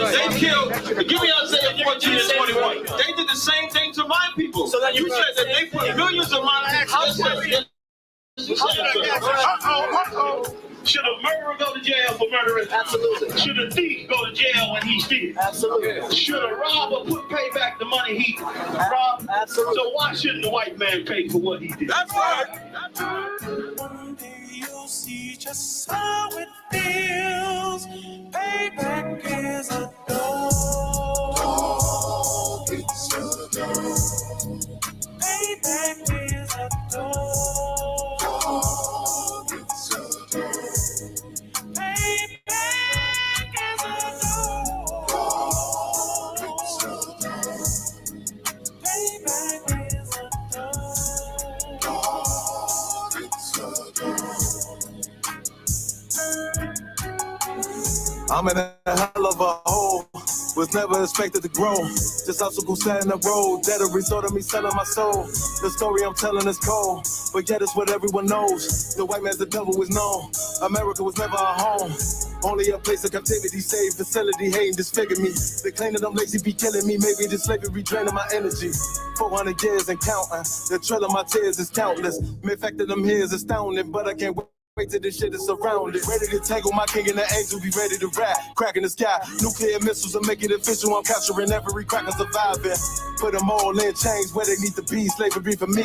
They killed, give me Isaiah 14 and 21. They did the same thing to my people. So that you said that they put millions of my Should a murderer go to jail for murdering? Absolutely. Should a thief go to jail when he steals? Absolutely. Should a robber pay back the money he robbed? Absolutely. So why shouldn't the white man pay for what he did? That's right. One day you'll see just how it feels. Payback is a dog. It's a dog. Payback is a dog. It's a dog. Payback is a dog. It's a dog. Payback is a dog. It's a dog. I'm in a hell of a hole. Was never expected to grow. Just obstacle sat in the road. That a result of me selling my soul. The story I'm telling is cold, but yet it's what everyone knows. The white man's the devil is known. America was never our home. Only a place of captivity, safe facility, hating, disfigure me. They claim that I'm lazy, be killing me. Maybe the slavery draining my energy. 400 years and counting. The trail of my tears is countless. The fact that I'm here is astounding, but I can't wait till this shit is surrounded. Ready to tangle my king and the angel, be ready to rap. Crack in the sky, nuclear missiles and make it official. I'm capturing every crack and surviving. Put them all in chains where they need to be. Slavery for me.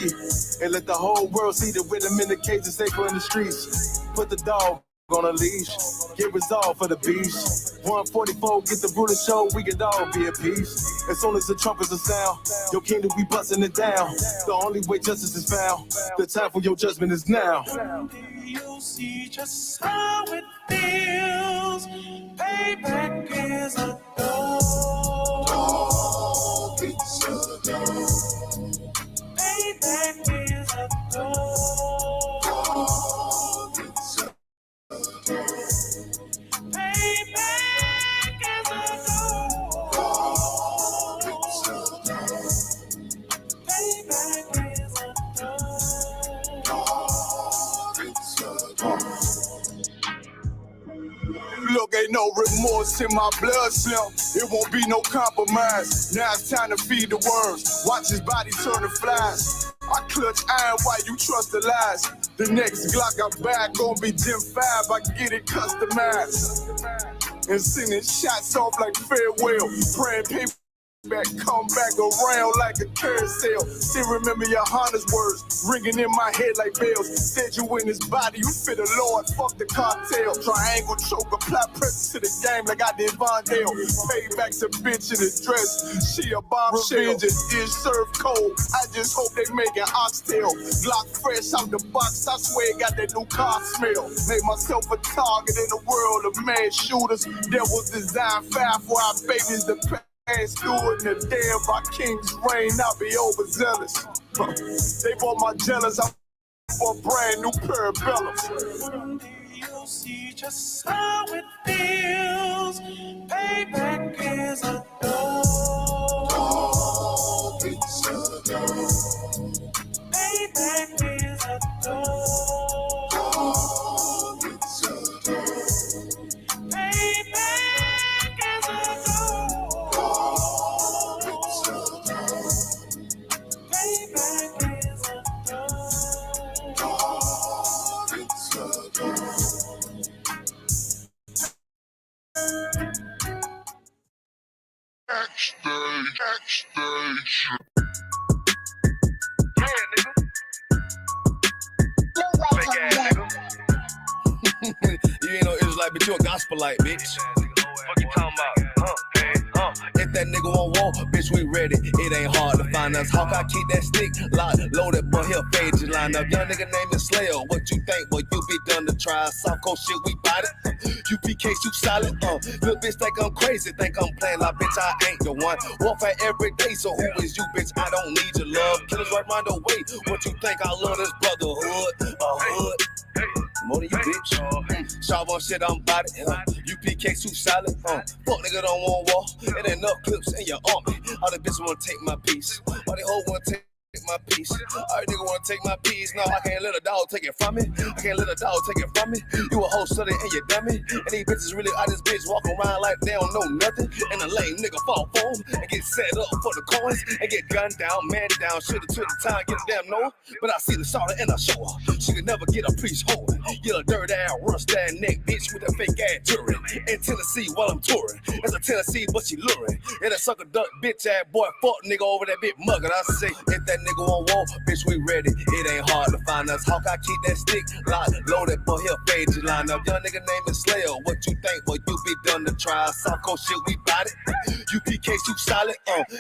And let the whole world see that with them in the cage and safer in the streets. Put the dog on a leash. Get resolved for the beast. 144, get the ruler show, we can all be at peace. As soon as the trumpets are sound, your kingdom we busting it down. The only way justice is found, the time for your judgment is now. You'll see just how it feels. Payback is a dog. It's a dog. Payback is a dog. It's a dog. Payback is a dog. It's a dog. Payback is a dog. Look, ain't no remorse in my blood slim. It won't be no compromise. Now it's time to feed the worms. Watch his body turn to flies. I clutch iron while you trust the lies. The next Glock I buy gon' be Gen 5. I can get it customized. And sending shots off like farewell. Praying people back, come back around like a carousel. Still remember YAHANNA's words ringing in my head like bells. Said you in his body, you fit the Lord, fuck the cartel. Triangle choke, apply pressure to the game like I did Vondale. Payback's a bitch in a dress, she a bombshell. Vengeance is served cold, I just hope they make an oxtail. Glock fresh out the box, I swear it got that new car smell. Made myself a target in the world of mad shooters. That was designed fire for our babies to pay. And steward in the day of our king's reign, I'll be overzealous. They bought my jealous, I'm for a brand new pair of bellows. One day you'll see just how it feels. Payback is a dog. It's a dog. Payback is a dog. It's a dog. Payback is a dog. Backstage. Yeah, nigga. Fake ass nigga. You ain't no Israelite, but you a gospelite, bitch. Fuck you talking about? If that nigga won't walk, bitch, we ready. It ain't hard to find us. Hawk, I keep that stick locked, loaded, but he'll fade you line up. Young nigga named Slayer. What you think? Boy, you be done to try. Soft coast shit, we bought it. U.P.K, you solid. Little bitch think I'm crazy, think I'm playing like bitch, I ain't the one. Warfare every day, so who is you, bitch? I don't need your love. Killers right round the way. What you think? I love this brotherhood. Hood. More than you, bitch. Sharp on shit, I'm about it. U.P.K too solid. Fuck nigga don't want war. It ain't enough clips in your army. All the bitches wanna take my piece. All they hoes wanna take my piece. Alright, nigga wanna take my piece. No, I can't let a dog take it from me. I can't let a dog take it from me. You a whole study and you dummy. And these bitches really out this bitch walk around like they don't know nothing. And a lame nigga fall for them and get set up for the coins and get gunned down, man down. Shoulda took the time, get a damn no. But I see the shawty and I show her. She could never get a priest hold. Get a dirt ass, rust ass neck bitch with a fake ass jewelry. In Tennessee while I'm touring. It's a Tennessee, but she luring. And a sucker duck bitch ass boy fuck nigga over that bit mug. And I say, if that nigga on wall, bitch, we ready. It ain't hard to find us. Hawk, I keep that stick locked, loaded, boy, he'll fade you line up. Young nigga name is Slayer. What you think, boy, you be done to try. South Coast shit, we bout it. U.P.K, you solid.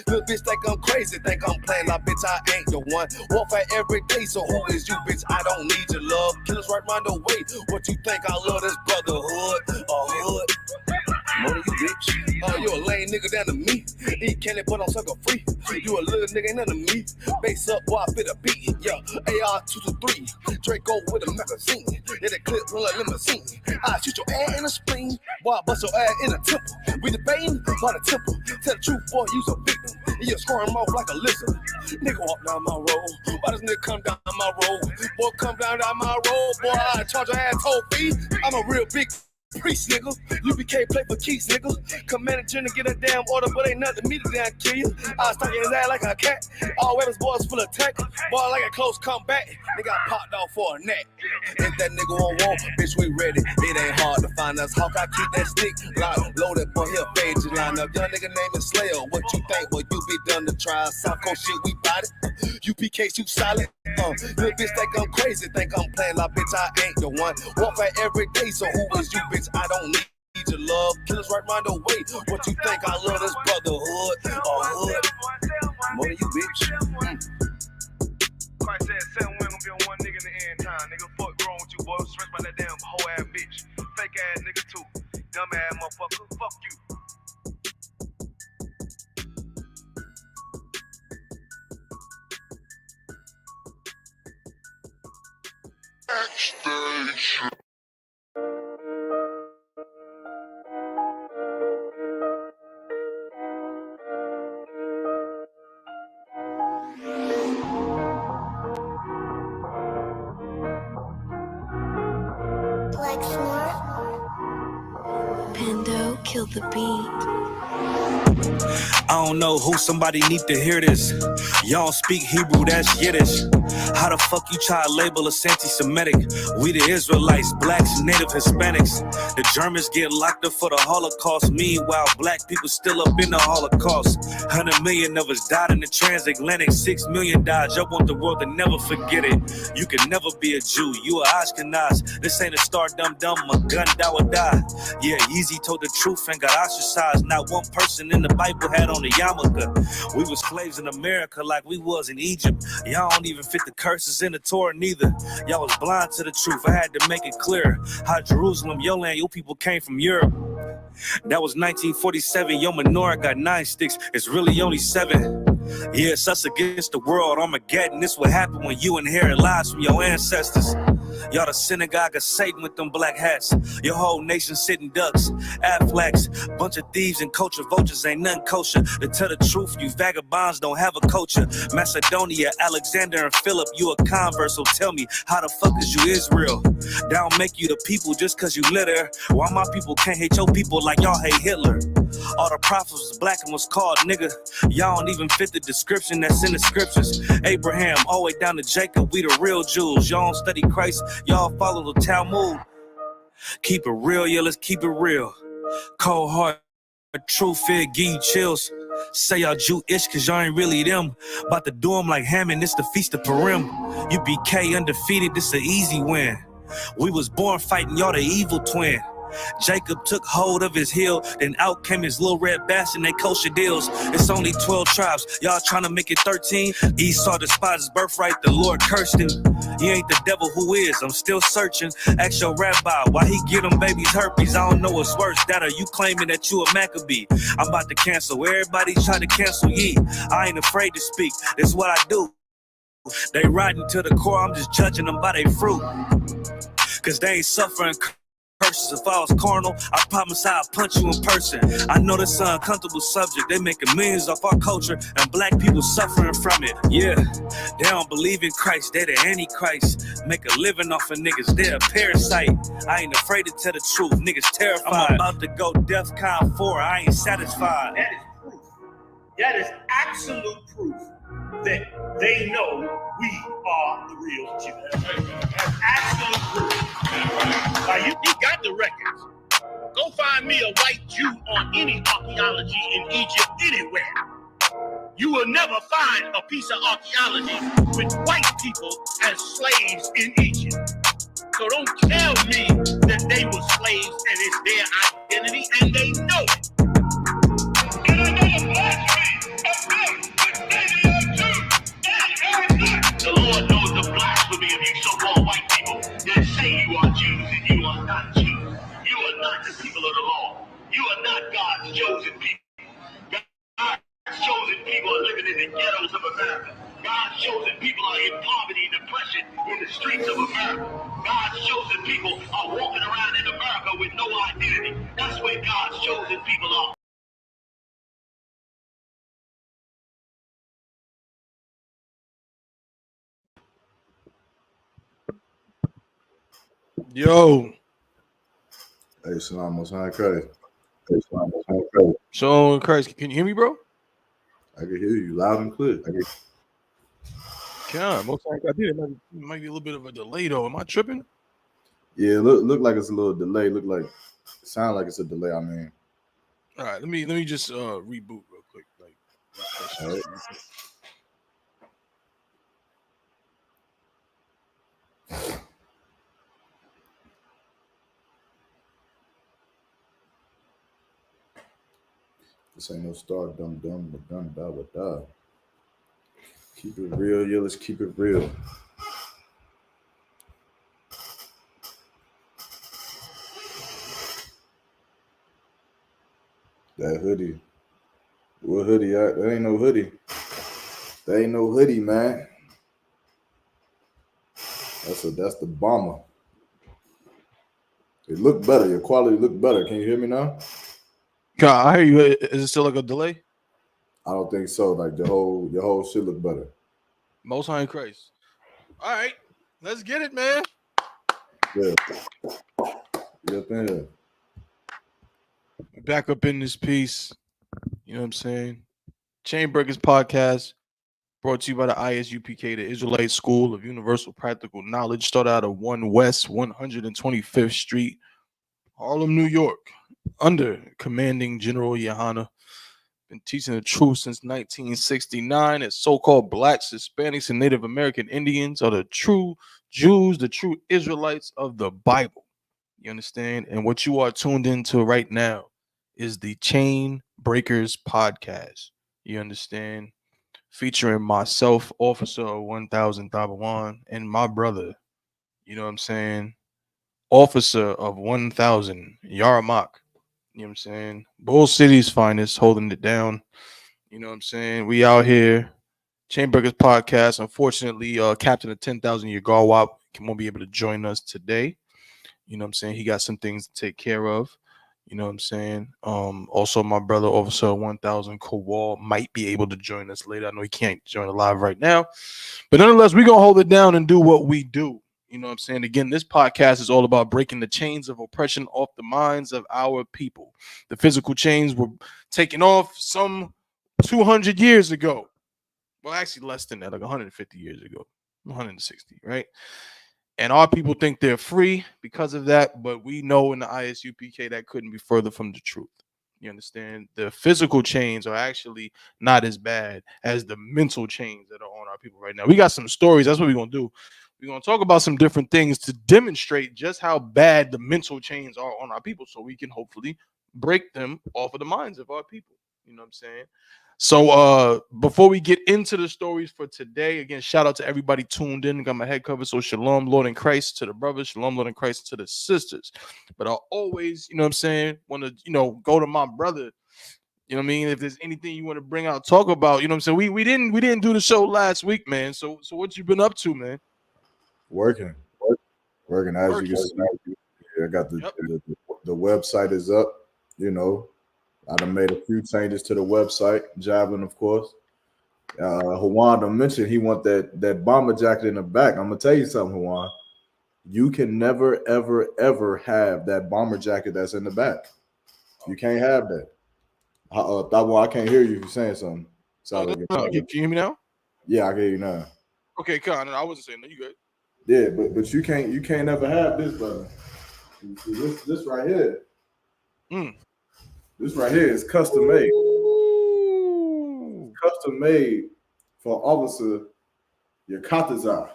Little bitch think I'm crazy, think I'm playing like bitch, I ain't the one. Warfare every day, so who is you, bitch? I don't need your love. Killers right round the way. What you think? I love this brotherhood. Hood. Money, you bitch. Oh, you a lame nigga down to me. Eat candy, but I'm sucker free. You a little nigga, ain't none of me. Base up, boy, I fit a beat. Yeah, AR-223. Draco with a magazine. Yeah, that clip run like limousine. I shoot your ass in the spleen. Boy, I bust your ass in the temple. We debating by the temple. Tell the truth, boy, you's a victim. And you're scoring off like a lizard. Nigga walk down my road. Why does nigga come down my road? Boy, come down my road. Boy, I charge your ass toll fee. I'm a real big priest, nigga. U.P.K play for keys, nigga. Commanding to get a damn order, but ain't nothing to me to damn kill you. I stuck in his ass like a cat. All weapons, boys full of tech. Boy, like a close comeback. Nigga got popped off for a neck. If that nigga on wall, bitch, we ready. It ain't hard to find us. Hawk, I keep that stick locked, loaded, boy, he'll fade you line up. Young nigga name is Slayer. What you think, boy, you be done to try. South Coast shit, we bout it. U.P.K, you solid. Little bitch think I'm crazy, think I'm playing like bitch, I ain't the one. Warfare every day, so who is you, bitch? I don't need your love. Killers right round the way. What you think? I love this brotherhood. Hood. Money, you bitch. Christ said 7 women gonna be on one nigga in the end time. Nigga, fuck wrong with you, boy. Stressed by that damn whole ass bitch. Fake ass nigga too. Dumb ass motherfucker. Fuck you. Backstage. Pando, kill the beat. I don't know who, somebody need to hear this. Y'all speak Hebrew, that's Yiddish. How the fuck you try to label us anti-Semitic? We the Israelites, blacks, native Hispanics. The Germans get locked up for the Holocaust. Meanwhile, black people still up in the Holocaust. 100 million of us died in the transatlantic. 6 million died. Y'all want the world to never forget it. You can never be a Jew. You a Ashkenaz. This ain't a star dum-dum. A gun die or die. Yeah, Yeezy told the truth and got ostracized. Not one person in the Bible had on the yarmulke. We was slaves in America like we was in Egypt. Y'all don't even fit the curses in the Torah neither. Y'all was blind to the truth. I had to make it clear how Jerusalem, your land, your people came from Europe. That was 1947. Your menorah got 9 sticks. It's really only 7. Yeah, it's us against the world. Armageddon. This what happened when you inherit lies from your ancestors. Y'all the synagogue of Satan with them black hats. Your whole nation sitting ducks, Aflacs, bunch of thieves and culture vultures ain't nothing kosher. To tell the truth, you vagabonds don't have a culture. Macedonia, Alexander and Philip, you a convert, so tell me, how the fuck is you Israel? That don't make you the people just cause you live there. Why my people can't hate your people like y'all hate Hitler? All the prophets was black and was called nigga. Y'all don't even fit the description that's in the scriptures. Abraham, all the way down to Jacob, we the real Jews. Y'all don't study Christ, y'all follow the Talmud. Keep it real, yeah, let's keep it real. Cold heart, true fear, give you chills. Say y'all Jewish cause y'all ain't really them. About to do them like Hammond, it's the Feast of Purim. U.P.K undefeated, this an easy win. We was born fighting, y'all the evil twin. Jacob took hold of his heel, then out came his little red bastard and they kosher deals. It's only 12 tribes, y'all trying to make it 13. Esau despised his birthright, the Lord cursed him. He ain't the devil who is, I'm still searching. Ask your rabbi, why he get them babies herpes? I don't know what's worse, that or you claiming that you a Maccabee. I'm about to cancel, everybody try to cancel ye. I ain't afraid to speak, that's what I do. They riding to the core, I'm just judging them by their fruit. Cause they ain't suffering verses. If I was carnal, I promise I'd punch you in person. I know that's an uncomfortable subject. They making millions off our culture and black people suffering from it. Yeah, they don't believe in Christ. They the Antichrist. Make a living off of niggas. They're a parasite. I ain't afraid to tell the truth. Niggas terrified. I'm about to go DEFCON 4. I ain't satisfied. That is proof. That is absolute proof that they know we are the real Jews. That's absolute proof. Now you got the records. Go find me a white Jew on any archaeology in Egypt anywhere. You will never find a piece of archaeology with white people as slaves in Egypt. So don't tell me that they were slaves and it's their identity, and they know it. And another blasphemy of them, that they are Jews. The Lord knows the blasphemy of you so-called white people that say you are Jews and you are not Jews. You are not the people of the law. You are not God's chosen people. God's chosen people are living in the ghettos of America. God's chosen people are in poverty and depression in the streets of America. God's chosen people are walking around in America with no identity. That's where God's chosen people are. Yo. Hey, Shalom, most high Christ. Shalom, Christ. Can you hear me, bro? I can hear you loud and clear. Most high Christ. It might be a little bit of a delay, though. Am I tripping? Yeah, look like it's a little delay. Sound like it's a delay. I mean, all right. Let me just reboot real quick. All right. This ain't no star dumb, but done, da. Keep it real, yo. Let's keep it real. That hoodie. What hoodie? That ain't no hoodie. That ain't no hoodie, man. That's the bomber. It look better. Your quality look better. Can you hear me now? God, I hear you. Is it still like a delay? I don't think so. Like your whole shit look better. Most high Christ. All right, let's get it, man. Yeah. Yep, man. Back up in this piece. You know what I'm saying? Chainbreakers podcast brought to you by the I.S.U.P.K, the Israelite School of Universal Practical Knowledge. Start out of 1 West 125th Street, Harlem, New York, under commanding General YAHANNA. Been teaching the truth since 1969 that so-called blacks, Hispanics, and Native American Indians are the true Jews, the true Israelites of the Bible. You understand? And what you are tuned into right now is the Chainbreakers podcast. You understand? Featuring myself, Officer 1000 Tabawan, and my brother, you know what I'm saying? Officer of 1000 Yarmak. You know what I'm saying? Bull City's finest, holding it down. You know what I'm saying? We out here. Chainbreakers podcast. Unfortunately, Captain of 10,000 Yagarwap won't be able to join us today. You know what I'm saying? He got some things to take care of. You know what I'm saying? Also, my brother, Officer 1000 Kowal, might be able to join us later. I know he can't join live right now. But nonetheless, we're going to hold it down and do what we do. You know what I'm saying? Again, this podcast is all about breaking the chains of oppression off the minds of our people. The physical chains were taken off some 200 years ago. Well, actually less than that, like 150 years ago, 160, right? And our people think they're free because of that, but we know in the I.S.U.P.K that couldn't be further from the truth. You understand? The physical chains are actually not as bad as the mental chains that are on our people right now. We got some stories. That's what we're going to do. We're going to talk about some different things to demonstrate just how bad the mental chains are on our people so we can hopefully break them off of the minds of our people. You know what I'm saying? So before we get into the stories for today, again, shout out to everybody tuned in. Got my head covered. So shalom, Lord in Christ to the brothers. Shalom, Lord in Christ to the sisters. But I always, you know what I'm saying, want to, go to my brother. You know what I mean? If there's anything you want to bring out, talk about, you know what I'm saying? We didn't do the show last week, man. So what you been up to, man? Working as you can see. I got the website is up. You know, I done made a few changes to the website. Javelin, of course. Juan mentioned he want that bomber jacket in the back. I'm gonna tell you something, Juan. You can never, ever, ever have that bomber jacket that's in the back. You can't have that. I can't hear you if you're saying something. No, can you hear me now? Yeah, I can hear you now. Okay, Con, I wasn't saying that. You good? Yeah, but you can't ever have this, brother. This right here. This right here is custom made. Custom made for Officer YAHANNA.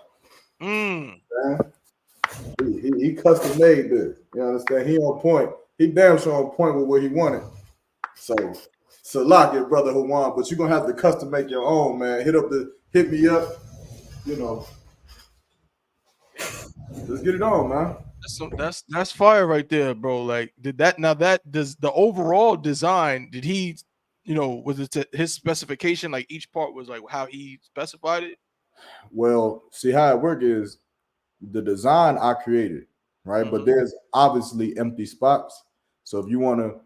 He custom made this. You understand? He on point. He damn sure on point with what he wanted. So lock it, brother Juan. But you're gonna have to custom make your own, man. Hit me up. You know. Let's get it on, man. That's fire right there, bro. Like, does the overall design, did he, was it his specification? Like each part was like how he specified it? Well, see how it works is the design I created, right? But there's obviously empty spots. So if you want to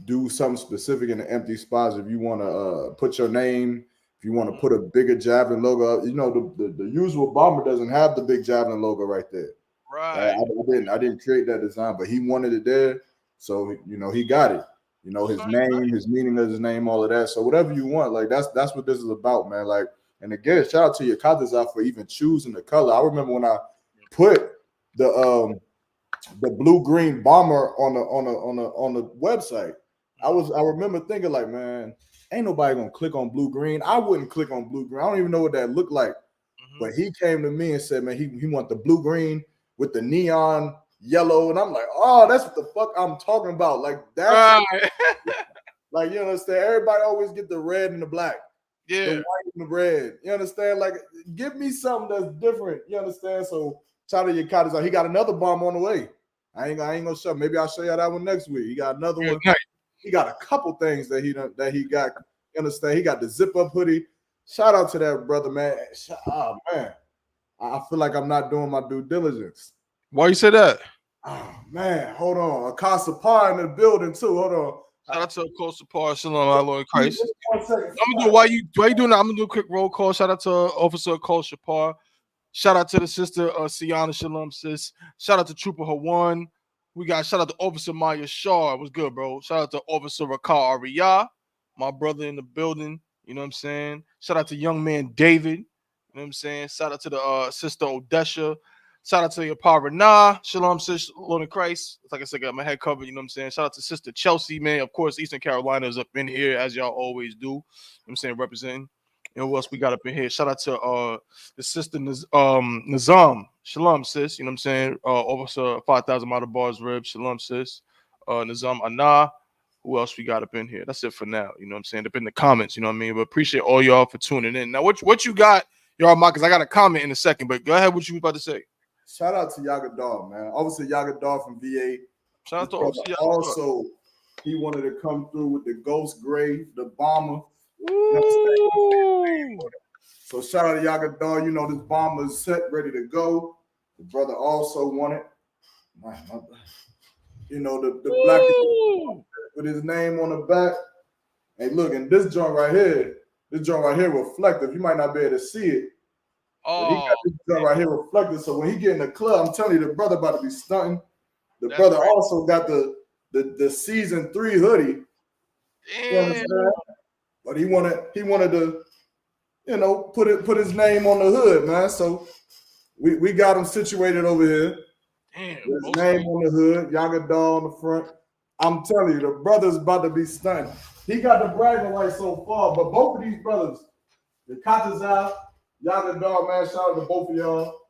do something specific in the empty spots, if you want to put your name, if you want to put a bigger Javelin logo, the usual bomber doesn't have the big Javelin logo right there. Right. I didn't create that design, but he wanted it there. So, he got it. His name, his meaning of his name, all of that. So whatever you want, like that's what this is about, man. Like, and again, shout out to YAHANNA for even choosing the color. I remember when I put the blue-green bomber on the website. I remember thinking like, man, ain't nobody gonna click on blue-green. I wouldn't click on blue-green. I don't even know what that looked like. But he came to me and said, man, he want the blue-green with the neon yellow, and I'm like, oh, that's what the fuck I'm talking about. Like that's like, you understand? Everybody always get the red and the black, the white and the red. You understand? Like, give me something that's different. You understand? So shout out to YAHANNA. He got another bomb on the way. I ain't gonna show. Maybe I'll show you that one next week. He got another one. He got a couple things that he got. You understand? He got the zip up hoodie. Shout out to that brother, man. Oh man, I feel like I'm not doing my due diligence. Why you say that? Oh man, hold on. Akasa Par in the building too. Hold on. Shout out to Akasa Par, Shalom, our Lord Christ. I'm gonna do why you doing that? I'm gonna do a quick roll call. Shout out to Officer Akasa Par. Shout out to the sister Siana Shalom, sis. Shout out to Trooper Hawan. We got shout out to Officer Maya Shaw. It was good, bro. Shout out to Officer Rakar Ariyah, my brother in the building. You know what I'm saying? Shout out to young man David. You know what I'm saying? Shout out to the sister Odesha. Shout out to your Parana. Shalom, sis, Lord in Christ. Like I said, got my head covered. You know what I'm saying? Shout out to Sister Chelsea, man. Of course, Eastern Carolina is up in here, as y'all always do. You know what I'm saying? Representing. You know what else we got up in here? Shout out to the sister Nizam. Shalom, sis. You know what I'm saying? Officer 5,000 Mile Bars Rib. Shalom, sis. Nizam Anna. Who else we got up in here? That's it for now. You know what I'm saying? Up in the comments, you know what I mean? But appreciate all y'all for tuning in. Now, what you got, y'all, because I got a comment in a second, but go ahead, what you was about to say. Shout out to Yagadar, man. Obviously, Yagadar from VA. Shout out to Officer Yagadar. Also, he wanted to come through with the Ghost Gray, the bomber. So shout out to Yagadar. You know, this bomber is set, ready to go. The brother also wanted, you know, the black with his name on the back. Hey, look, and this joint right here reflective. You might not be able to see it. But he got this joint right here reflective. So when he get in the club, I'm telling you, the brother about to be stunting. The brother also got the season 3 hoodie. But he wanted to, you know, put his name on the hood, man. So we got him situated over here. Damn, his name on the hood, Yagadar on the front. I'm telling you, the brother's about to be stunning. He got the bragging rights so far, but both of these brothers, the Katazal, Yagadar, man, shout out to both of y'all.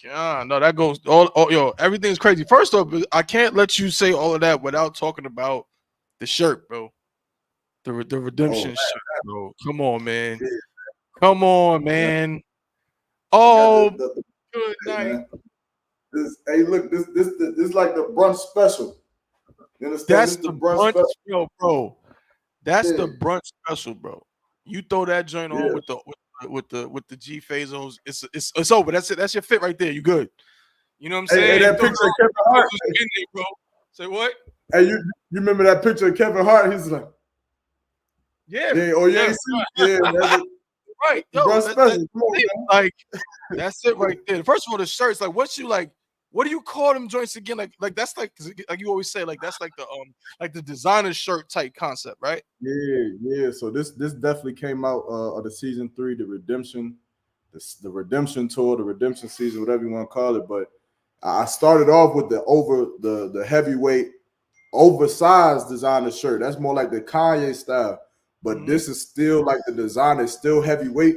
Yeah, no, that goes yo, everything's crazy. First off, I can't let you say all of that without talking about the shirt, bro. The redemption shirt, bro. Come on, man. Yeah. Come on, man. Oh, good night. Man. This is like the brunch special. You understand? That's the brunch special, bro. That's the brunch special, bro. You throw that joint on with the G Fazos, it's over. That's it. That's your fit right there. You good. You know what I'm Hey, saying? that picture of Kevin Hart. In there, bro. Say what? Hey, you remember that picture of Kevin Hart? He's like, Yeah. yeah, oh yeah, yeah, man. Right. Yo, Bro, special. Come on, man. like that's it right there. First of all, the shirts, like what you like, what do you call them joints again? Like that's like you always say, like that's like the designer shirt type concept, right? Yeah. So this definitely came out of the season 3, the redemption, the redemption tour, the redemption season, whatever you want to call it. But I started off with the heavyweight, oversized designer shirt. That's more like the Kanye style. But this is still like the design is still heavyweight.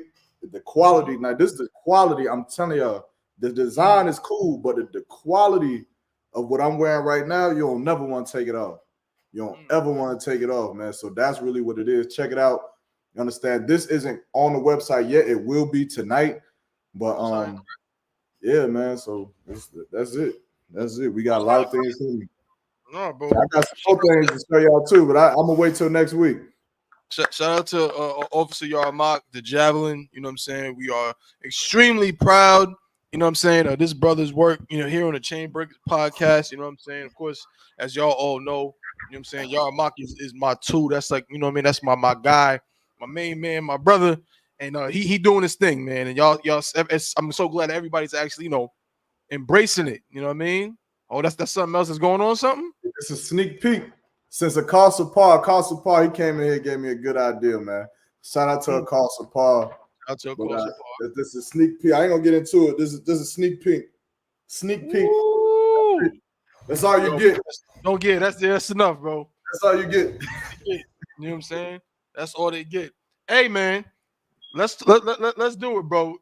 The quality, now this is the quality. I'm telling you, the design is cool, but the quality of what I'm wearing right now, you don't never want to take it off. You don't ever want to take it off, man. So that's really what it is. Check it out. You understand? This isn't on the website yet. It will be tonight. But yeah, man. So that's it. That's it. We got a lot of things coming. No, bro. I got some more things to show y'all too, but I'm gonna wait till next week. Shout out to Officer YAHANNA, the Javelin. You know what I'm saying? We are extremely proud, you know what I'm saying, this brother's work, you know, here on the Chainbreakers podcast. You know what I'm saying? Of course, as y'all all know, you know what I'm saying, YAHANNA is my tool. That's like, you know what I mean? That's my guy, my main man, my brother. And he doing his thing, man. And y'all, I'm so glad everybody's actually, you know, embracing it. You know what I mean? Oh, that's something else that's going on, something? It's a sneak peek. Since Apostle, he came in here and gave me a good idea, man. Shout out to Apostle Paul. This is a sneak peek. I ain't gonna get into it. This is a sneak peek. Sneak peek. Ooh. That's all you get. Don't get it. That's enough, bro. That's all you get. You know what I'm saying? That's all they get. Hey, man, let's do it, bro.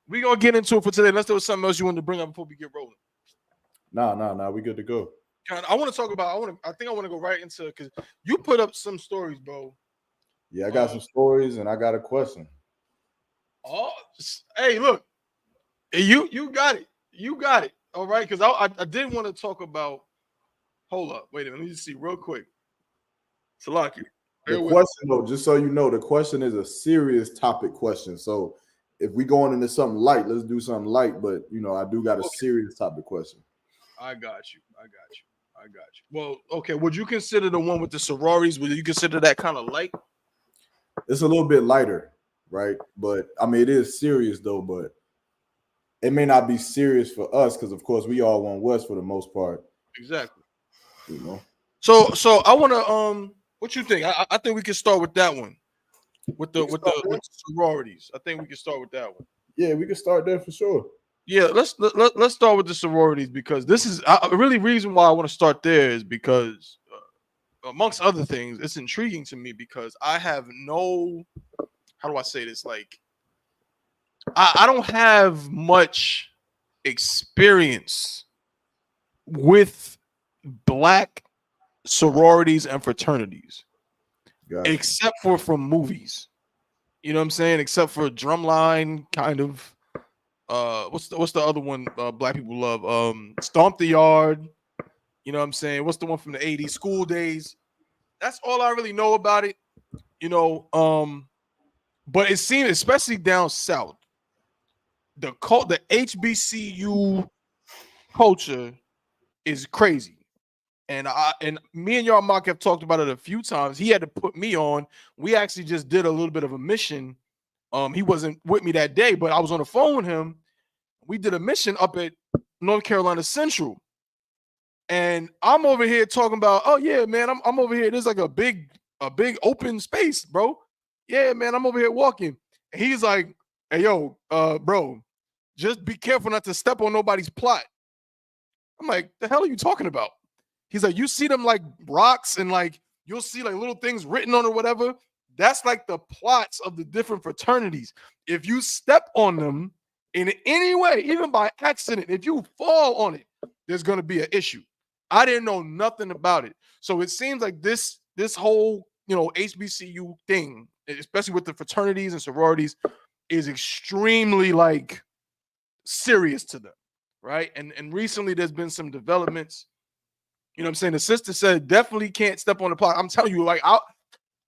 We gonna get into it for today. Let's do something else you wanted to bring up before we get rolling. Nah. We good to go. I want to talk about. I think I want to go right into, because you put up some stories, bro. Yeah, I got some stories and I got a question. Oh, hey, look, you got it. You got it. All right, because I did want to talk about. Hold up, wait a minute. Let me just see real quick. Salaki. The question, though, just so you know, the question is a serious topic question. So if we going into something light, let's do something light. But you know, I do got a serious topic question. I got you. Well, okay. Would you consider the one with the sororities? Would you consider that kind of light? It's a little bit lighter, right? But I mean, it is serious though. But it may not be serious for us because, of course, we all want West for the most part. Exactly. You know. So I want to what you think? I think we can start with that one, with the sororities. I think we can start with that one. Yeah, we can start there for sure. Yeah, let's start with the sororities, because this is really reason why I want to start there is because, amongst other things, it's intriguing to me because I have no, how do I say this? Like, I don't have much experience with Black sororities and fraternities, except for from movies. You know what I'm saying? Except for Drumline, kind of. What's the other one Black people love? Stomp the Yard. You know what I'm saying? What's the one from the 80s? School Days. That's all I really know about it. You know, but it seems, especially down south, the HBCU culture is crazy. And me and YAHANNA have talked about it a few times. He had to put me on. We actually just did a little bit of a mission. He wasn't with me that day, but I was on the phone with him. We did a mission up at North Carolina Central. And I'm over here talking about, oh yeah, man, I'm over here. There's like a big open space, bro. Yeah, man, I'm over here walking. And he's like, hey, yo, bro, just be careful not to step on nobody's plot. I'm like, the hell are you talking about? He's like, you see them like rocks and like you'll see like little things written on or whatever. That's like the plots of the different fraternities. If you step on them in any way, even by accident, if you fall on it, there's going to be an issue. I didn't know nothing about it. So it seems like this whole, you know, HBCU thing, especially with the fraternities and sororities, is extremely like serious to them, right? And recently there's been some developments. You know what I'm saying? The sister said definitely can't step on the plot. I'm telling you, like, I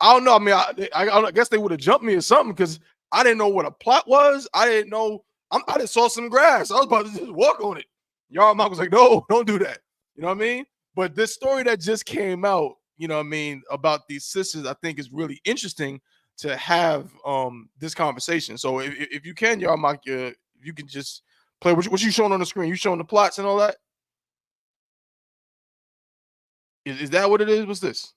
don't know. I mean, I guess they would have jumped me or something because I didn't know what a plot was. I didn't know. I just saw some grass. I was about to just walk on it. Yarmak was like, no, don't do that. You know what I mean? But this story that just came out, you know what I mean, about these sisters, I think is really interesting to have this conversation. So if you can, Yarmak, you can just play what you showing on the screen. You showing the plots and all that? Is that what it is? What's this?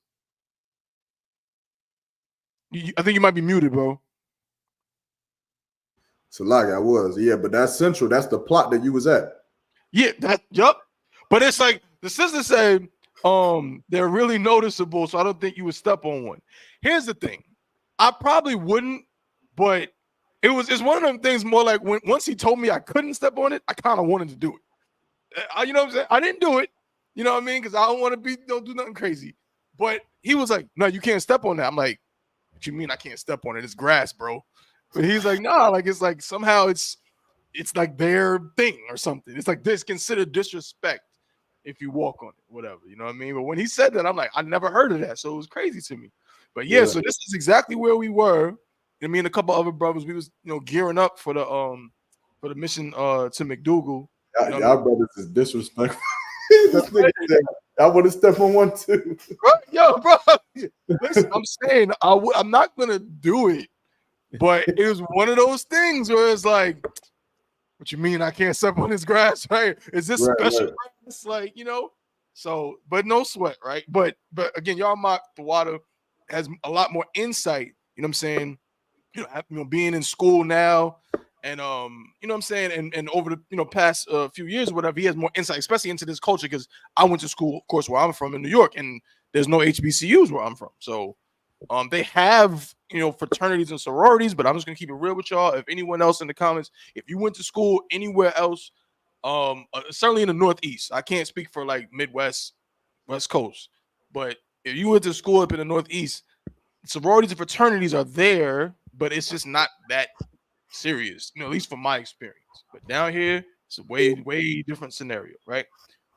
I think you might be muted, bro. So like I was, yeah, but that's central. That's the plot that you was at. Yeah, yup. But it's like the sister said, they're really noticeable, so I don't think you would step on one. Here's the thing. I probably wouldn't, but it's one of them things more like once he told me I couldn't step on it, I kind of wanted to do it. You know what I'm saying? I didn't do it, you know what I mean? Because I don't want to don't do nothing crazy. But he was like, no, you can't step on that. I'm like, what you mean I can't step on it? It's grass, bro. But he's like, nah, like it's like somehow it's like their thing or something. It's like this considered disrespect if you walk on it, whatever. You know what I mean? But when he said that, I'm like, I never heard of that. So it was crazy to me. But yeah, so this is exactly where we were. And me and a couple other brothers, we was gearing up for the mission to McDougal. Y'all brothers is disrespectful. I want to step on one too. Bro, listen, I'm saying I'm not gonna do it, but it was one of those things where it's like, what you mean I can't step on this grass, right? Is this special grass? Like, so, but no sweat, right? But again, Yarmak the water has a lot more insight, you know what I'm saying? Being in school now, and you know what I'm saying, and over the past few years or whatever, he has more insight, especially into this culture, because I went to school, of course, where I'm from in New York, and there's no HBCUs where I'm from. So they have fraternities and sororities, but I'm just gonna keep it real with y'all. If anyone else in the comments, if you went to school anywhere else, certainly in the Northeast, I can't speak for like Midwest, West Coast, but if you went to school up in the Northeast, sororities and fraternities are there, but it's just not that serious, at least from my experience. But down here, it's a way different scenario, right?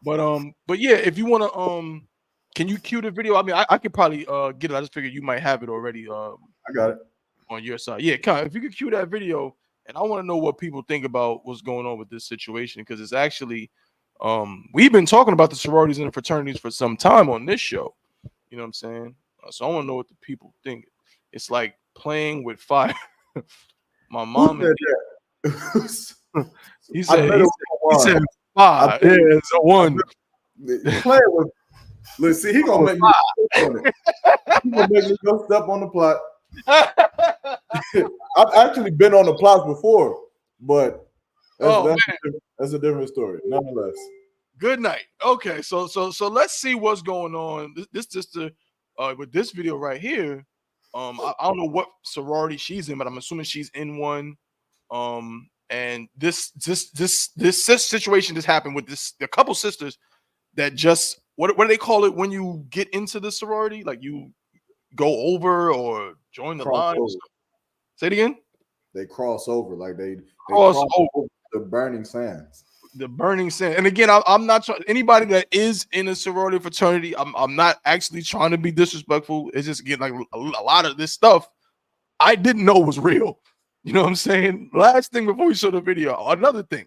But yeah, if you want to can you cue the video? I mean, I could probably get it. I just figured you might have it already. I got it on your side. Yeah, if you could cue that video, and I want to know what people think about what's going on with this situation, because it's actually we've been talking about the sororities and the fraternities for some time on this show. You know what I'm saying? So I want to know what the people think. It's like playing with fire. My mom and he said five. Yeah, it's a one. Playing with. Let's see, he gonna make me step on it. He gonna make me go step on the plot. I've actually been on the plots before, but that's a different story, nonetheless. Good night. Okay, so let's see what's going on. This just with this video right here. I don't know what sorority she's in, but I'm assuming she's in one. And this situation just happened with a couple sisters that just what do they call it when you get into the sorority? Like you go over or join the line. Say it again. They cross over, like they cross over the burning sands. The burning sand. And again, I'm not trying. Anybody that is in a sorority fraternity, I'm not actually trying to be disrespectful. It's just again like a lot of this stuff I didn't know was real. You know what I'm saying? Last thing before we show the video, another thing.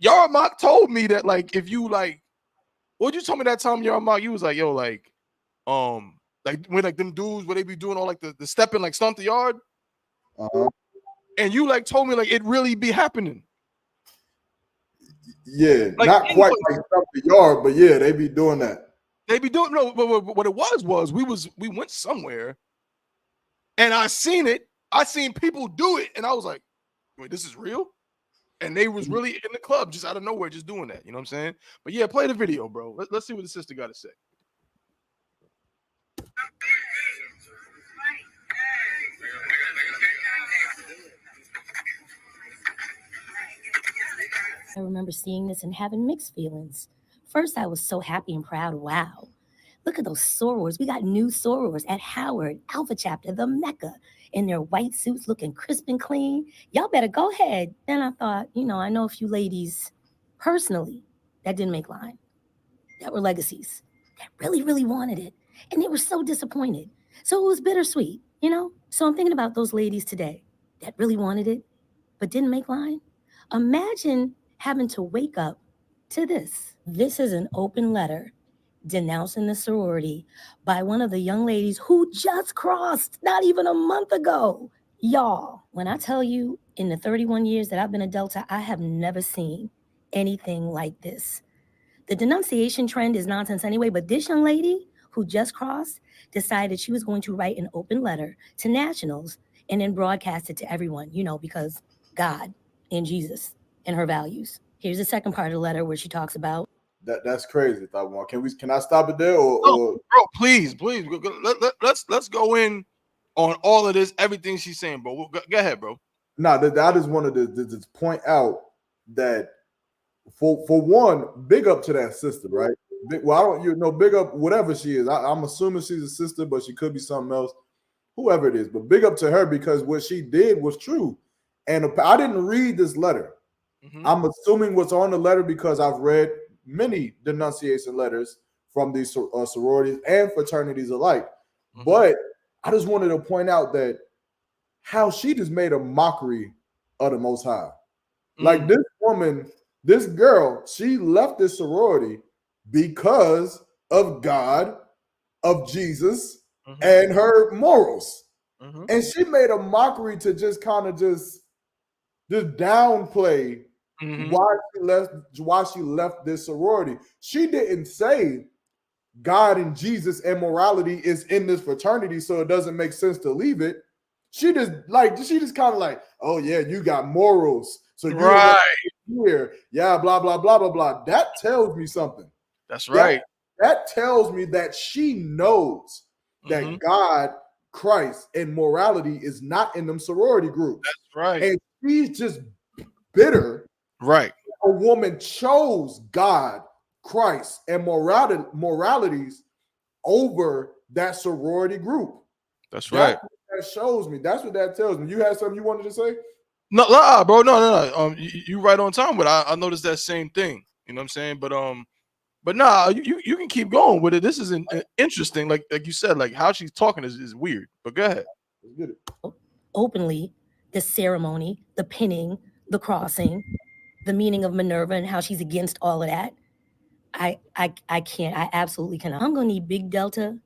Yarmak told me that like if you like, what you told me that time, Yarmak, you was like, yo, like when like them dudes where they be doing all like the stepping like stomp the yard. And you like told me like it really be happening. Yeah, like, not quite like stomp the yard, but yeah, they be doing that. They be doing but what it was we went somewhere and I seen it. I seen people do it, and I was like, wait, this is real? And they was really in the club just out of nowhere, just doing that. You know what I'm saying? But yeah, play the video, bro. Let's see what the sister got to say. I remember seeing this and having mixed feelings. First, I was so happy and proud. Wow. Look at those sorors. We got new sorors at Howard, Alpha Chapter, the Mecca, in their white suits looking crisp and clean. Y'all better go ahead. Then I thought, I know a few ladies personally that didn't make line, that were legacies, that really, really wanted it. And they were so disappointed. So it was bittersweet, So I'm thinking about those ladies today that really wanted it, but didn't make line. Imagine having to wake up to this. This is an open letter denouncing the sorority by one of the young ladies who just crossed not even a month ago. Y'all, when I tell you in the 31 years that I've been a Delta, I have never seen anything like this. The denunciation trend is nonsense anyway, but this young lady who just crossed decided she was going to write an open letter to nationals and then broadcast it to everyone, because God and Jesus and her values. Here's the second part of the letter where she talks about That's crazy. Thought one. Can I stop it there or bro, please. Let's go in on all of this, everything she's saying, bro. Go ahead, bro. no? I just wanted to point out that for one, big up to that sister, right? Well, I don't big up whatever she is. I'm assuming she's a sister, but she could be something else, whoever it is. But big up to her because what she did was true. And I didn't read this letter. Mm-hmm. I'm assuming what's on the letter because I've read many denunciation letters from these sororities and fraternities alike. Mm-hmm. But I just wanted to point out that how she just made a mockery of the Most High. Mm-hmm. Like this woman, this girl, she left this sorority because of God, of Jesus, mm-hmm. and her morals. Mm-hmm. And she made a mockery to just kind of just downplay mm-hmm. why she left this sorority. She didn't say God and Jesus and morality is in this fraternity, so it doesn't make sense to leave it. She just kind of like, oh yeah, you got morals, so you're right here, yeah, blah blah blah blah blah. That tells me something. That's right. That tells me that she knows that mm-hmm. God, Christ, and morality is not in them sorority groups. That's right. And she's just bitter. Right. A woman chose God, Christ, and moralities over that sorority group. That's right. That shows me. That's what that tells me. You had something you wanted to say? No, bro. No. You right on time, but I noticed that same thing. You know what I'm saying? But nah, you can keep going with it. This is interesting. Like you said, like how she's talking is weird. But go ahead. Let's get it. Openly, the ceremony, the pinning, the crossing, the meaning of Minerva and how she's against all of that. I can't. I absolutely cannot. I'm gonna need Big Delta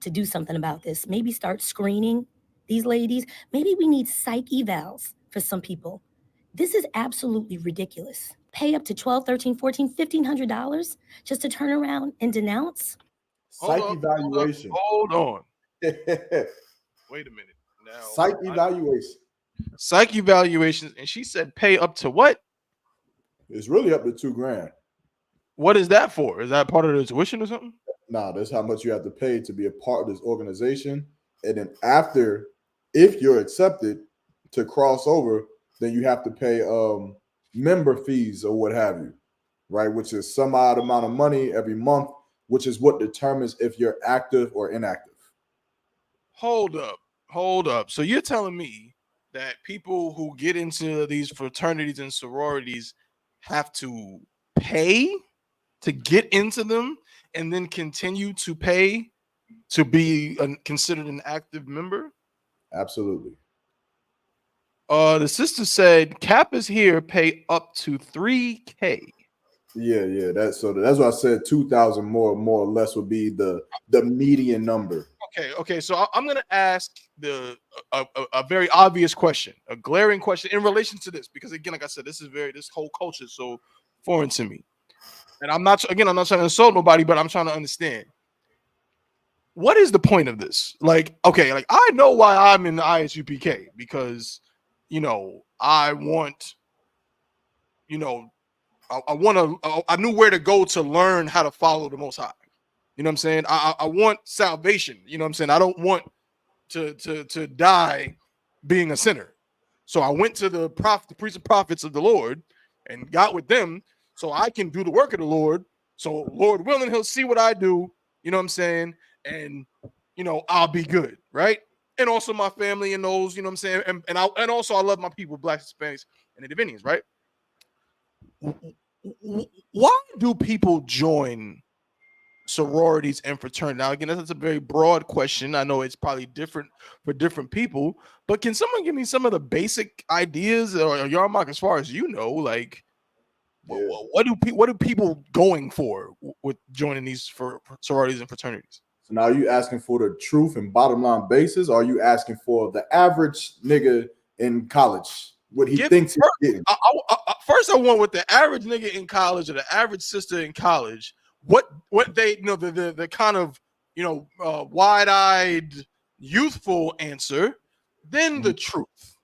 to do something about this. Maybe start screening these ladies. Maybe we need psych evals for some people. This is absolutely ridiculous. Pay up to $1,200, $1,300, $1,400, $1,500 just to turn around and denounce. Psych evaluation. Hold on. Wait a minute. Now, psych evaluation. Psych evaluations, and she said pay up to what? It's really up to $2,000. What is that for? Is that part of the tuition or something? No, that's how much you have to pay to be a part of this organization. And then after, if you're accepted to cross over, then you have to pay member fees or what have you, right? Which is some odd amount of money every month, which is what determines if you're active or inactive. Hold up. So you're telling me that people who get into these fraternities and sororities have to pay to get into them and then continue to pay to be considered an active member? Absolutely. The sister said cap is here, pay up to $3,000. Yeah. That's why I said 2,000 more or less would be the median number. Okay. So I'm gonna ask a very obvious question, a glaring question in relation to this, because again, like I said, this whole culture is so foreign to me. And I'm not trying to insult nobody, but I'm trying to understand. What is the point of this? Like, okay, like I know why I'm in the I.S.U.P.K because, I want, I knew where to go to learn how to follow the Most High. You know what I'm saying? I want salvation. You know what I'm saying? I don't want to die being a sinner. So I went to the priests and prophets of the Lord and got with them so I can do the work of the Lord. So Lord willing, he'll see what I do. You know what I'm saying? And, I'll be good, right? And also my family and those, you know what I'm saying? And also I love my people, Blacks, Hispanics, and Native Indians, right? Why do people join sororities and fraternities? Now, again, that's a very broad question. I know it's probably different for different people, but can someone give me some of the basic ideas, or Yarmark, as far as you know, like, Yeah. What do people going for with joining these for sororities and fraternities? So now, are you asking for the truth and bottom line basis, or are you asking for the average nigga in college, what he thinks he's getting? First, I want with the average nigga in college or the average sister in college, what they the kind of wide-eyed, youthful answer, then the truth.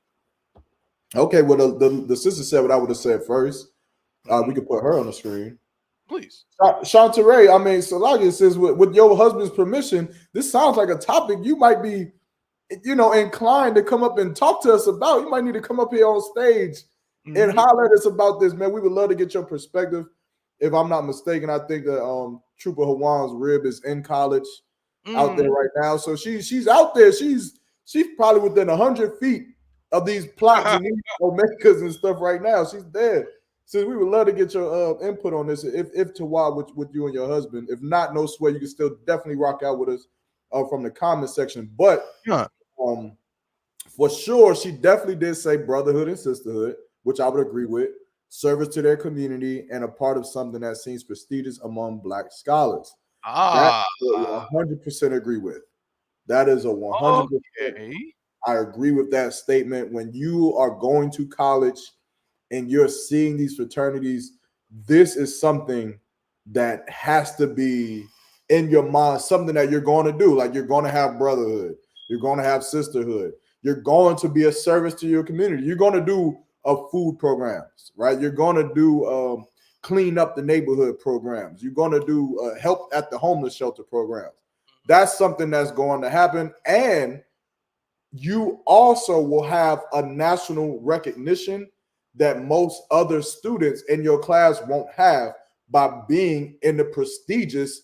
Okay, well, the sister said what I would have said first. We could put her on the screen. Please. Shantaray, I mean, Salagia says, with your husband's permission, this sounds like a topic you might be, inclined to come up and talk to us about. You might need to come up here on stage and holler at us about this, man. We would love to get your perspective. If I'm not mistaken, I think that Trooper Hawan's rib is in college out there right now. So she's out there. She's probably within 100 feet of these plots and these omegas and stuff right now. She's there. So we would love to get your input on this. If Tawad with you and your husband. If not, no sweat. You can still definitely rock out with us from the comment section. But for sure, she definitely did say brotherhood and sisterhood, which I would agree with. Service to their community and a part of something that seems prestigious among Black scholars. That I 100% agree with. That is a 100%. Okay. I agree with that statement. When you are going to college and you're seeing these fraternities, this is something that has to be in your mind, something that you're going to do. Like, you're going to have brotherhood, you're going to have sisterhood, you're going to be a service to your community. You're going to do food programs, right? You're going to do clean up the neighborhood programs. You're going to do help at the homeless shelter programs. That's something that's going to happen. And you also will have a national recognition that most other students in your class won't have by being in the prestigious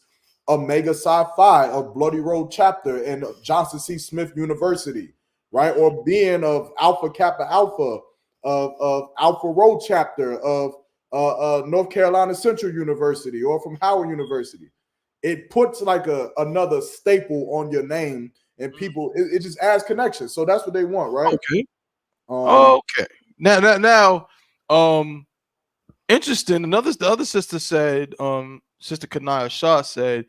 Omega Psi Phi of Bloody Road chapter and Johnson C. Smith University, right? Or being of Alpha Kappa Alpha, of Alpha Road chapter of North Carolina Central University, or from Howard University. It puts like another staple on your name, and people, it just adds connection. So that's what they want, right? Okay. Okay. Now, interesting. The other sister said, Sister Kanaya Shah said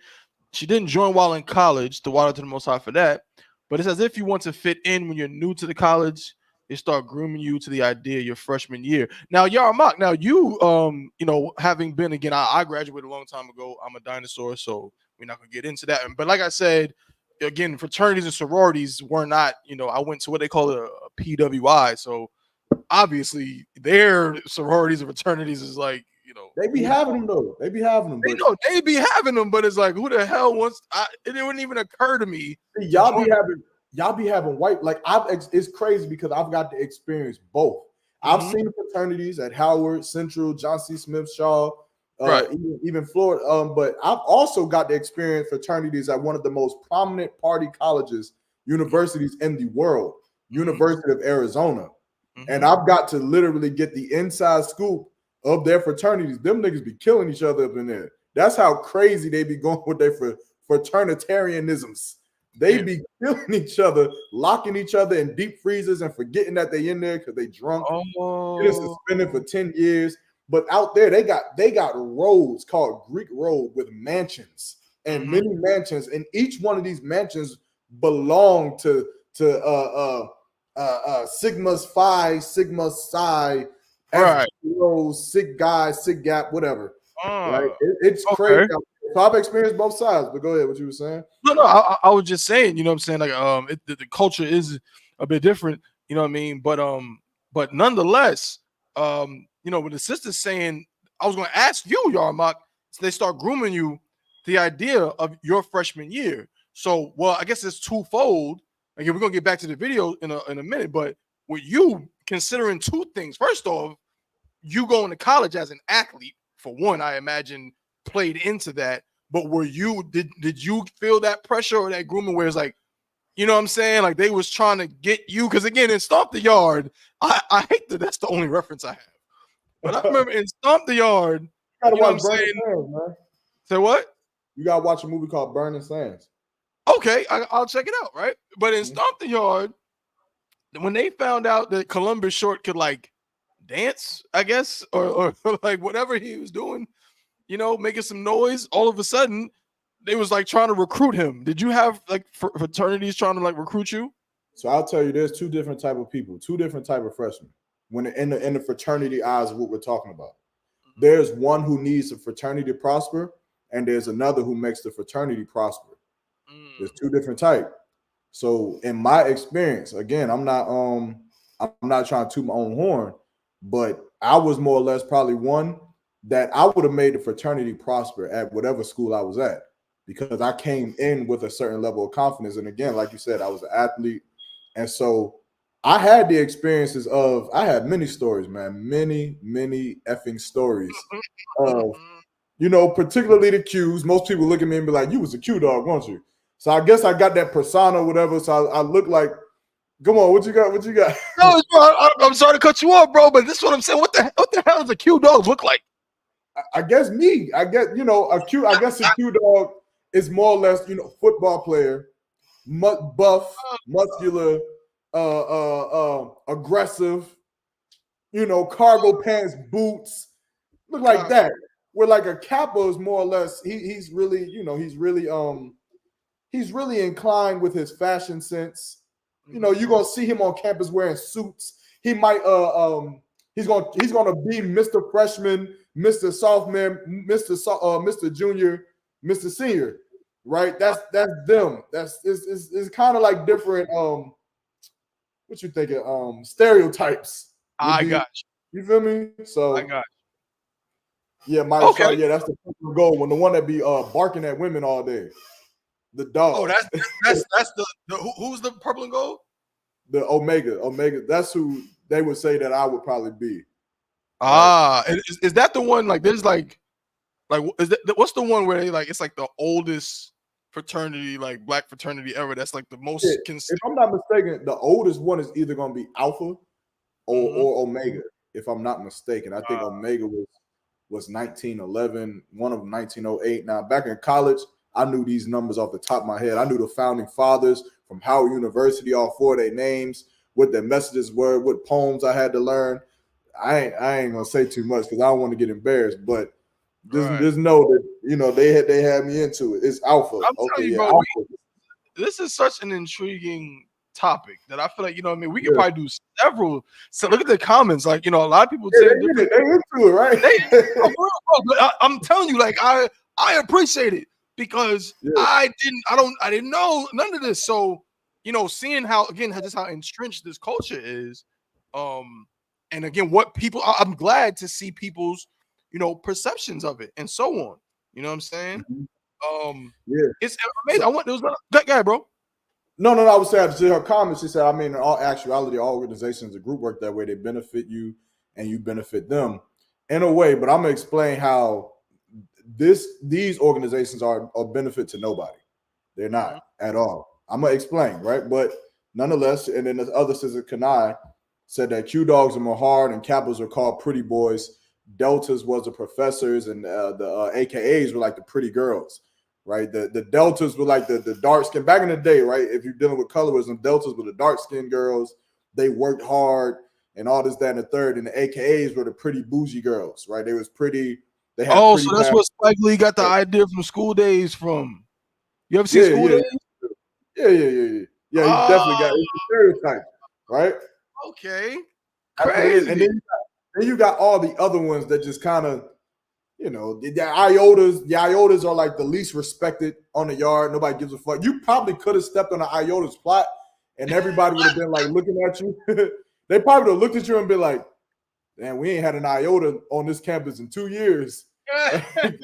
she didn't join while in college. The water to the Most High for that. But it's as if you want to fit in when you're new to the college. They start grooming you to the idea your freshman year. Now, YAHANNA, now you, having been, again, I graduated a long time ago. I'm a dinosaur, so we're not gonna get into that. But like I said, again, fraternities and sororities were not, I went to what they call a PWI. So obviously their sororities and fraternities is like, they be having them though. They be having them. They be having them, but it's like, who the hell wants? It wouldn't even occur to me. Y'all be having white, like it's crazy because I've got to experience both. I've seen fraternities at Howard, Central, John C. Smith, Shaw, right. even Florida. But I've also got to experience fraternities at one of the most prominent party colleges, universities in the world, University of Arizona. And I've got to literally get the inside scoop of their fraternities. Them niggas be killing each other up in there. That's how crazy they be going with their fraternitarianisms. They be killing each other, locking each other in deep freezers and forgetting that they in there because they drunk. Getting suspended for 10 years. But out there, they got roads called Greek Road with mansions and many mansions. And each one of these mansions belong to Sigma Phi, Sigma Psi, right. Sig Guy, Sig Gap, whatever. Right? It's crazy. So I've experienced both sides, but go ahead. What you were saying? No, I was just saying. You know what I'm saying? Like, the culture is a bit different. You know what I mean? But nonetheless, when the sister's saying, I was going to ask you, YAHANNA, so they start grooming you, the idea of your freshman year. So, well, I guess it's twofold. Again, we're gonna get back to the video in a minute, but with you considering two things. First off, you going to college as an athlete, for one, I imagine played into that. But did you feel that pressure or that grooming where it's like, you know what I'm saying? Like they was trying to get you, because again, in Stomp the Yard, I hate that that's the only reference I have. But I remember in Stomp the Yard, you know what I'm saying? Sands, man. Say what? You gotta watch a movie called Burning Sands. Okay, I'll check it out, right? But in Stomp the Yard, when they found out that Columbus Short could like dance, I guess, or like whatever he was doing, making some noise. All of a sudden, they was like trying to recruit him. Did you have like fraternities trying to like recruit you? So I'll tell you, there's two different type of people, two different type of freshmen. When in the fraternity eyes of what we're talking about, there's one who needs the fraternity to prosper, and there's another who makes the fraternity prosper. There's two different type. So in my experience, again, I'm not trying to toot my own horn, but I was more or less probably one that I would have made the fraternity prosper at whatever school I was at, because I came in with a certain level of confidence. And again, like you said, I was an athlete. And so I had the experiences I had many stories, man, many effing stories of, particularly the Qs. Most people look at me and be like, you was a Q dog, weren't you? So I guess I got that persona or whatever. So I look like, come on, what you got? No, I'm sorry to cut you off, bro, but this is what I'm saying. What the hell does a Q dog look like? I guess me. I guess, a Q dog is more or less, football player, buff, muscular, aggressive, cargo pants, boots, look like that. Where like a Kappa is more or less, he's really inclined with his fashion sense. You're gonna see him on campus wearing suits. He might he's gonna be Mr. Freshman, Mr. Sophomore, Mr. Junior, Mr. Senior, right? That's them. It's kind of like different what you thinking? Stereotypes. I got you. You feel me? So I got you. Yeah, my okay. Yeah, that's the purple gold one. The one that be barking at women all day. The dog. Oh, that's the who's the purple and gold? The Omega. That's who they would say that I would probably be. Is that the one? Like, there's like is that what's the one where they like it's like the oldest fraternity, like black fraternity ever? That's like the most. If I'm not mistaken, the oldest one is either gonna be Alpha or Omega. If I'm not mistaken, I think Omega was 1911, one of them 1908. Now, back in college, I knew these numbers off the top of my head. I knew the founding fathers from Howard University, all four of their names, what their messages were, what poems I had to learn. I ain't gonna say too much because I don't want to get embarrassed, but just know that they had me into it. It's Alpha. Okay, you, bro, Alpha. This is such an intriguing topic that I feel like we could probably do several. So look at the comments, like a lot of people say they into it, right? I'm telling you, like I appreciate it because I didn't know none of this. So seeing how entrenched this culture is, and again what people I'm glad to see people's perceptions of it and so on. You know what I'm saying? It's amazing. I want that guy, bro. No, I was saying to her comments, she said, in all actuality, all organizations and group work that way, they benefit you and you benefit them in a way. But I'm gonna explain how these organizations are a benefit to nobody. They're not at all. I'm gonna explain, right? But nonetheless, and then the other sister Kanai said that Q dogs are more hard and Kappas are called pretty boys. Deltas was the professors and the AKAs were like the pretty girls. Right, the Deltas were like the dark skin back in the day, right? If you're dealing with colorism, Deltas were the dark skinned girls. They worked hard and all this, that, and the third. And the AKAs were the pretty bougie girls, right? They was pretty. They had so that's what Spike Lee got the idea from School Days from. You ever see School Days? Yeah. He definitely got it's a stereotype, right? Okay, crazy. And then you got all the other ones that just kind of. The iotas are like the least respected on the yard. Nobody gives a fuck. You probably could have stepped on an iota's plot and everybody would have been like looking at you. They probably would have looked at you and been like, damn, we ain't had an iota on this campus in 2 years. It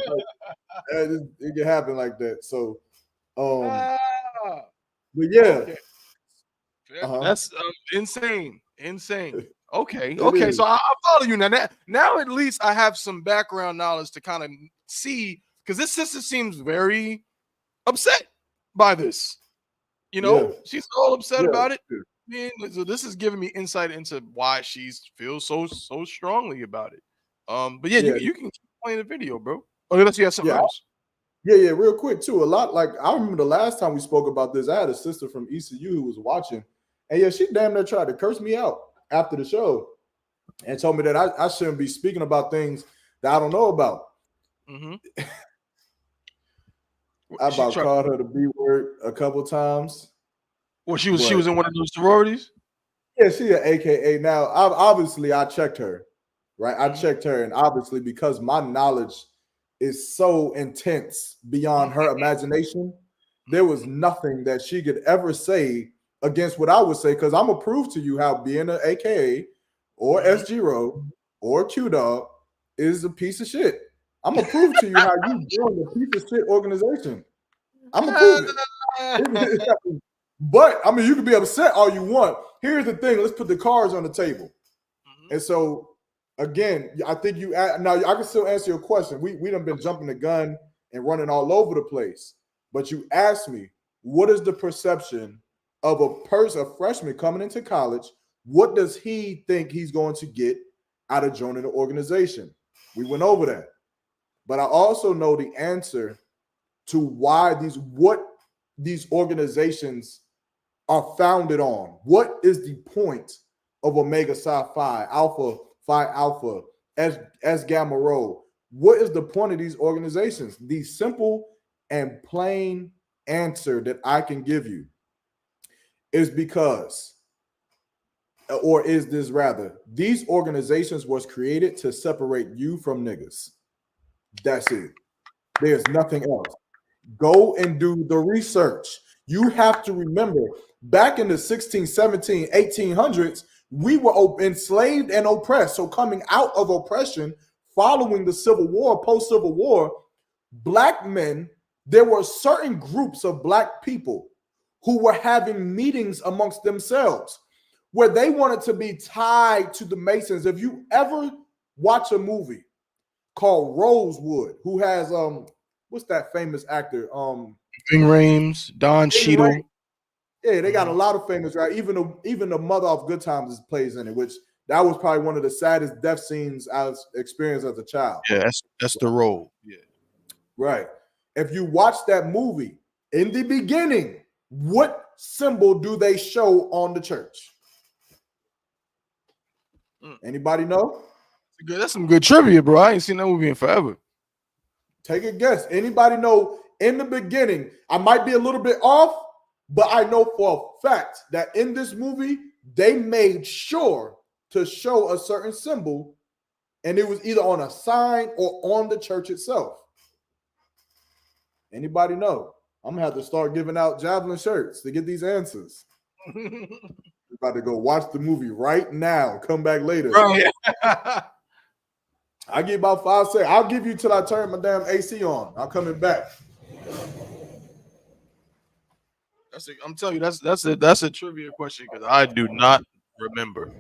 can happen like that. So, but yeah. Okay. That's insane. Okay. So I follow you now. Now at least I have some background knowledge to kind of see, because this sister seems very upset by this. She's all upset about it. Man, so this is giving me insight into why she feels so strongly about it. But you can keep playing the video, bro. Unless you have something else. Yeah, real quick too. A lot like I remember the last time we spoke about this. I had a sister from ECU who was watching, and she damn near tried to curse me out after the show. and told me that I shouldn't be speaking about things that I don't know about. Mm-hmm. I about called her the B word a couple times. Well, she was in one of those sororities. Yeah, she an AKA. Now, obviously, I checked her, right? I checked her, and obviously, because my knowledge is so intense beyond her imagination, there was nothing that she could ever say against what I would say, because I'm gonna prove to you how being an AKA or SG-Ro or Q-Dog is a piece of shit. I'm gonna prove to you how you joined a piece of shit organization. I'm gonna prove it. But I mean, you can be upset all you want. Here's the thing: let's put the cards on the table. And so, again, I think you now I can still answer your question. We done been jumping the gun and running all over the place. But you asked me, what is the perception of a freshman coming into college? What does he think he's going to get out of joining the organization? We went over that. But I also know the answer to why these organizations are founded on. What is the point of Omega Psi Phi, Alpha Phi Alpha, S Gamma Rho? What is the point of these organizations? The simple and plain answer that I can give you is because, or is this rather, these organizations was created to separate you from niggas. That's it. There's nothing else. Go and do the research. You have to remember, back in the 16, 17, 1800s, we were enslaved and oppressed. So coming out of oppression, following the Civil War, post-Civil War, black men, there were certain groups of black people who were having meetings amongst themselves where they wanted to be tied to the Masons. If you ever watch a movie called Rosewood, who has what's that famous actor? Ving Rhames, Don Cheadle. Yeah, they got a lot of famous, right? Even the mother of Good Times plays in it, which that was probably one of the saddest death scenes I've experienced as a child. Yeah, that's the role. Yeah. Right. If you watch that movie, in the beginning, what symbol do they show on the church? Anybody know? That's some good trivia, bro. I ain't seen that movie in forever. Take a guess. Anybody know in the beginning? I might be a little bit off, but I know for a fact that in this movie, they made sure to show a certain symbol, and it was either on a sign or on the church itself. Anybody know? I'm gonna have to start giving out javelin shirts to get these answers. We're about to go watch the movie right now. Come back later. Right. I give about 5 seconds. I'll give you till I turn my damn AC on. I'm coming back. I'm telling you, that's a trivia question because I do not remember.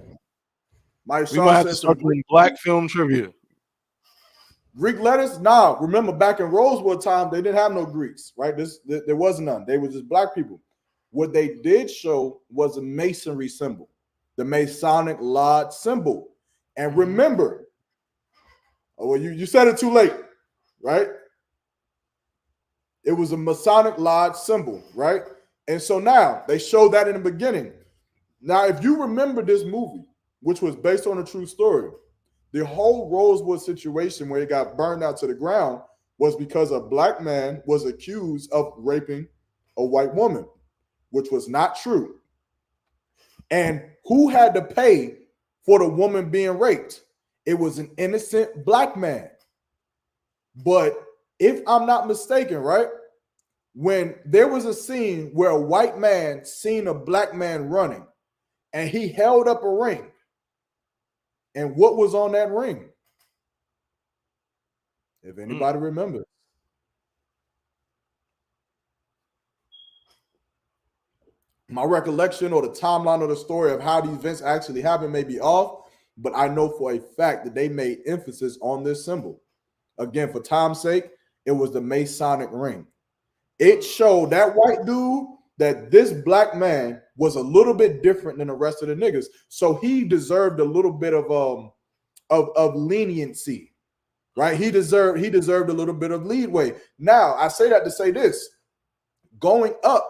Mike We might have to start doing black film trivia. Greek letters? Nah. Remember back in Rosewood time, they didn't have no Greeks, right? There was none. They were just black people. What they did show was a masonry symbol, the Masonic Lodge symbol. And remember, well, you said it too late, right? It was a Masonic Lodge symbol, right? And so now they showed that in the beginning. Now, if you remember this movie, which was based on a true story, the whole Rosewood situation where it got burned out to the ground was because a black man was accused of raping a white woman, which was not true. And who had to pay for the woman being raped? It was an innocent black man. But if I'm not mistaken, right, when there was a scene where a white man seen a black man running and he held up a ring, and what was on that ring? If anybody remembers. My recollection or the timeline of the story of how these events actually happened may be off, but I know for a fact that they made emphasis on this symbol. Again, for time's sake, it was the Masonic ring. It showed that white dude that this black man was a little bit different than the rest of the niggas. So he deserved a little bit of leniency, right? He deserved a little bit of leeway. Now, I say that to say this. Going up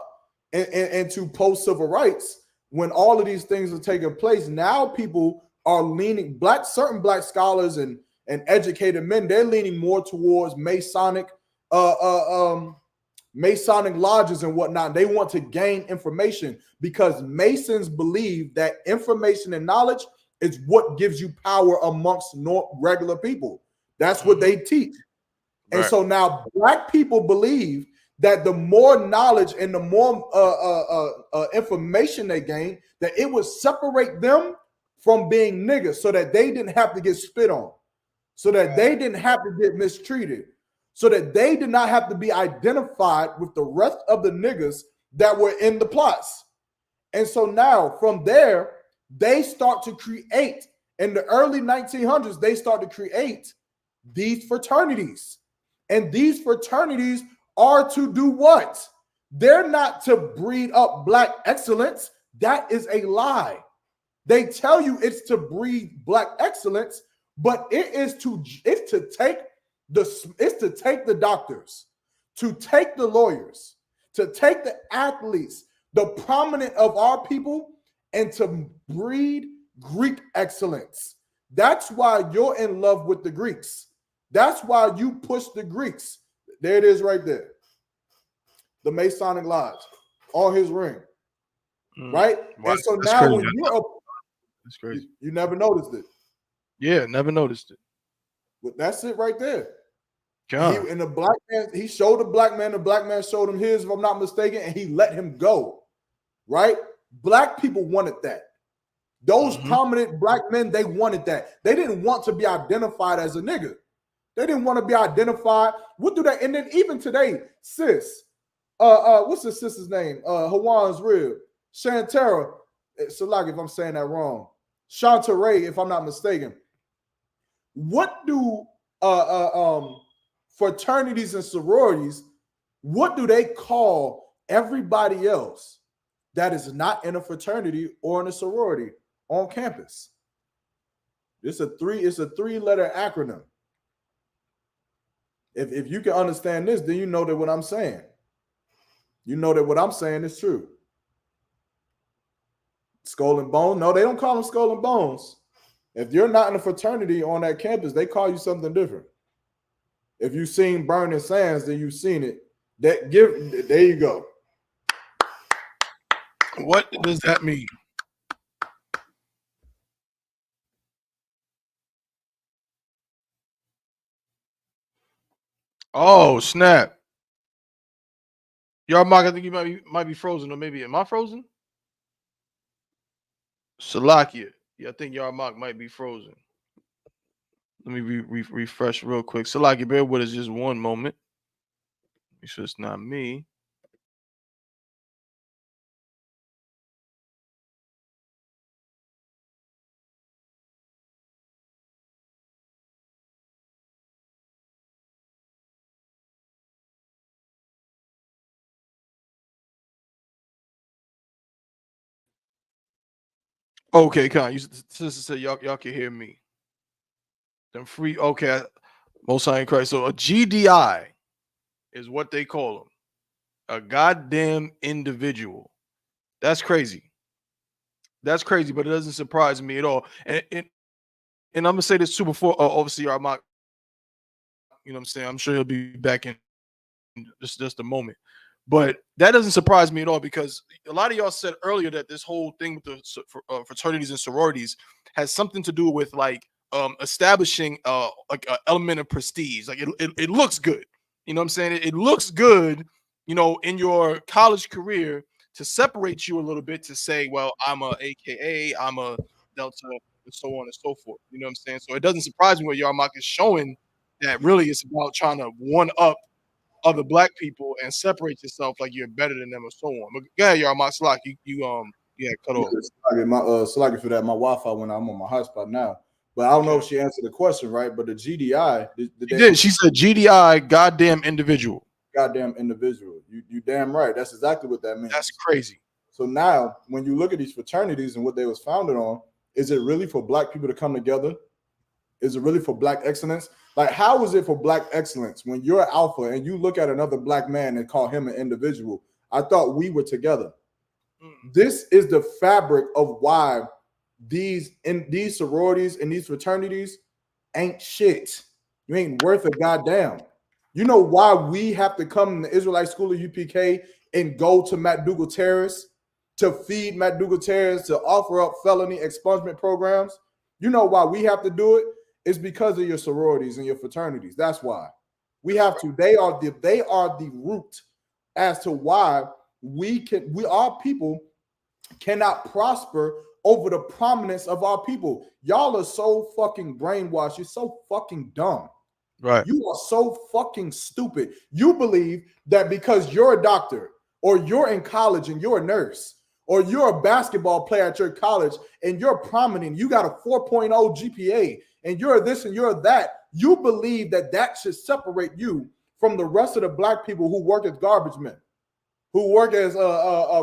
into post-civil rights, when all of these things are taking place, now people are leaning, certain black scholars and educated men, they're leaning more towards Masonic lodges and whatnot. They want to gain information because Masons believe that information and knowledge is what gives you power amongst regular people. That's what they teach. And so now black people believe that the more knowledge and the more information they gain, that it would separate them from being niggas so that they didn't have to get spit on, so that they didn't have to get mistreated, so that they did not have to be identified with the rest of the niggas that were in the plots. And so now from there, they start to create, in the early 1900s, they start to create these fraternities. And these fraternities are to do what? They're not to breed up black excellence. That is a lie. They tell you it's to breed black excellence, but it's to take the doctors, to take the lawyers, to take the athletes, the prominent of our people, and to breed Greek excellence. That's why you're in love with the Greeks. That's why you push the Greeks. There it is right there. The Masonic Lodge on his ring. Right? And so That's now crazy. when you're up, that's crazy. You never noticed it. Yeah, never noticed it. But that's it right there. God. And the black man, he showed the black man showed him his, if I'm not mistaken, and he let him go. Right? Black people wanted that. Those prominent black men, they wanted that. They didn't want to be identified as a nigga. They didn't want to be identified. What do they? And then even today, sis, what's the sister's name? Hawan's rib, Shantara. Salak, if I'm saying that wrong. Shantaray, if I'm not mistaken. What do fraternities and sororities, what do they call everybody else that is not in a fraternity or in a sorority on campus? It's a three-letter acronym. If you can understand this, then you know that what I'm saying. You know that what I'm saying is true. Skull and Bones? No, they don't call them Skull and Bones. If you're not in a fraternity on that campus, they call you something different. If you've seen Burning Sands, then you've seen it. There you go. What does that mean? Oh, snap. Y'all, Mark, I think you might be frozen, or maybe am I frozen? Salakia. Yeah, I think y'all Mark might be frozen. Let me refresh real quick. Salakia, bear with us just one moment. Make sure it's not me. Okay, Con, you sister said y'all can hear me. Them free, okay, Most High in Christ. So a GDI is what they call them. A goddamn individual. That's crazy. That's crazy, but it doesn't surprise me at all. And I'm gonna say this too before obviously our mock, you know what I'm saying? I'm sure he'll be back in just a moment. But that doesn't surprise me at all, because a lot of y'all said earlier that this whole thing with the fraternities and sororities has something to do with like establishing like an element of prestige. Like it looks good. You know what I'm saying? It looks good, you know, in your college career to separate you a little bit, to say, well, I'm a AKA, I'm a Delta, and so on and so forth. You know what I'm saying? So it doesn't surprise me what Yarmak is showing, that really it's about trying to one up other black people and separate yourself like you're better than them or so on. But go ahead, Yarmak. Slack, you cut off. Slacking for that. My Wi-Fi when I'm on my hotspot now. But I don't know if she answered the question right. But the GDI, She did. She said GDI, goddamn individual. Goddamn individual. You damn right. That's exactly what that means. That's crazy. So now, when you look at these fraternities and what they was founded on, is it really for black people to come together? Is it really for black excellence? Like, how is it for black excellence when you're alpha and you look at another black man and call him an individual? I thought we were together. This is the fabric of why these sororities and these fraternities ain't shit. You ain't worth a goddamn. You know why we have to come in the Israelite School of UPK and go to McDougal Terrace to feed McDougal Terrace, to offer up felony expungement programs? You know why we have to do it? It's because of your sororities and your fraternities. That's why we have to. They are the root as to why our people cannot prosper over the prominence of our people. Y'all are so fucking brainwashed. You're so fucking dumb. Right. You are so fucking stupid. You believe that because you're a doctor or you're in college and you're a nurse or you're a basketball player at your college and you're prominent, you got a 4.0 GPA and you're this and you're that, you believe that should separate you from the rest of the black people who work as garbage men, who work as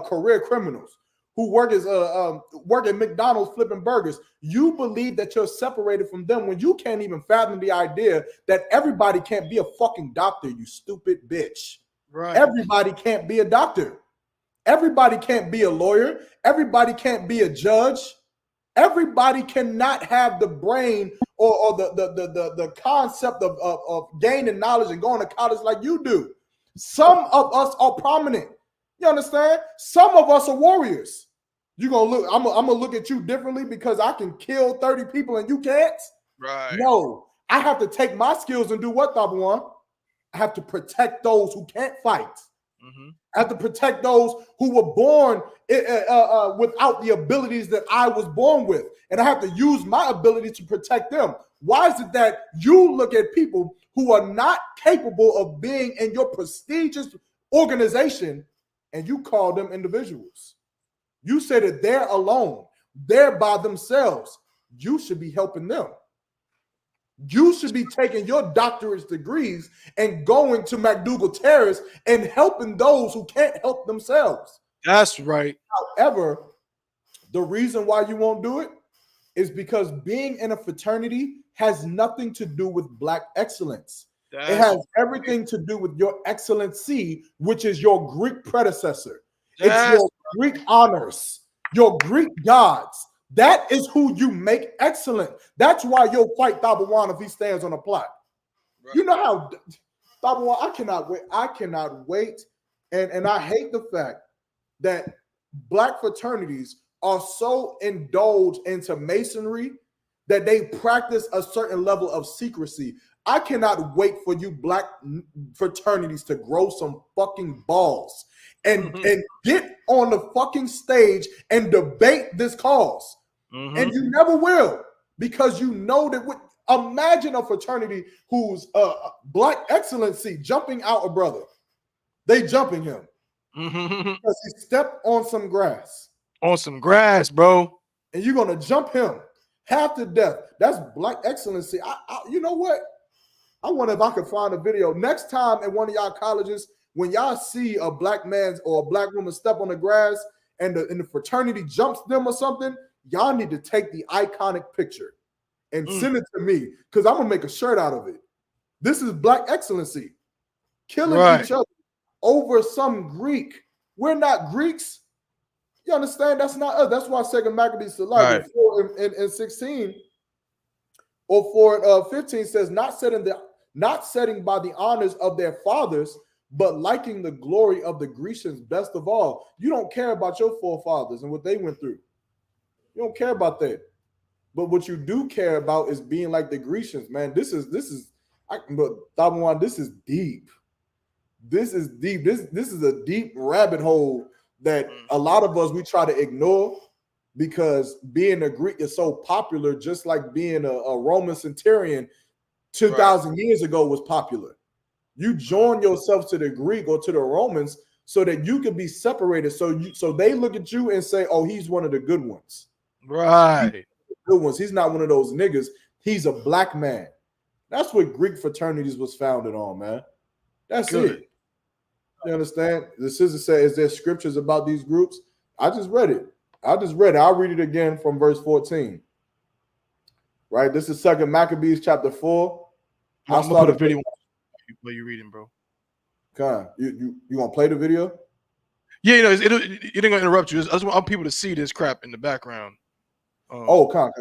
career criminals, who work at McDonald's flipping burgers. You believe that you're separated from them when you can't even fathom the idea that everybody can't be a fucking doctor, you stupid bitch. Right. Everybody can't be a doctor. Everybody can't be a lawyer. Everybody can't be a judge. Everybody cannot have the brain or the concept of gaining knowledge and going to college like you do. Some of us are prominent. You understand? Some of us are warriors. You gonna look? I'm gonna look at you differently because I can kill 30 people and you can't. Right. No, I have to take my skills and do what, Tabawan? I have to protect those who can't fight. Mm-hmm. I have to protect those who were born without the abilities that I was born with, and I have to use my ability to protect them. Why is it that you look at people who are not capable of being in your prestigious organization and you call them individuals? You say that they're alone, they're by themselves. You should be helping them. You should be taking your doctorate degrees and going to McDougal Terrace and helping those who can't help themselves. That's right. However, the reason why you won't do it is because being in a fraternity has nothing to do with black excellence. It has everything to do with your excellency, which is your Greek predecessor. It's your Greek honors, your Greek gods. That is who you make excellent. That's why you'll fight Tabawan if he stands on a plot. Right. You know how Tabawan, I cannot wait. I cannot wait. And I hate the fact that black fraternities are so indulged into masonry that they practice a certain level of secrecy. I cannot wait for you black fraternities to grow some fucking balls and get on the fucking stage and debate this cause. And you never will, because you know that imagine a fraternity whose black excellency jumping out a brother. They jumping him because he stepped on some grass. On some grass, bro. And you're gonna jump him half to death. That's black excellency. You know what? I wonder if I could find a video next time at one of y'all colleges when y'all see a black man or a black woman step on the grass and the fraternity jumps them or something. Y'all need to take the iconic picture and send it to me because I'm gonna make a shirt out of it. This is black excellency, killing each other over some Greek. We're not Greeks. You understand? That's not us. That's why Second Maccabees to life in 16 or 15 says not setting by the honors of their fathers, but liking the glory of the Grecians best of all. You don't care about your forefathers and what they went through. You don't care about that. But what you do care about is being like the Grecians, man. This is Tabawan, this is deep. This is deep. This is a deep rabbit hole that a lot of us we try to ignore because being a Greek is so popular, just like being a Roman centurion 2,000 years ago was popular. You join yourself to the Greek or to the Romans so that you can be separated. So they look at you and say, "Oh, he's one of the good ones." Right. Good ones. He's not one of those niggas. He's a black man. That's what Greek fraternities was founded on, man. That's it. You understand? The sister said, is there scriptures about these groups? I just read it. I'll read it again from verse 14. Right? This is 2 Maccabees chapter 4. I'll start a video while you're reading, bro. Come on. You gonna play the video? Yeah, it ain't gonna interrupt you. I just want people to see this crap in the background. Con.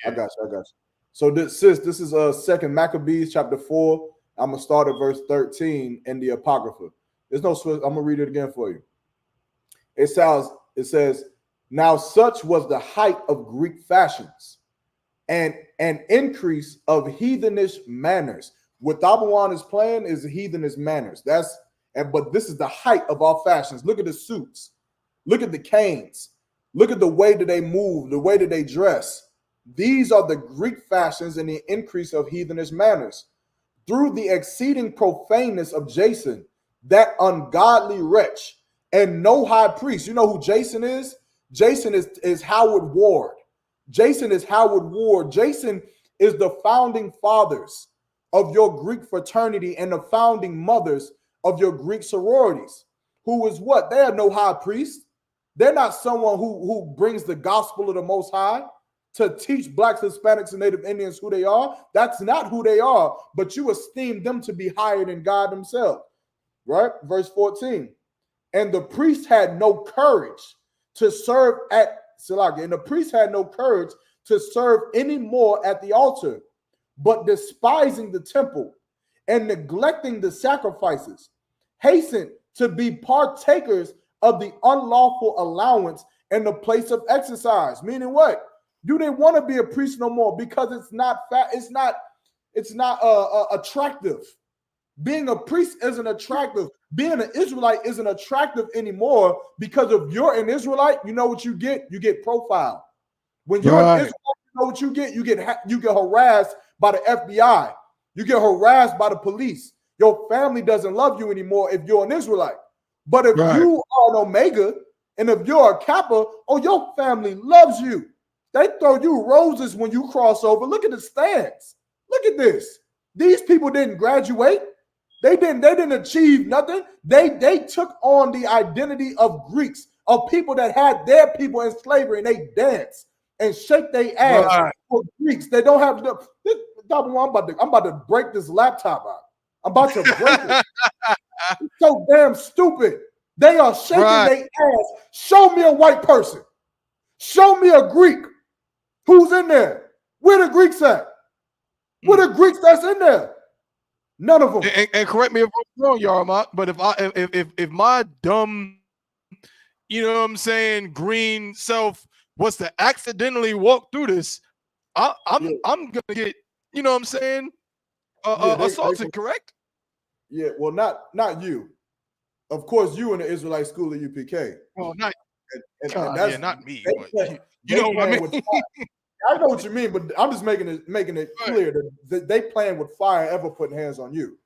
I got you. So this is 2nd Maccabees chapter 4. I'm gonna start at verse 13 in the Apocrypha. There's no switch. I'm gonna read it again for you. It says, now such was the height of Greek fashions and an increase of heathenish manners. What Tabawan is playing is heathenish manners. But this is the height of all fashions. Look at the suits, look at the canes, look at the way that they move, the way that they dress. These are the Greek fashions and the increase of heathenish manners. Through the exceeding profaneness of Jason, that ungodly wretch, and no high priest. You know who Jason is? Jason is Howard Ward. Jason is Howard Ward. Jason is the founding fathers of your Greek fraternity and the founding mothers of your Greek sororities. Who is what? They are no high priest. They're not someone who brings the gospel of the Most High to teach blacks, Hispanics, and Native Indians who they are. That's not who they are, but you esteem them to be higher than God himself, right? Verse 14. And the priest had no courage to serve at Salaki, and the priest had no courage to serve any more at the altar, but despising the temple and neglecting the sacrifices, hastened to be partakers of the unlawful allowance and the place of exercise. Meaning what? You didn't want to be a priest no more because it's not attractive. Being a priest isn't attractive. Being an Israelite isn't attractive anymore because if you're an Israelite, you know what you get? You get profiled. When you're an Israelite, you know what you get? You get harassed by the FBI. You get harassed by the police. Your family doesn't love you anymore if you're an Israelite. But if you are an Omega and if you're a Kappa, your family loves you. They throw you roses when you cross over. Look at the stands. Look at this. These people didn't graduate. They didn't achieve nothing. They took on the identity of Greeks, of people that had their people in slavery, and they dance and shake their ass for Greeks. They don't have the. I'm about to break this laptop out. I'm about to break it. It's so damn stupid. They are shaking their ass. Show me a white person. Show me a Greek. Who's in there? Where the Greeks at? Where the Greeks that's in there? None of them. And correct me if I'm wrong, Yarma, but if my dumb, you know what I'm saying, green self was to accidentally walk through this, I'm gonna get, you know what I'm saying, assaulted, correct? Yeah, well, not you. Of course, you in the Israelite school at UPK. Well, not not me. You know what I mean? I know what you mean, but I'm just making it clear that they playing with fire, ever putting hands on you.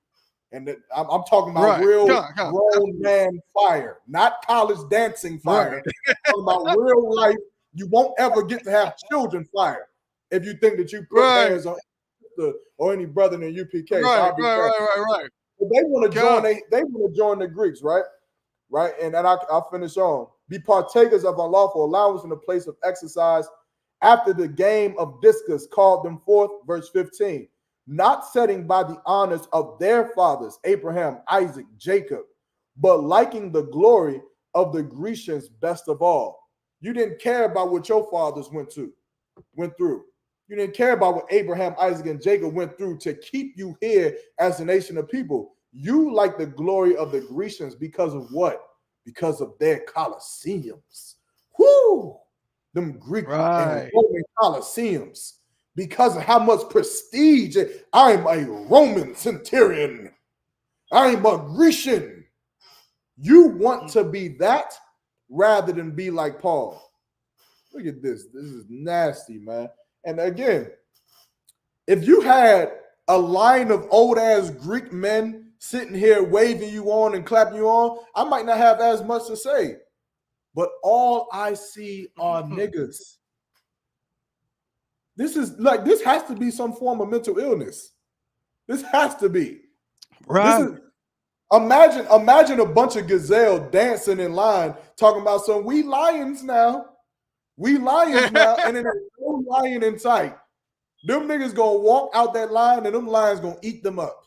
And I'm talking about real grown man fire, not college dancing fire. I'm talking about real life. You won't ever get to have children fire if you think that you put hands on or any brother in UPK. Right. But they want to join. They want to join the Greeks, right? And then I'll finish on. Be partakers of unlawful allowance in the place of exercise. After the game of discus called them forth, verse 15, not setting by the honors of their fathers, Abraham, Isaac, Jacob, but liking the glory of the Grecians best of all. You didn't care about what your fathers went through. You didn't care about what Abraham, Isaac, and Jacob went through to keep you here as a nation of people. You like the glory of the Grecians because of what? Because of their Colosseums. Whoo! Them Greek and Roman Colosseums, because of how much prestige. I'm a Roman centurion. I'm a Grecian. You want to be that rather than be like Paul. Look at this. This is nasty, man. And again, if you had a line of old ass Greek men sitting here waving you on and clapping you on, I might not have as much to say. But all I see are niggas. This has to be some form of mental illness. This has to be. Imagine a bunch of gazelle dancing in line, talking about some we lions now. And then there's no lion in sight. Them niggas gonna walk out that line and them lions gonna eat them up.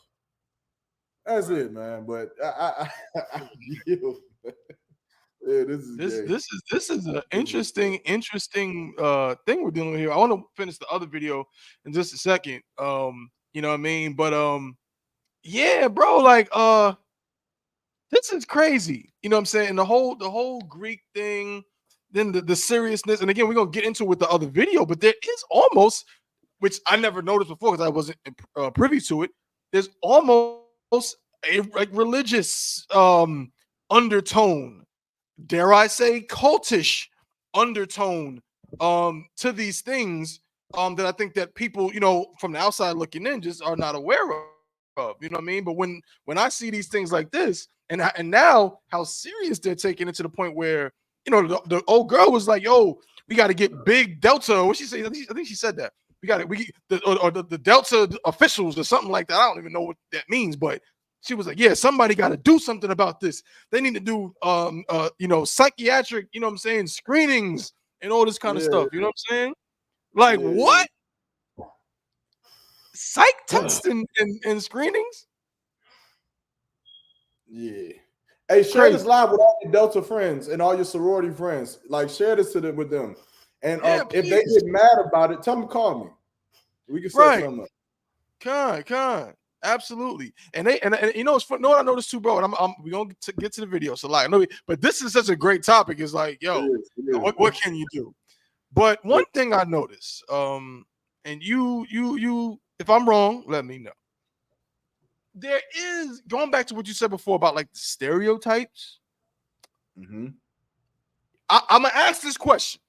That's it, man. But I Yeah, this is gay. This is an interesting thing we're dealing with here. I want to finish the other video in just a second. You know what I mean? But yeah, bro, like this is crazy. You know what I'm saying? The whole Greek thing, then the seriousness, and again, we're gonna get into it with the other video, but there is almost, which I never noticed before because I wasn't privy to it. There's almost a like religious undertone, dare I say, cultish undertone to these things that I think that people, you know, from the outside looking in just are not aware of. You know what I mean? But when I see these things like this, and now how serious they're taking it to the point where, you know, the old girl was like, "Yo, we got to get big Delta." What she say? I think she said that the Delta officials or something like that. I don't even know what that means, but she was like, "Yeah, somebody got to do something about this. They need to do you know, psychiatric, you know what I'm saying, screenings and all this kind of stuff." You know what I'm saying? Like what? Psych tests and screenings? Yeah. Hey, share this live with all your Delta friends and all your sorority friends. Like, share this with them. And if they get mad about it, tell them to call me. We can set something up. Con. Absolutely. And you know, it's fun. Know what I noticed too, bro? And we gonna get to the video. So like, but this is such a great topic. It's like, yo, what can you do? But one thing I noticed, and you, if I'm wrong, let me know. There is, going back to what you said before about like the stereotypes. Mm-hmm. I'm gonna ask this question.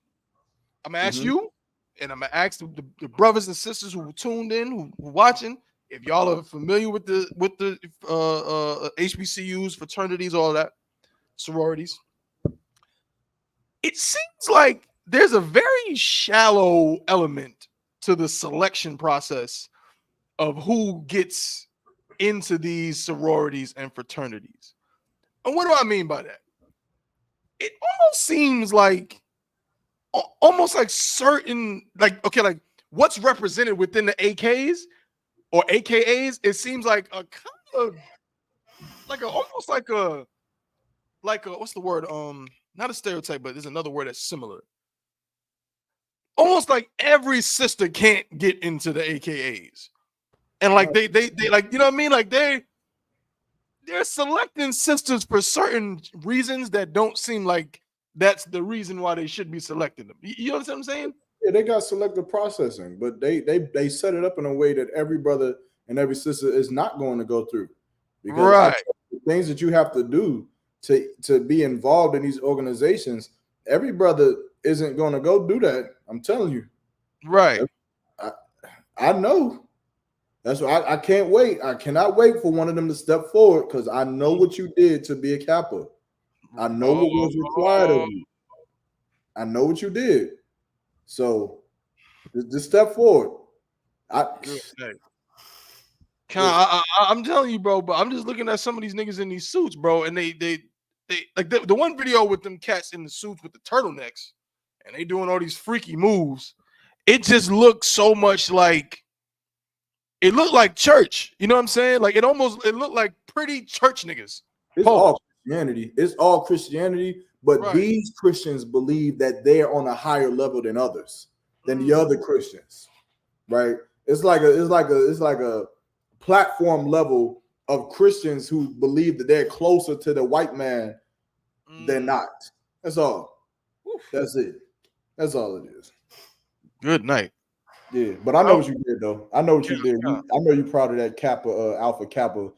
I'm gonna ask you, and I'm gonna ask the brothers and sisters who tuned in, who watching, if y'all are familiar with the HBCUs, fraternities, all that, sororities. It seems like there's a very shallow element to the selection process of who gets into these sororities and fraternities. And what do I mean by that? It almost seems like certain, like, okay, like what's represented within the AKs or AKAs, it seems like a kind of almost like a what's the word? Not a stereotype, but there's another word that's similar. Almost like every sister can't get into the AKAs. And like they like, you know what I mean? Like they're selecting sisters for certain reasons that don't seem like that's the reason why they should be selecting them. You know what I'm saying? Yeah, they got selective processing, but they set it up in a way that every brother and every sister is not going to go through. Because the things that you have to do to be involved in these organizations, every brother isn't going to go do that. I'm telling you. Right. I know. That's why I can't wait. I cannot wait for one of them to step forward because I know what you did to be a Kappa. I know what was required of you. I know what you did. So just step forward. I'm telling you, bro, but I'm just looking at some of these niggas in these suits, bro, and they like the one video with them cats in the suits with the turtlenecks and they doing all these freaky moves. It just looks so much like, it looked like church. You know what I'm saying? Like it looked like pretty church niggas. It's all Christianity. It's all Christianity, but these Christians believe that they're on a higher level than others, than the other Christians, right? It's like a platform level of Christians who believe that they're closer to the white man than not. That's all. That's it. That's all it is. Good night. Yeah, but I know what you did, though. I know what you did. I know you're proud of that Kappa, Alpha Kappa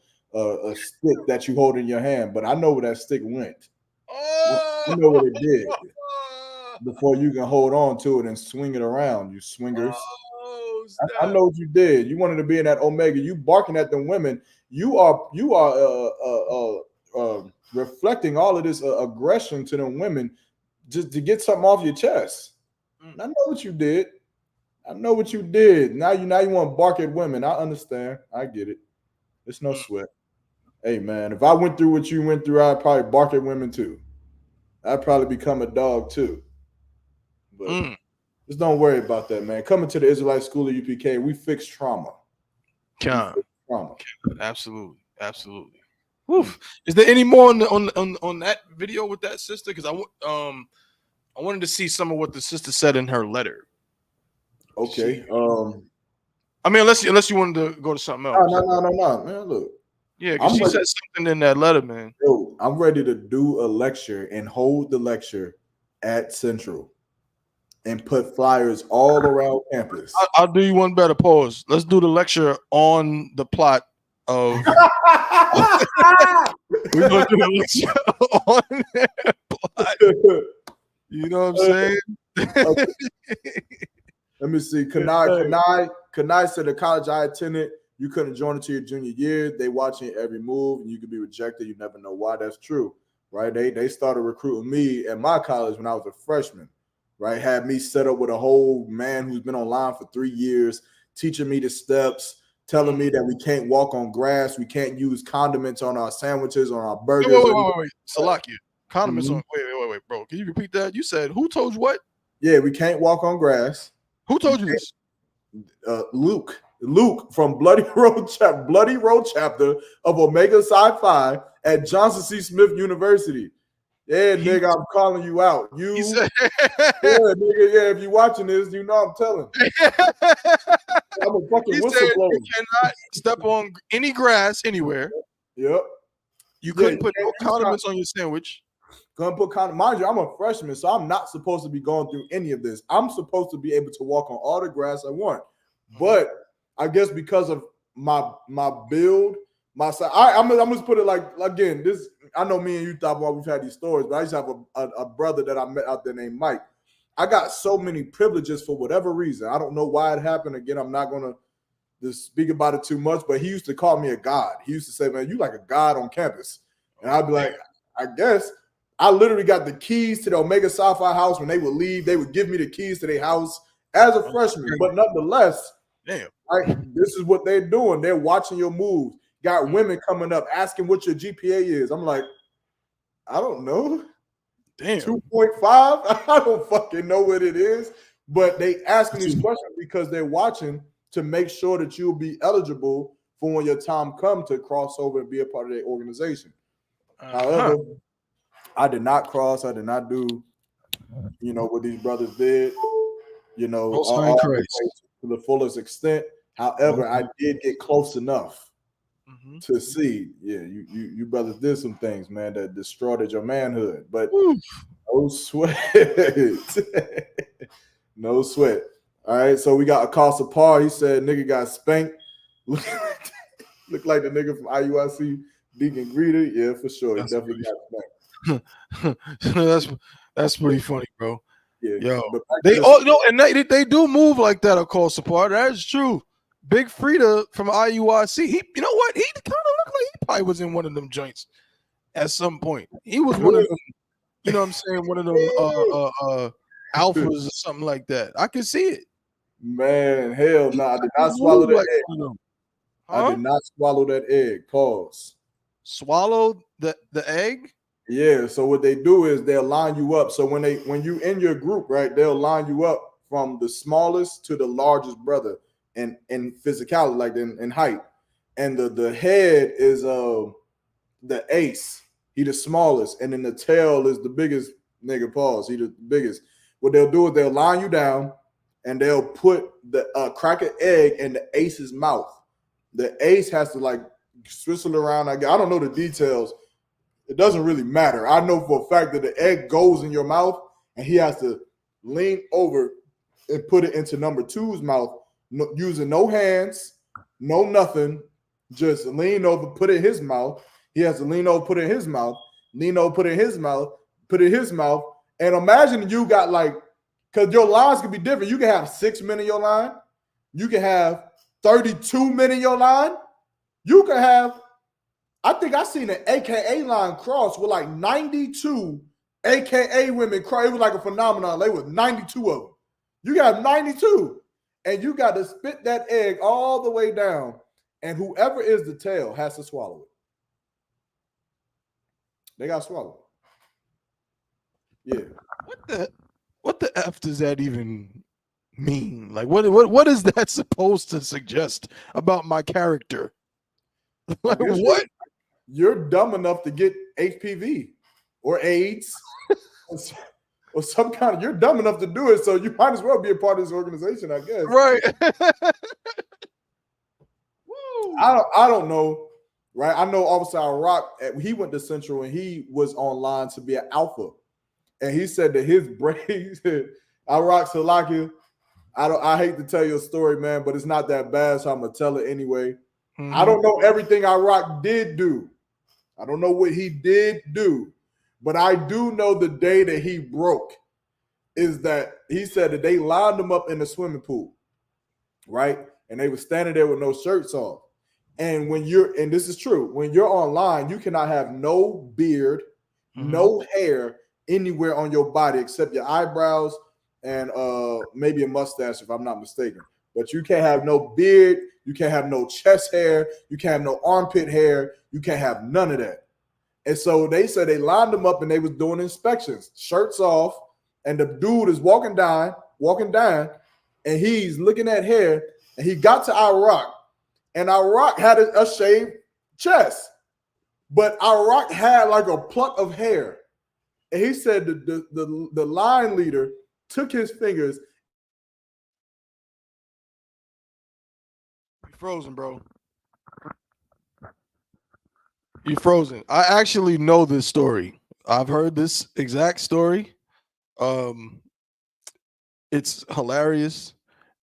stick that you hold in your hand, but I know where that stick went. I know what it did before you can hold on to it and swing it around, you swingers. I know what you did. You wanted to be in that Omega. You barking at them women. You are reflecting all of this aggression to them women just to get something off your chest. And I know what you did. I know what you did. Now you want to bark at women. I understand. I get it. It's no sweat. Hey man, if I went through what you went through, I'd probably bark at women too. I'd probably become a dog too. But just don't worry about that, man. Coming to the Israelite School of UPK, we fix trauma. Absolutely. Oof. Is there any more on that video with that sister? Because I wanted to see some of what the sister said in her letter. Okay. I mean, unless you wanted to go to something else. No, man. Look. Yeah, because she said something in that letter, man. Yo, I'm ready to do a lecture and hold the lecture at Central and put flyers all around campus. I'll do you one better. Pause. Let's do the lecture on the plot of. We're gonna do the lecture on that plot. You know what I'm saying? Okay. Let me see. Kanai said the college I attended, you couldn't join until your junior year. They watching every move, and you could be rejected. You never know why. That's true, right? They started recruiting me at my college when I was a freshman, right? Had me set up with a whole man who's been online for 3 years, teaching me the steps, telling me that we can't walk on grass, we can't use condiments on our sandwiches, on our burgers. Wait. Salakia. Condiments on. Wait, bro. Can you repeat that? You said who told you what? Yeah, we can't walk on grass. Who told you this? Luke from Bloody Road chapter of Omega Psi Phi at Johnson C. Smith University. Yeah, nigga, I'm calling you out. You said, nigga, if you watching this, you know I'm telling. I'm a fucking whistleblower. You cannot step on any grass anywhere. Yep. You couldn't put no condiments on your sandwich. Gonna put mind you, I'm a freshman, so I'm not supposed to be going through any of this. I'm supposed to be able to walk on all the grass I want. But I guess because of my build, my size, I'm gonna put it like again. This I know me and you thought about we've had these stories, but I used to have a brother that I met out there named Mike. I got so many privileges for whatever reason. I don't know why it happened. Again, I'm not gonna just speak about it too much, but he used to call me a god. He used to say, "Man, you like a god on campus," and I'd be like, "I guess." I literally got the keys to the Omega Psi Phi house. When they would leave, they would give me the keys to their house as a freshman. But nonetheless, this is what they're doing. They're watching your moves. Got women coming up asking what your GPA is. I'm like, I don't know. Damn. 2.5? I don't fucking know what it is. But they asking these questions because they're watching to make sure that you'll be eligible for when your time comes to cross over and be a part of their organization. However, I did not cross. I did not do, what these brothers did, to the fullest extent. However, I did get close enough to see, you brothers did some things, man, that destroyed your manhood. But no sweat. No sweat. All right, so we got Acosta Par. He said, nigga got spanked. Look like the nigga from IUIC, Deacon Greeter. Yeah, for sure. He definitely got spanked. That's pretty funny, bro. Yeah, yo, they do move like that across support. That's true. Big Frida from IUIC. He, you know what? He kind of looked like he probably was in one of them joints at some point. He was one of them. You know what I'm saying? One of them alphas or something like that. I can see it. Man, hell no! I did not swallow that egg. I did not swallow that egg. Pause. Swallow the egg. Yeah, so what they do is they'll line you up. So when you in your group, right, they'll line you up from the smallest to the largest brother in physicality, like in height. And the head is the ace. He the smallest, and then the tail is the biggest nigga. Pause. He the biggest. What they'll do is they'll line you down and they'll put the crack an egg in the ace's mouth. The ace has to like swizzle around. I don't know the details. It doesn't really matter. I know for a fact that the egg goes in your mouth and he has to lean over and put it into number two's mouth, using no hands, no nothing, just lean over, put it in his mouth. He has to lean over, put it in his mouth, lean over, put it in his mouth, put it in his mouth. And imagine you got because your lines can be different. You can have 6 men in your line. You can have 32 men in your line. You can have, I think I seen an AKA line cross with 92 AKA women cross. It was like a phenomenon. They was 92 of them. You got 92, and you got to spit that egg all the way down, and whoever is the tail has to swallow it. They got to swallow it. Yeah. What the F does that even mean? Like, what is that supposed to suggest about my character? Like, what? you're dumb enough to get HPV or AIDS or some kind of, you're dumb enough to do it. So you might as well be a part of this organization, I guess. Right. I don't know, right? I know Officer Rock, he went to Central and he was online to be an alpha. And he said that his brain, Rock Salakia, I hate to tell you a story, man, but it's not that bad, so I'm gonna tell it anyway. Mm-hmm. I don't know everything Rock did do. I don't know what he did do, but I do know the day that he broke is that he said that they lined him up in the swimming pool, right? And they were standing there with no shirts on. And when and this is true, when you're online, you cannot have no beard, no hair anywhere on your body except your eyebrows and maybe a mustache, if I'm not mistaken. But you can't have no beard, you can't have no chest hair, you can't have no armpit hair, you can't have none of that. And so they said they lined them up and they was doing inspections, shirts off, and the dude is walking down, and he's looking at hair, and he got to Iraq, and Iraq had a shaved chest, but Iraq had like a pluck of hair. And he said the line leader took his fingers. You frozen, bro. You frozen. I actually know this story. I've heard this exact story. It's hilarious,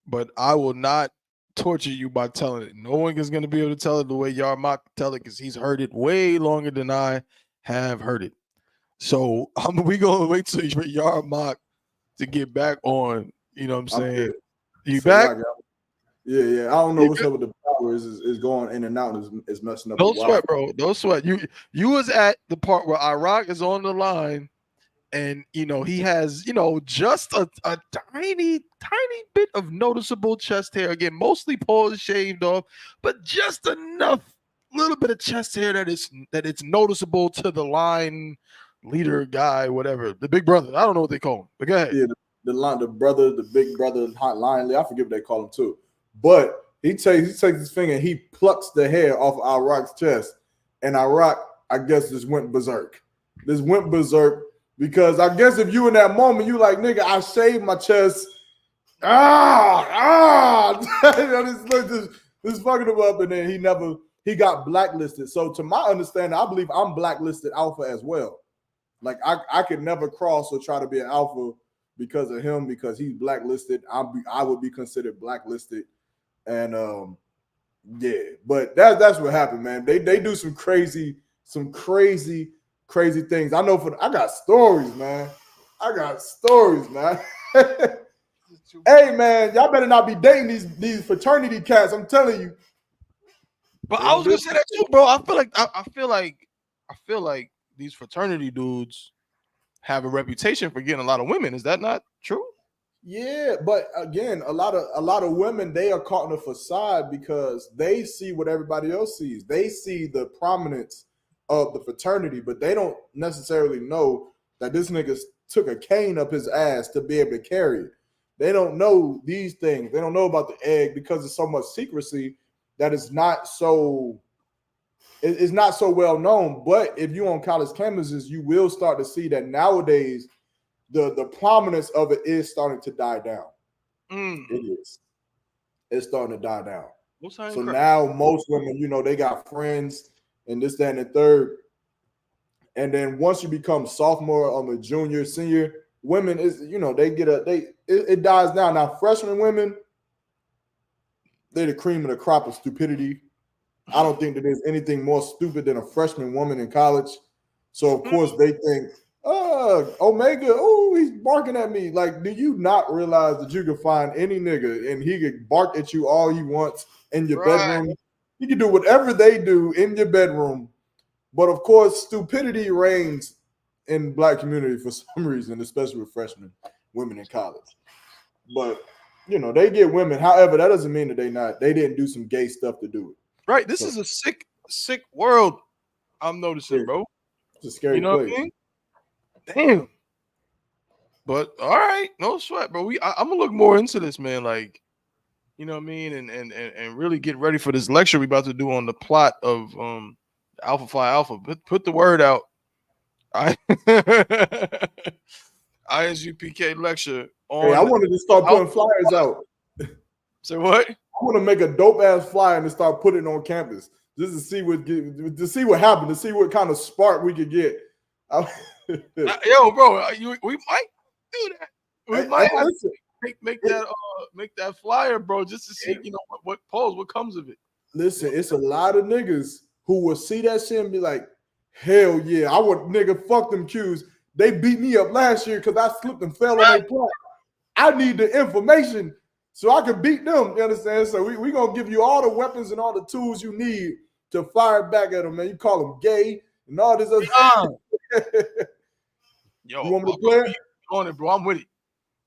but I will not torture you by telling it. No one is going to be able to tell it the way YAHANNA tell it because he's heard it way longer than I have heard it. So we gonna wait till for YAHANNA to get back on. You know what I'm saying? You so back? Yeah. I don't know what's up with the power. Is going in and out. Is messing up. Don't sweat, bro. Don't sweat. You was at the part where Iraq is on the line, and he has just a tiny bit of noticeable chest hair. Again, mostly paws shaved off, but just enough, little bit of chest hair that it's noticeable to the line leader guy, whatever, the big brother. I don't know what they call him. But go ahead. Yeah, the big brother, hot line leader. I forget what they call him too. But he takes his finger and he plucks the hair off Iraq's chest, and Iraq, I guess, just went berserk. Because I guess if you in that moment, you like, nigga, I shaved my chest. This fucking him up, and then he got blacklisted. So to my understanding, I believe I'm blacklisted alpha as well. Like I could never cross or try to be an alpha because of him, because he's blacklisted. I would be considered blacklisted, and yeah. But that's what happened, man. They do some crazy things. I know I got stories, man. Hey, man, y'all better not be dating these fraternity cats. I'm telling you. But I was gonna say that too, bro. I feel like these fraternity dudes have a reputation for getting a lot of women. Is that not true? Yeah, but again, a lot of women, they are caught in a facade because they see what everybody else sees. They see the prominence of the fraternity, but they don't necessarily know that this nigga took a cane up his ass to be able to carry it. They don't know these things. They don't know about the egg because there's so much secrecy that it's not so well known. But if you're on college campuses, you will start to see that nowadays the prominence of it is starting to die down. It is. It's starting to die down. So now most women, they got friends and this, that, and the third. And then once you become sophomore or a junior, senior, women is, it dies down. Now, freshman women, they're the cream of the crop of stupidity. I don't think that there's anything more stupid than a freshman woman in college. So, of course, they think, Omega, oh, he's barking at me. Like, do you not realize that you can find any nigga and he can bark at you all he wants in your bedroom? You can do whatever they do in your bedroom. But, of course, stupidity reigns in Black community for some reason, especially with freshman women in college. But, they get women. However, that doesn't mean that they didn't do some gay stuff to do it. Right. This is a sick world. I'm noticing, bro. It's a scary place. What I mean? Damn. But all right, no sweat, bro. I'm gonna look more into this, man. Like, you know what I mean, and really get ready for this lecture we about to do on the plot of Alpha Phi Alpha. Put the word out. I.S.U.P.K lecture on. Hey, I wanted to start putting flyers out. Say what? I want to make a dope ass flyer and start putting it on campus just to see what happened, to see what kind of spark we could get. Yo, bro, we might do that. We might make that flyer, bro, just to see, what comes of it. Listen, it's a lot of niggas who will see that shit and be like, hell yeah, I would fuck them Qs. They beat me up last year because I slipped and fell on their plot. I need the information so I can beat them. You understand? So we gonna give you all the weapons and all the tools you need to fire back at them, man. You call them gay and all this other Yo, you want me to play it? On it, bro. I'm with it.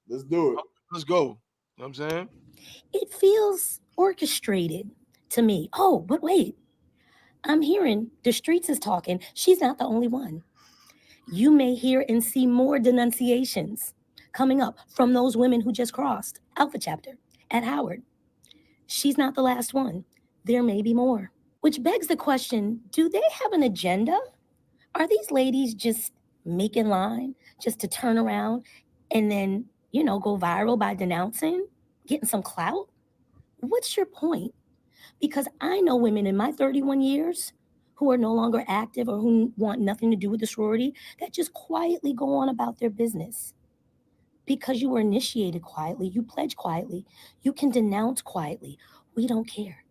Let's do it. Let's go. You know what I'm saying? It feels orchestrated to me. Oh, but wait. I'm hearing the streets is talking. She's not the only one. You may hear and see more denunciations coming up from those women who just crossed Alpha Chapter at Howard. She's not the last one. There may be more. Which begs the question, do they have an agenda? Are these ladies just making line just to turn around and then, go viral by denouncing, getting some clout? What's your point? Because I know women in my 31 years who are no longer active or who want nothing to do with the sorority that just quietly go on about their business. Because you were initiated quietly, you pledge quietly, you can denounce quietly. We don't care.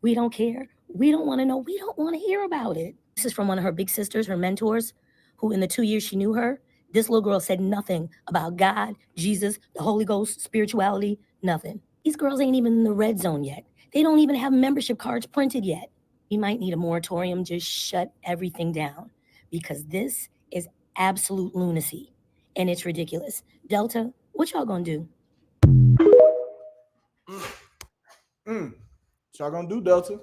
We don't care. We don't want to know. We don't want to hear about it. This is from one of her big sisters, her mentors, who in the 2 years she knew her, this little girl said nothing about God, Jesus, the Holy Ghost, spirituality, nothing. These girls ain't even in the red zone yet. They don't even have membership cards printed yet. We might need a moratorium, just shut everything down, because this is absolute lunacy and it's ridiculous. Delta, what y'all gonna do? What y'all gonna do, Delta?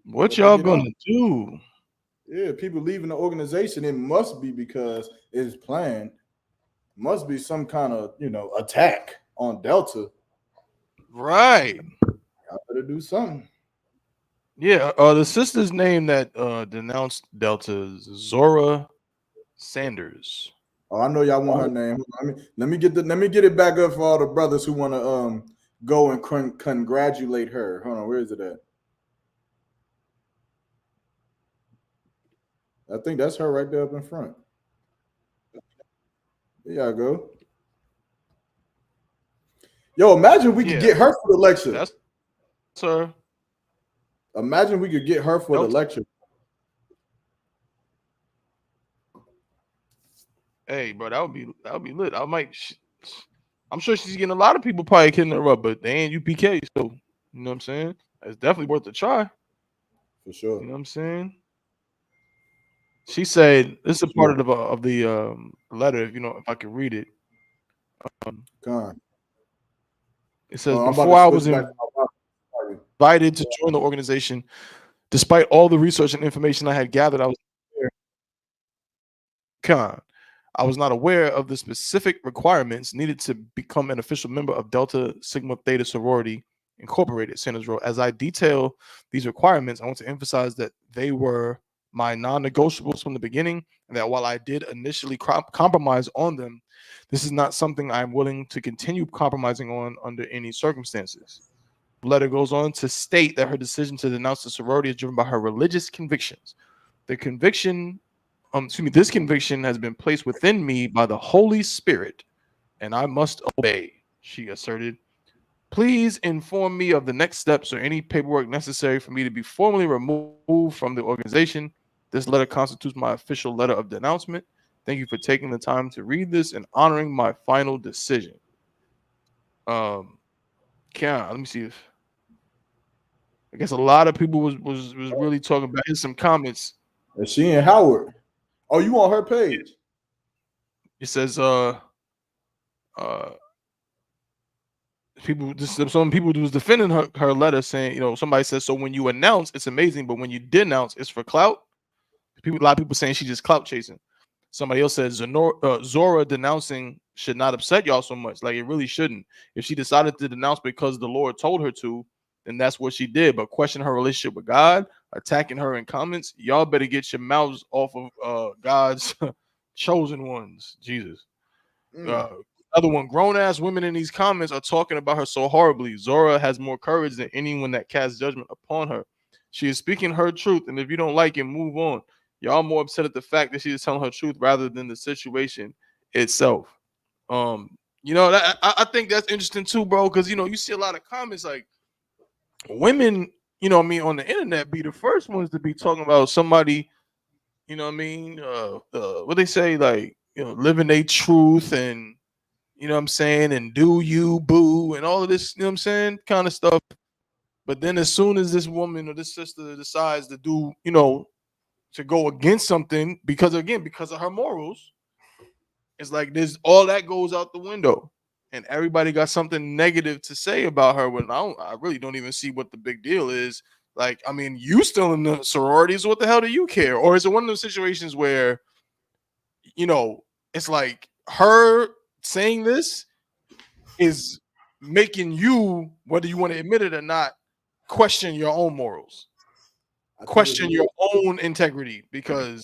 What y'all gonna do? Yeah, people leaving the organization, it must be because it's planned. Must be some kind of, attack on Delta. Right. I better do something. Yeah, the sister's name that denounced Delta is Zora Sanders. Oh, I know y'all want her name. Let me get it back up for all the brothers who want to go and congratulate her. Hold on, where is it at? I think that's her right there up in front. There y'all go. Yo, imagine we could get her for the lecture. That's her. Imagine we could get her for the lecture. Hey, bro, that would be lit. I'm sure she's getting a lot of people probably hitting her up, but they ain't UPK, so you know what I'm saying? It's definitely worth a try. For sure. You know what I'm saying? She said, this is a part of the letter, if I can read it. It says, before I was invited to join the organization, despite all the research and information I had gathered, I was not aware of the specific requirements needed to become an official member of Delta Sigma Theta Sorority Incorporated, Sanders wrote. As I detail these requirements, I want to emphasize that they were my non-negotiables from the beginning, and that while I did initially compromise on them, this is not something I'm willing to continue compromising on under any circumstances. The letter goes on to state that her decision to denounce the sorority is driven by her religious convictions. This conviction has been placed within me by the Holy Spirit, and I must obey, she asserted. Please inform me of the next steps or any paperwork necessary for me to be formally removed from the organization. This letter constitutes my official letter of denouncement. Thank you for taking the time to read this and honoring my final decision. Let me see if I guess a lot of people was really talking about. Here's some comments. Is she in Howard? Oh, you on her page? It says some people was defending her letter, saying, somebody says, so when you announce, it's amazing, but when you denounce, it's for clout. A lot of people saying she's just clout chasing. Somebody else says Zora denouncing should not upset y'all so much. Like, it really shouldn't. If she decided to denounce because the Lord told her to, then that's what she did. But question her relationship with God, attacking her in comments, y'all better get your mouths off of God's chosen ones. Jesus. Other one, grown ass women in these comments are talking about her so horribly. Zora has more courage than anyone that casts judgment upon her. She is speaking her truth, and if you don't like it, move on. Y'all more upset at the fact that she is telling her truth rather than the situation itself. I think that's interesting too, bro, because you see a lot of comments like women, on the internet be the first ones to be talking about somebody, what they say, like, living their truth and and do you boo and all of this, kind of stuff. But then as soon as this woman or this sister decides to do, to go against something because of her morals, it's like this all that goes out the window. And everybody got something negative to say about her when I really don't even see what the big deal is. Like, I mean, you still in the sororities, what the hell do you care? Or is it one of those situations where, it's like her saying this is making you, whether you want to admit it or not, question your own morals, question your own integrity because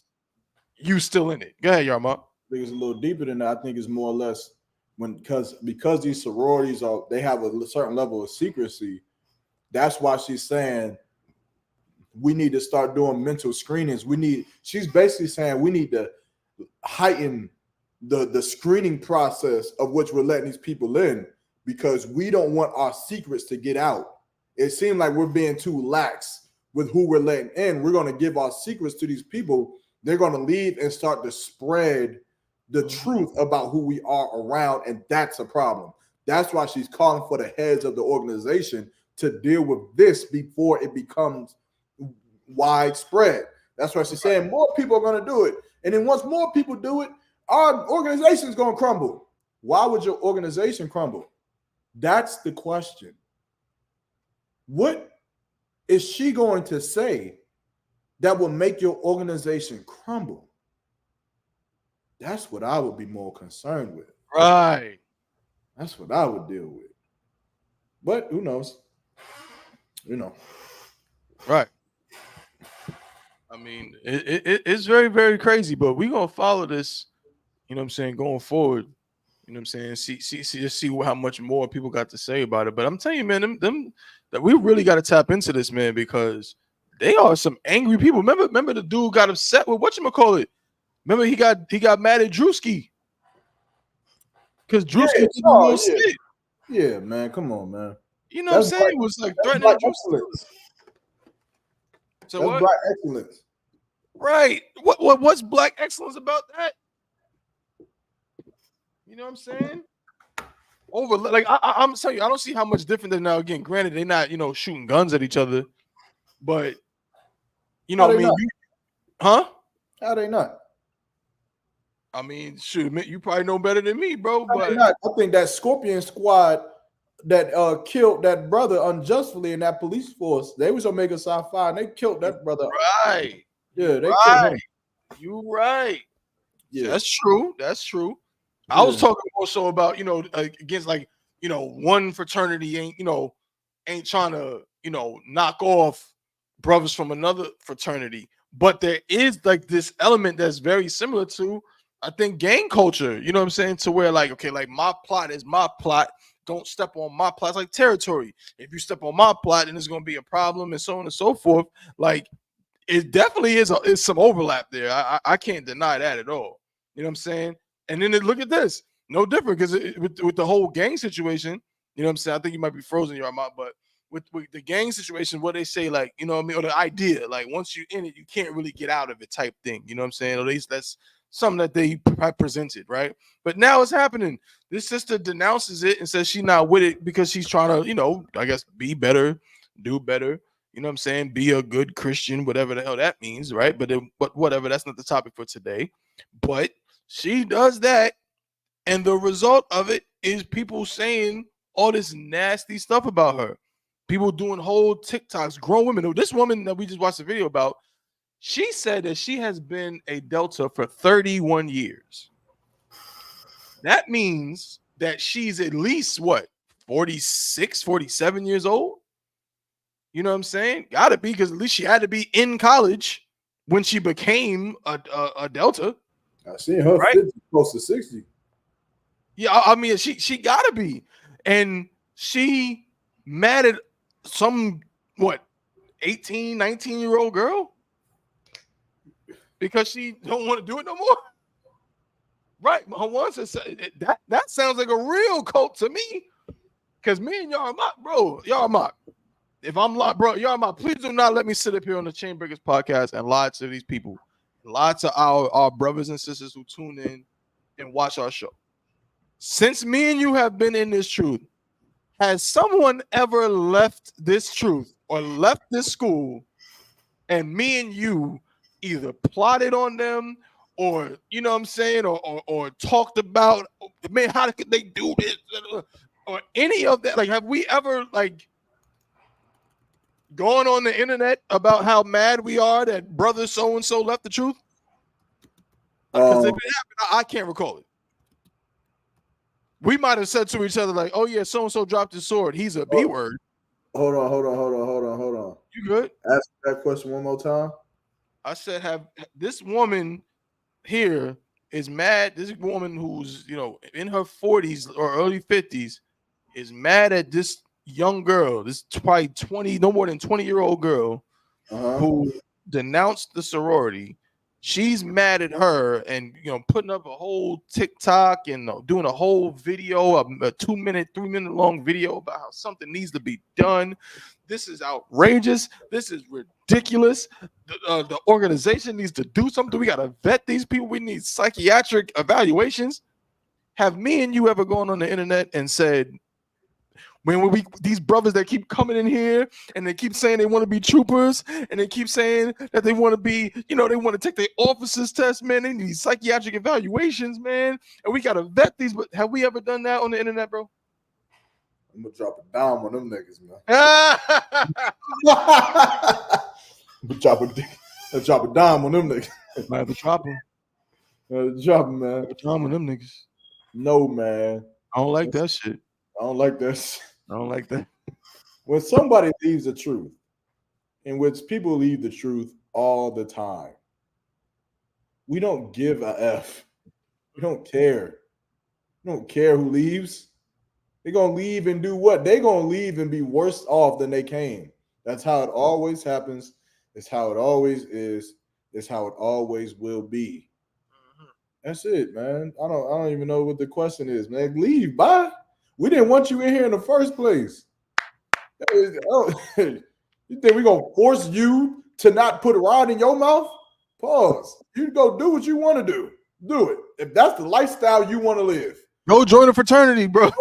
you still in it. Go ahead, Yarma. I think it's a little deeper than that. I think it's more or less because these sororities they have a certain level of secrecy. That's why she's saying we need to start doing mental screenings. She's basically saying we need to heighten the screening process of which we're letting these people in, because we don't want our secrets to get out. It seems like we're being too lax with who we're letting in. We're going to give our secrets to these people. They're going to leave and start to spread the truth about who we are around, and that's a problem. That's why she's calling for the heads of the organization to deal with this before it becomes widespread. That's why she's saying more people are going to do it. And then once more people do it, our organization is going to crumble. Why would your organization crumble? That's the question. What is she going to say that will make your organization crumble? That's what I would be more concerned with. Right. That's what I would deal with. But who knows? Right. I mean, it's very, very crazy, but we're going to follow this, going forward. See how much more people got to say about it. But I'm telling you, man, them that we really got to tap into this, man, because they are some angry people. Remember the dude got upset with whatchamacallit. Remember he got mad at Drewski because Drewski did a little shit. Yeah, man, come on, man. You know what I'm saying? It was like threatening Drewski. So that's what? Black excellence. Right. What's black excellence about that? You know what I'm saying? I'm telling you, I don't see how much different they're now. Again, granted, they're not, shooting guns at each other, but How they not? Huh? How they not? I mean, shoot, you probably know better than me, bro. But I think that Scorpion Squad that killed that brother unjustly in that police force, they was Omega Psi Phi, and they killed that brother. Right. Yeah, they killed him. You right. Yeah, that's true. That's true. I was talking more so about, against like, one fraternity ain't trying to, knock off brothers from another fraternity. But there is like this element that's very similar to, I think, gang culture. You know what I'm saying? To where like, okay, like my plot is my plot. Don't step on my plot. It's like territory. If you step on my plot, then it's going to be a problem and so on and so forth. Like, it definitely is some overlap there. I can't deny that at all. You know what I'm saying? And then look at this. No different, because with the whole gang situation, you know what I'm saying? I think you might be frozen your mouth, but with the gang situation, what they say, like, you know what I mean? Or the idea, like, once you're in it, you can't really get out of it type thing. You know what I'm saying? At least that's something that they presented, right? But now it's happening. This sister denounces it and says she's not with it because she's trying to, I guess, be better, do better. You know what I'm saying? Be a good Christian, whatever the hell that means, right? But whatever, that's not the topic for today. But she does that, and the result of it is people saying all this nasty stuff about her. People doing whole TikToks, grown women. This woman that we just watched the video about, she said that she has been a Delta for 31 years. That means that she's at least, 46, 47 years old? You know what I'm saying? Gotta be, because at least she had to be in college when she became a Delta. I seen her Right? 50, close to 60. Yeah, I mean, she gotta be. And she mad at some, what, 18, 19-year-old girl? Because she don't want to do it no more? Right. That sounds like a real cult to me. Because me and y'all Mock, bro, y'all Mock. If I'm like, bro, y'all Mock, please do not let me sit up here on the Chainbreakers podcast and lie to these people. Lie to our brothers and sisters who tune in and watch our show. Since me and you have been in this truth, has someone ever left this truth or left this school and me and you either plotted on them or, you know what I'm saying, or talked about, man, how could they do this, or any of that? Like, have we ever, like, gone on the internet about how mad we are that brother so-and-so left the truth? Because if it happened, I can't recall it. We might have said to each other, like, oh yeah, so-and-so dropped his sword. He's a B word. Hold on. You good? Ask that question one more time. I said, have this woman here is mad. This woman who's, you know, in her 40s or early 50s is mad at this young girl, this probably 20, no more than 20-year-old girl who denounced the sorority. She's mad at her and, you know, putting up a whole TikTok and doing a whole video, a 2-minute, 3-minute long video about how something needs to be done. This is outrageous. This is ridiculous. The organization needs to do something. We got to vet these people. We need psychiatric evaluations. Have me and you ever gone on the internet and said, when these brothers that keep coming in here and they keep saying they want to be troopers and they keep saying that they want to be, you know, they want to take their officers test, man, they need psychiatric evaluations, man, and we got to vet these. But have we ever done that on the internet, bro? I'm gonna drop a dime on them niggas, man. drop a dime on them niggas. I have to drop them. Drop them, man. Dime on them niggas. No, man. I don't like that shit. I don't like that shit. I don't like that. When somebody leaves the truth, in which people leave the truth all the time, we don't give a F. We don't care. We don't care who leaves. They're going to leave and do what? They're going to leave and be worse off than they came. That's how it always happens. It's how it always is. It's how it always will be. That's it, man. I don't even know what the question is, man. Leave, bye. We didn't want you in here in the first place. You think we're going to force you to not put a rod in your mouth? Pause. You go do what you want to do. Do it. If that's the lifestyle you want to live. Go join a fraternity, bro.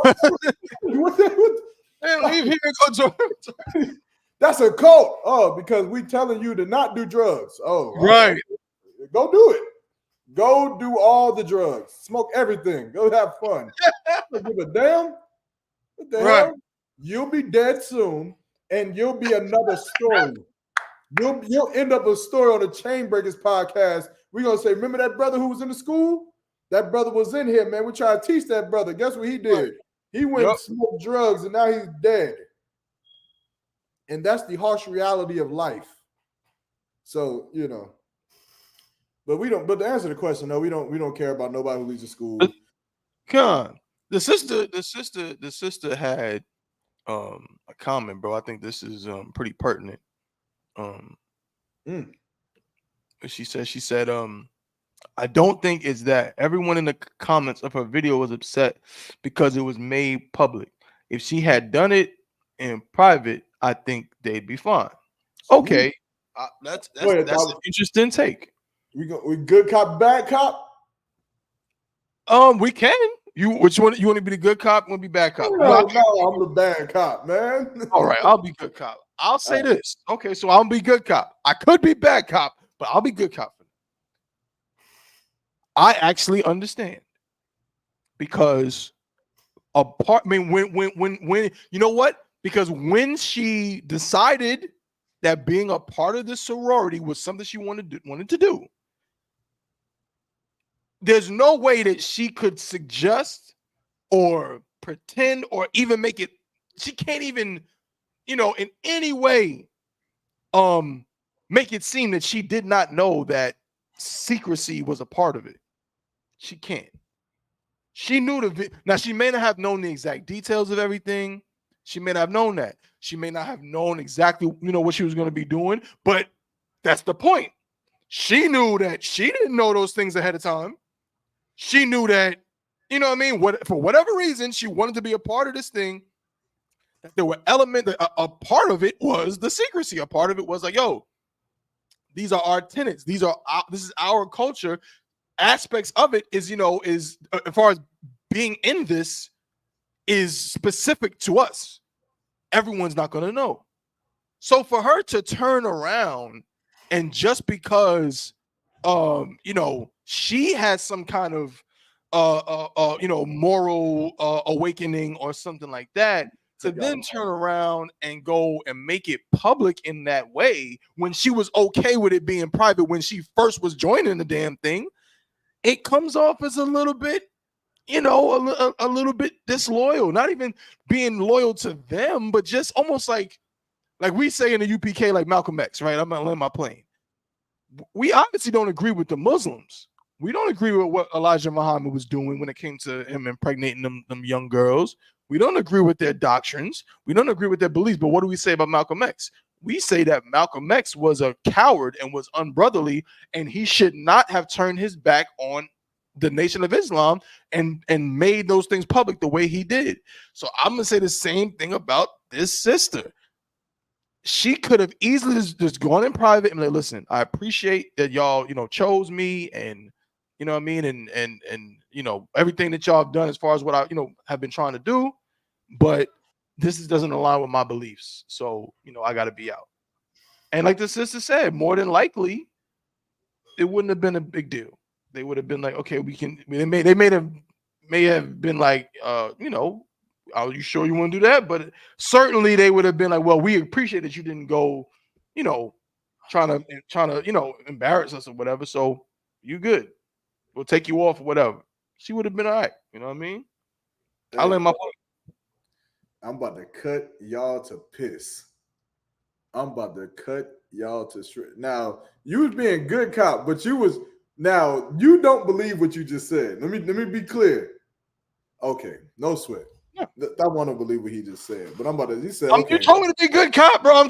Leave here and go join a fraternity. That's a cult. Oh, because we telling you to not do drugs. Oh, right. Go do it. Go do all the drugs. Smoke everything. Go have fun. Don't give a damn. What the hell? You'll be dead soon, and you'll be another story. You'll end up a story on the Chainbreakers podcast. We're gonna say, remember that brother who was in the school? That brother was in here, man. We trying to teach that brother. Guess what he did? He went and smoked drugs, and now he's dead. And that's the harsh reality of life. So, you know. But we don't. But to answer the question, no, we don't care about nobody who leaves the school. Come, the sister had a comment, bro. I think this is pretty pertinent. She said, I don't think it's that. Everyone in the comments of her video was upset because it was made public. If she had done it in private, I think they'd be fine. Okay, that's an interesting take. We good cop, bad cop. We can. Which one? You want to be the good cop? Want to be bad cop? No, I'm the bad cop, man. All right, I'll be good cop. I'll say this. Okay, so I'll be good cop. I could be bad cop, but I'll be good cop. I actually understand because when you know what? Because when she decided that being a part of the sorority was something she wanted to do, there's no way that she could suggest or pretend or even make it. She can't even in any way, make it seem that she did not know that secrecy was a part of it. She can't. She knew now she may not have known the exact details of everything. She may not have known that. She may not have known exactly, what she was going to be doing, but that's the point. She knew that she didn't know those things ahead of time. She knew that, for whatever reason, she wanted to be a part of this thing. That there were elements, a part of it was the secrecy. A part of it was like, yo, these are our tenets. This is our culture. Aspects of it is, is as far as being in this is specific to us. Everyone's not going to know. So for her to turn around and just because, she has some kind of, moral awakening or something like that, to then turn around and go and make it public in that way when she was okay with it being private when she first was joining the damn thing, it comes off as a little bit, a little bit disloyal, not even being loyal to them, but just almost like we say in the UPK, like Malcolm X, right? I'm gonna land my plane. We obviously don't agree with the Muslims. We don't agree with what Elijah Muhammad was doing when it came to him impregnating them young girls. We don't agree with their doctrines. We don't agree with their beliefs. But what do we say about Malcolm X? We say that Malcolm X was a coward and was unbrotherly, and he should not have turned his back on the Nation of Islam and made those things public the way he did. So I'm gonna say the same thing about this sister. She could have easily just gone in private and like, listen, I appreciate that y'all, chose me, and you know what I mean, and everything that y'all have done as far as what I, have been trying to do, but this doesn't align with my beliefs. So, I got to be out. And like the sister said, more than likely, it wouldn't have been a big deal. They would have been like, okay, we can. They may have been like, are you sure you want to do that? But certainly they would have been like, well, we appreciate that you didn't go, trying to, embarrass us or whatever. So you good. We'll take you off or whatever. She would have been all right. You know what I mean? Hey, I'll let my point. I'm about to cut y'all to piss. I'm about to cut y'all to shred. Now, you was being good cop, but you don't believe what you just said. Let me be clear. Okay, no sweat. Yeah. I want to believe what he just said, but he said, okay. You told me to be good cop, bro.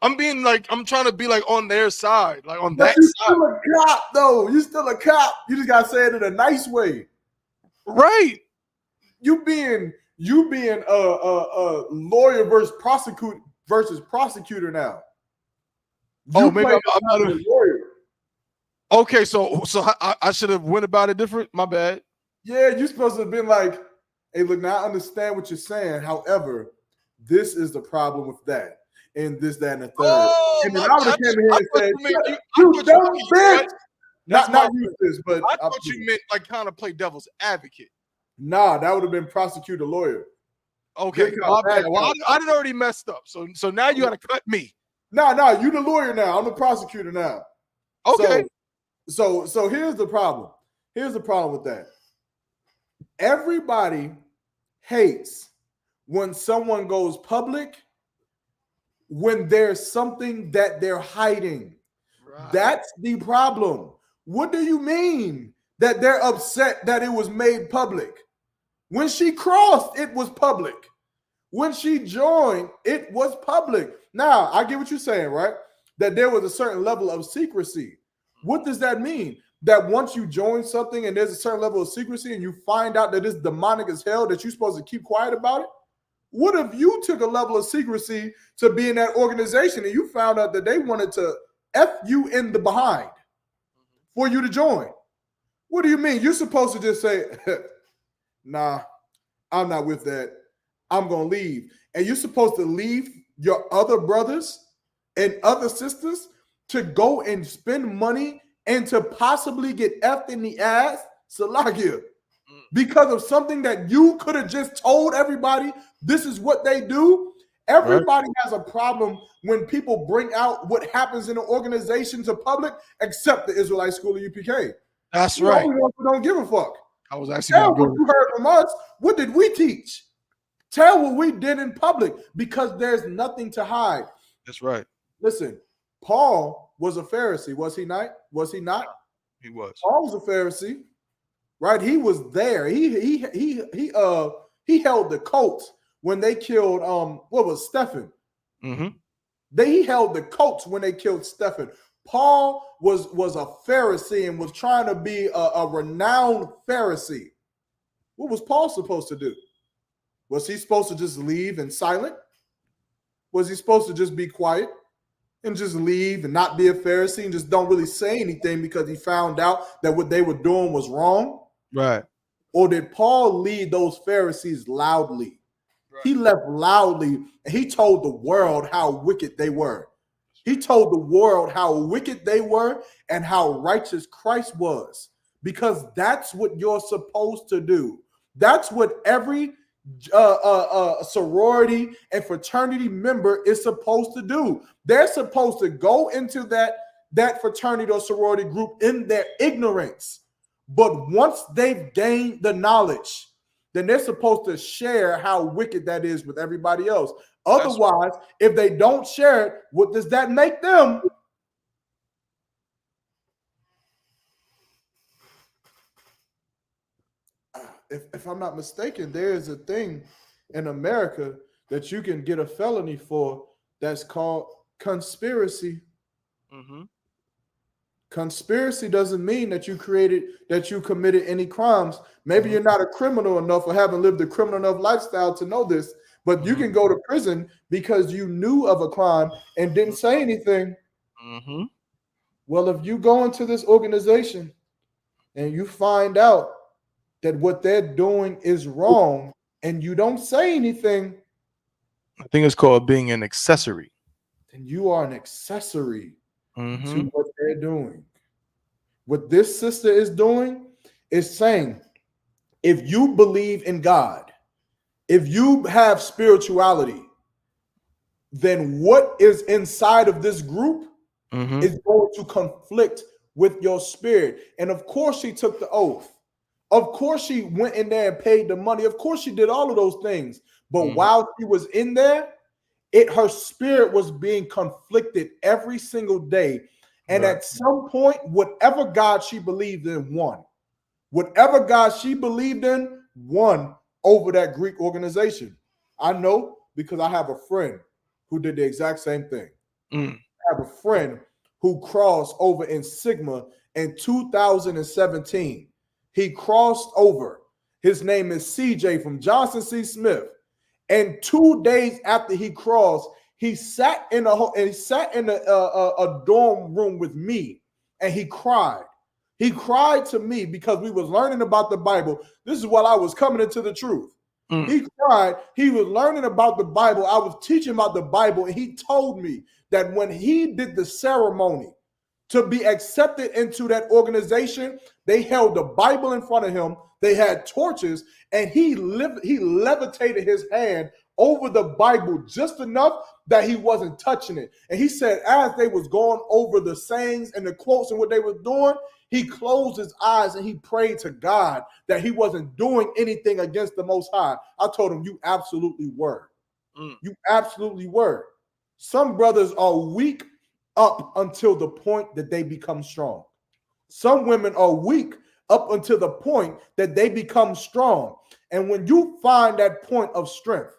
I'm being like, I'm trying to be like on their side, like on that you're side. Still a cop, though. You're still a cop. You just gotta say it in a nice way, right? You being a lawyer versus prosecutor now. Maybe I'm not a lawyer. Okay, so I should have went about it different. My bad. Yeah, you're supposed to have been like, hey, look, now I understand what you're saying. However, this is the problem with that, and this, that, and the third. Oh, and then I would have came in here and said, you dumb bitch. Not use this, but I thought you meant like kind of play devil's advocate. Nah, that would have been prosecutor lawyer. Okay, my bad. Well, I done already messed up. So now you got to cut me. No, you the lawyer now. I'm the prosecutor now. Okay. So here's the problem. Here's the problem with that. Everybody hates when someone goes public when there's something that they're hiding. Right. That's the problem. What do you mean that they're upset that it was made public? When she crossed, it was public. When she joined, it was public. Now, I get what you're saying, right? That there was a certain level of secrecy. What does that mean? That once you join something and there's a certain level of secrecy and you find out that it's demonic as hell, that you're supposed to keep quiet about it? What if you took a level of secrecy to be in that organization and you found out that they wanted to F you in the behind for you to join? What do you mean? You're supposed to just say, nah, I'm not with that. I'm going to leave. And you're supposed to leave your other brothers and other sisters to go and spend money and to possibly get effed in the ass, Salakia, because of something that you could have just told everybody this is what they do. Everybody has a problem when people bring out what happens in an organization to public, except the Israelite School of UPK. That's right. We don't give a fuck. I was actually what you heard from us. What did we teach? Tell what we did in public, because there's nothing to hide. That's right. Listen, Paul was a Pharisee, was he not? Was he not? He was. Paul was a Pharisee, right? He was there. He held the coats when they killed what was Stephen. Mm-hmm. He held the coats when they killed Stephen. Paul was a Pharisee and was trying to be a renowned Pharisee. What was Paul supposed to do? Was he supposed to just leave in silent? Was he supposed to just be quiet and just leave and not be a Pharisee and just don't really say anything because he found out that what they were doing was wrong? Right. Or did Paul lead those Pharisees loudly? Right. He left loudly and he told the world how wicked they were. He told the world how wicked they were and how righteous Christ was, because that's what you're supposed to do. That's what every sorority and fraternity member is supposed to do. They're supposed to go into that fraternity or sorority group in their ignorance. But once they've gained the knowledge, then they're supposed to share how wicked that is with everybody else. Otherwise, if they don't share it, what does that make them? If I'm not mistaken, there is a thing in America that you can get a felony for that's called conspiracy. Mm-hmm. Conspiracy doesn't mean that you committed any crimes. Maybe you're not a criminal enough or haven't lived a criminal enough lifestyle to know this, but you can go to prison because you knew of a crime and didn't say anything. Mm-hmm. Well, if you go into this organization and you find out that what they're doing is wrong and you don't say anything, I think it's called being an accessory. Then you are an accessory Mm-hmm. to what they're doing. What this sister is doing is saying, if you believe in God, if you have spirituality, then what is inside of this group is going to conflict with your spirit. And of course, she took the oath. Of course, she went in there and paid the money. Of course, she did all of those things. But while she was in there, her spirit was being conflicted every single day. And at some point, whatever God she believed in won. Whatever God she believed in won over that Greek organization. I know because I have a friend who did the exact same thing. I have a friend who crossed over in Sigma in 2017. He crossed over. His name is CJ from Johnson C. Smith. And 2 days after he crossed, he sat in a dorm room with me, and he cried. He cried to me because we was learning about the Bible. This is while I was coming into the truth. He cried. He was learning about the Bible. I was teaching about the Bible, and he told me that when he did the ceremony to be accepted into that organization, they held the Bible in front of him. They had torches, and he levitated his hand over the Bible just enough that he wasn't touching it. And he said, as they was going over the sayings and the quotes and what they were doing, he closed his eyes and he prayed to God that he wasn't doing anything against the Most High. I told him, you absolutely were. You absolutely were. Some brothers are weak up until the point that they become strong. Some women are weak up until the point that they become strong. And when you find that point of strength,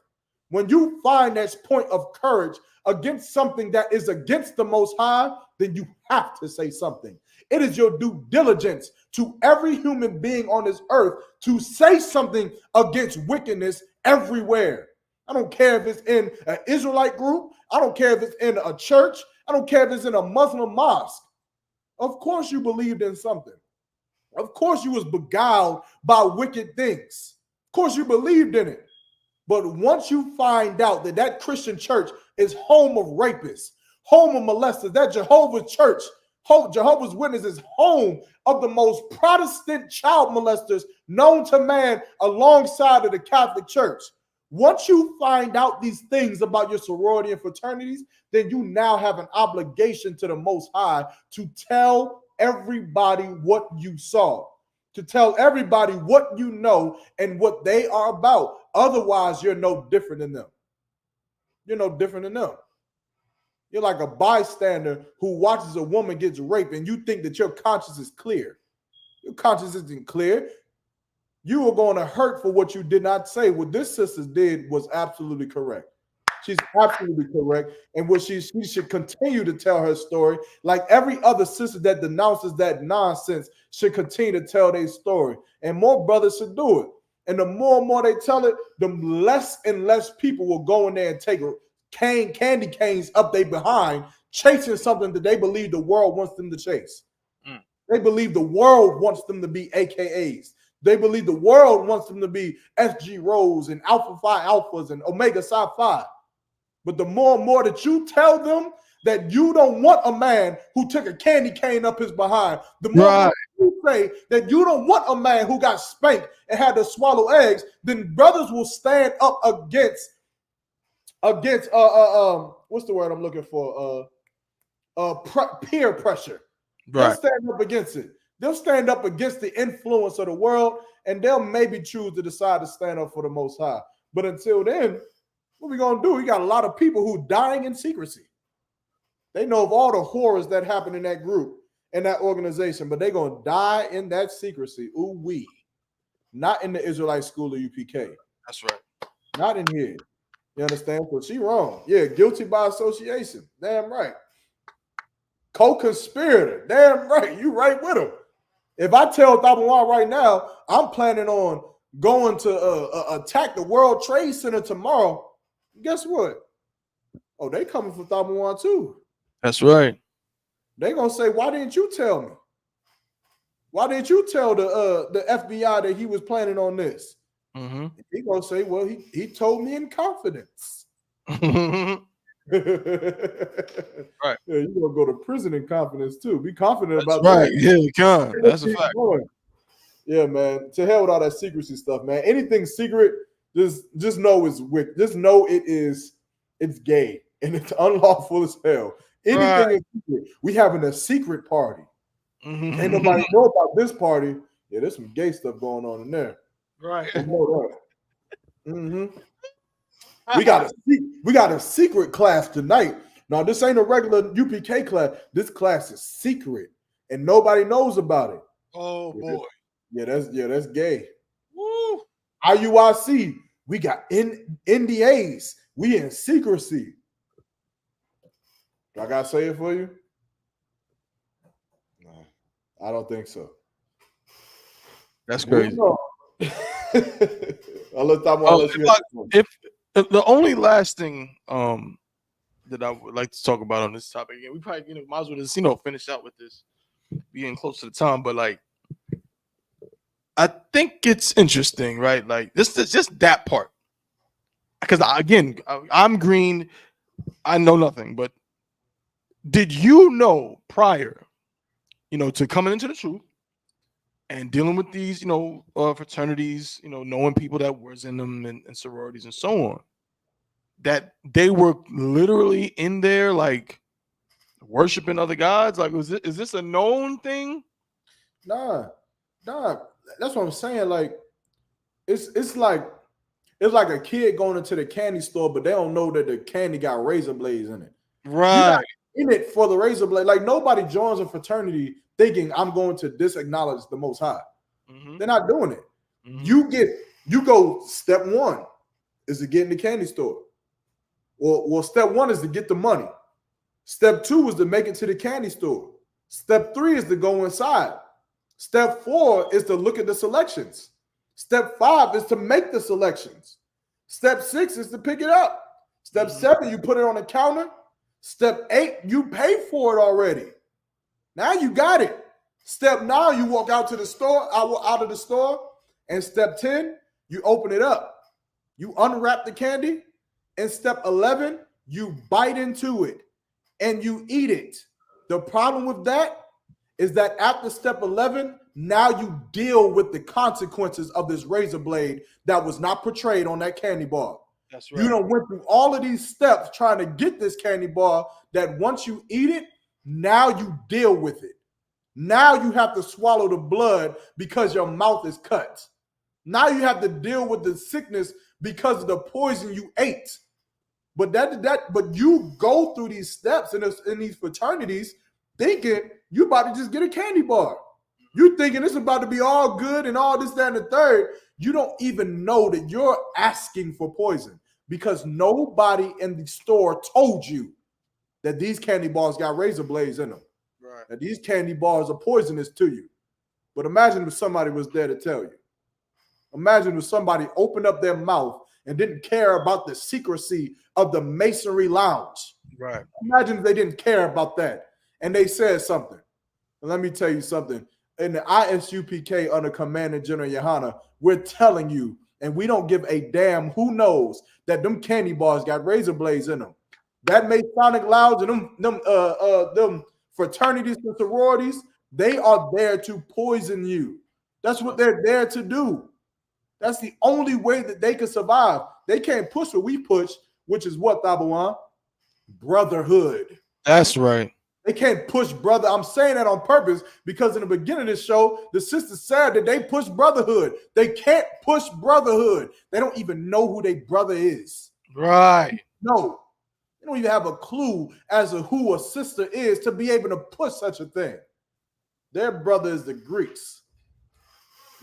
when you find that point of courage against something that is against the Most High, then you have to say something. It is your due diligence to every human being on this earth to say something against wickedness everywhere. I don't care if it's in an Israelite group. I don't care if it's in a church. I don't care if it's in a Muslim mosque. Of course you believed in something. Of course you was beguiled by wicked things. Of course you believed in it. But once you find out that that Christian church is home of rapists, home of molesters, that Jehovah's church, Jehovah's Witnesses, home of the most Protestant child molesters known to man alongside of the Catholic Church. Once you find out these things about your sorority and fraternities, then you now have an obligation to the Most High to tell everybody what you saw. to tell everybody what you know and what they are about. Otherwise, you're no different than them. You're no different than them. You're like a bystander who watches a woman get raped and you think that your conscience is clear. Your conscience isn't clear. You are going to hurt for what you did not say. What this sister did was absolutely correct. She's absolutely correct. And what she should continue to tell her story, like every other sister that denounces that nonsense should continue to tell their story. And more brothers should do it. And the more and more they tell it, the less and less people will go in there and take candy canes up they behind, chasing something that they believe the world wants them to chase. They believe the world wants them to be AKAs. They believe the world wants them to be SG Rose and Alpha Phi Alphas and Omega Psi Phi. But the more and more that you tell them that you don't want a man who took a candy cane up his behind, the more and more you say that you don't want a man who got spanked and had to swallow eggs, then brothers will stand up against what's the word I'm looking for? Peer pressure. They'll stand up against it. They'll stand up against the influence of the world, and they'll maybe choose to decide to stand up for the Most High. But until then, what we gonna do? We got a lot of people who dying in secrecy. They know of all the horrors that happen in that group, in that organization, but they're gonna die in that secrecy. Ooh wee. Not in the Israelite school of UPK. That's right. Not in here. You understand? So she wrong. Yeah, guilty by association. Damn right. Co-conspirator. Damn right. You right with him. If I tell Thabawan right now, I'm planning on going to attack the World Trade Center tomorrow, guess what? Oh, they coming for Thabawan too. That's right. They gonna say, why didn't you tell me? Why didn't you tell the FBI that he was planning on this? Mm-hmm. He gonna say, well, he told me in confidence. Right. Yeah, you gonna go to prison in confidence too. Be confident about that. That. Yeah, you can. That's a fact. Yeah, man. To hell with all that secrecy stuff, man. Anything secret, just know it's wicked. Just know it's gay and it's unlawful as hell. Anything is secret. We having a secret party. Mm-hmm. Ain't nobody know about this party. Yeah, there's some gay stuff going on in there. Right. You know that. Mm-hmm. We got a secret class tonight. Now, this ain't a regular UPK class. This class is secret, and nobody knows about it. Oh boy. That's gay. Woo. IUIC, we got NDAs. We in secrecy. Do I gotta say it for you? No, I don't think so. That's crazy. If the only last thing that I would like to talk about on this topic, again, we probably might as well just finish out with this, being close to the time. But like, I think it's interesting, right? Like this is just that part, because I'm green, I know nothing. But did you know prior, to coming into the truth and dealing with these, fraternities, knowing people that was in them and sororities and so on, that they were literally in there like worshiping other gods? Like, is this a known thing? Nah. That's what I'm saying. Like, it's like a kid going into the candy store, but they don't know that the candy got razor blades in it. Right. You're not in it for the razor blade. Like, nobody joins a fraternity thinking I'm going to disacknowledge the Most High. Mm-hmm. They're not doing it. Mm-hmm. You go, step one is to get in the candy store. Well, step one is to get the money. Step two is to make it to the candy store. Step three is to go inside. Step 4 is to look at the selections. Step 5 is to make the selections. Step 6 is to pick it up. Step 7, you put it on the counter. Step 8, you pay for it already. Now you got it. Step 9, you walk out to the store, out of the store. And step 10, you open it up. You unwrap the candy. And step 11, you bite into it and you eat it. The problem with that is that after step 11, now you deal with the consequences of this razor blade that was not portrayed on that candy bar. That's right. You done went through all of these steps trying to get this candy bar that once you eat it, now you deal with it. Now you have to swallow the blood because your mouth is cut. Now you have to deal with the sickness because of the poison you ate. But but you go through these steps in these fraternities thinking you about to just get a candy bar. You thinking it's about to be all good and all this, that, and the third. You don't even know that you're asking for poison because nobody in the store told you that these candy bars got razor blades in them. Right. That these candy bars are poisonous to you. But imagine if somebody was there to tell you. Imagine if somebody opened up their mouth and didn't care about the secrecy of the masonry lounge. Right. Imagine if they didn't care about that and they said something. And let me tell you something. In the I.S.U.P.K under Commanding General YAHANNA, we're telling you, and we don't give a damn who knows that them candy bars got razor blades in them. That Masonic lounge and them fraternities and sororities, they are there to poison you. That's what they're there to do. That's the only way that they can survive. They can't push what we push, which is what, Tabawan? Brotherhood. That's right. They can't push brother. I'm saying that on purpose because in the beginning of this show, the sister said that they push brotherhood. They can't push brotherhood. They don't even know who their brother is. Right. No. They don't even have a clue as to who a sister is to be able to push such a thing. Their brother is the Greeks.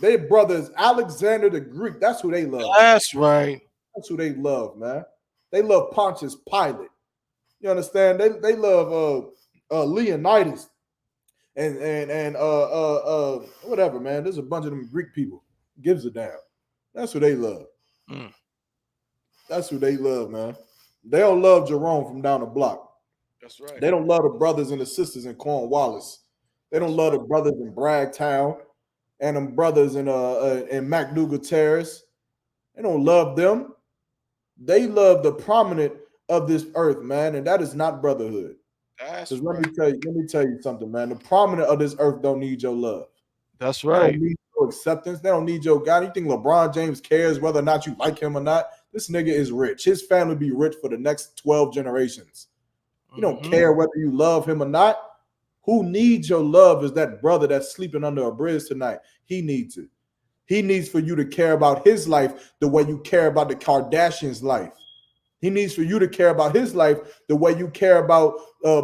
Their brother is Alexander the Greek. That's who they love. That's right. That's who they love, man. They love Pontius Pilate. You understand? They love Leonidas and whatever, man. There's a bunch of them Greek people. Gives a damn. That's who they love. That's who they love, man. They don't love Jerome from down the block. That's right. They don't love the brothers and the sisters in Cornwallis. They don't love the brothers in Bragtown and them brothers in MacDougal Terrace. They don't love them. They love the prominent of this earth, man, and that is not brotherhood. That's right. Let me tell you something, man. The prominent of this earth don't need your love. That's right. They don't need your acceptance. They don't need your God. You think LeBron James cares whether or not you like him or not? This nigga is rich. His family be rich for the next 12 generations. You don't care whether you love him or not. Who needs your love is that brother that's sleeping under a bridge tonight. He needs it. He needs for you to care about his life the way you care about the Kardashians' life. He needs for you to care about his life the way you care about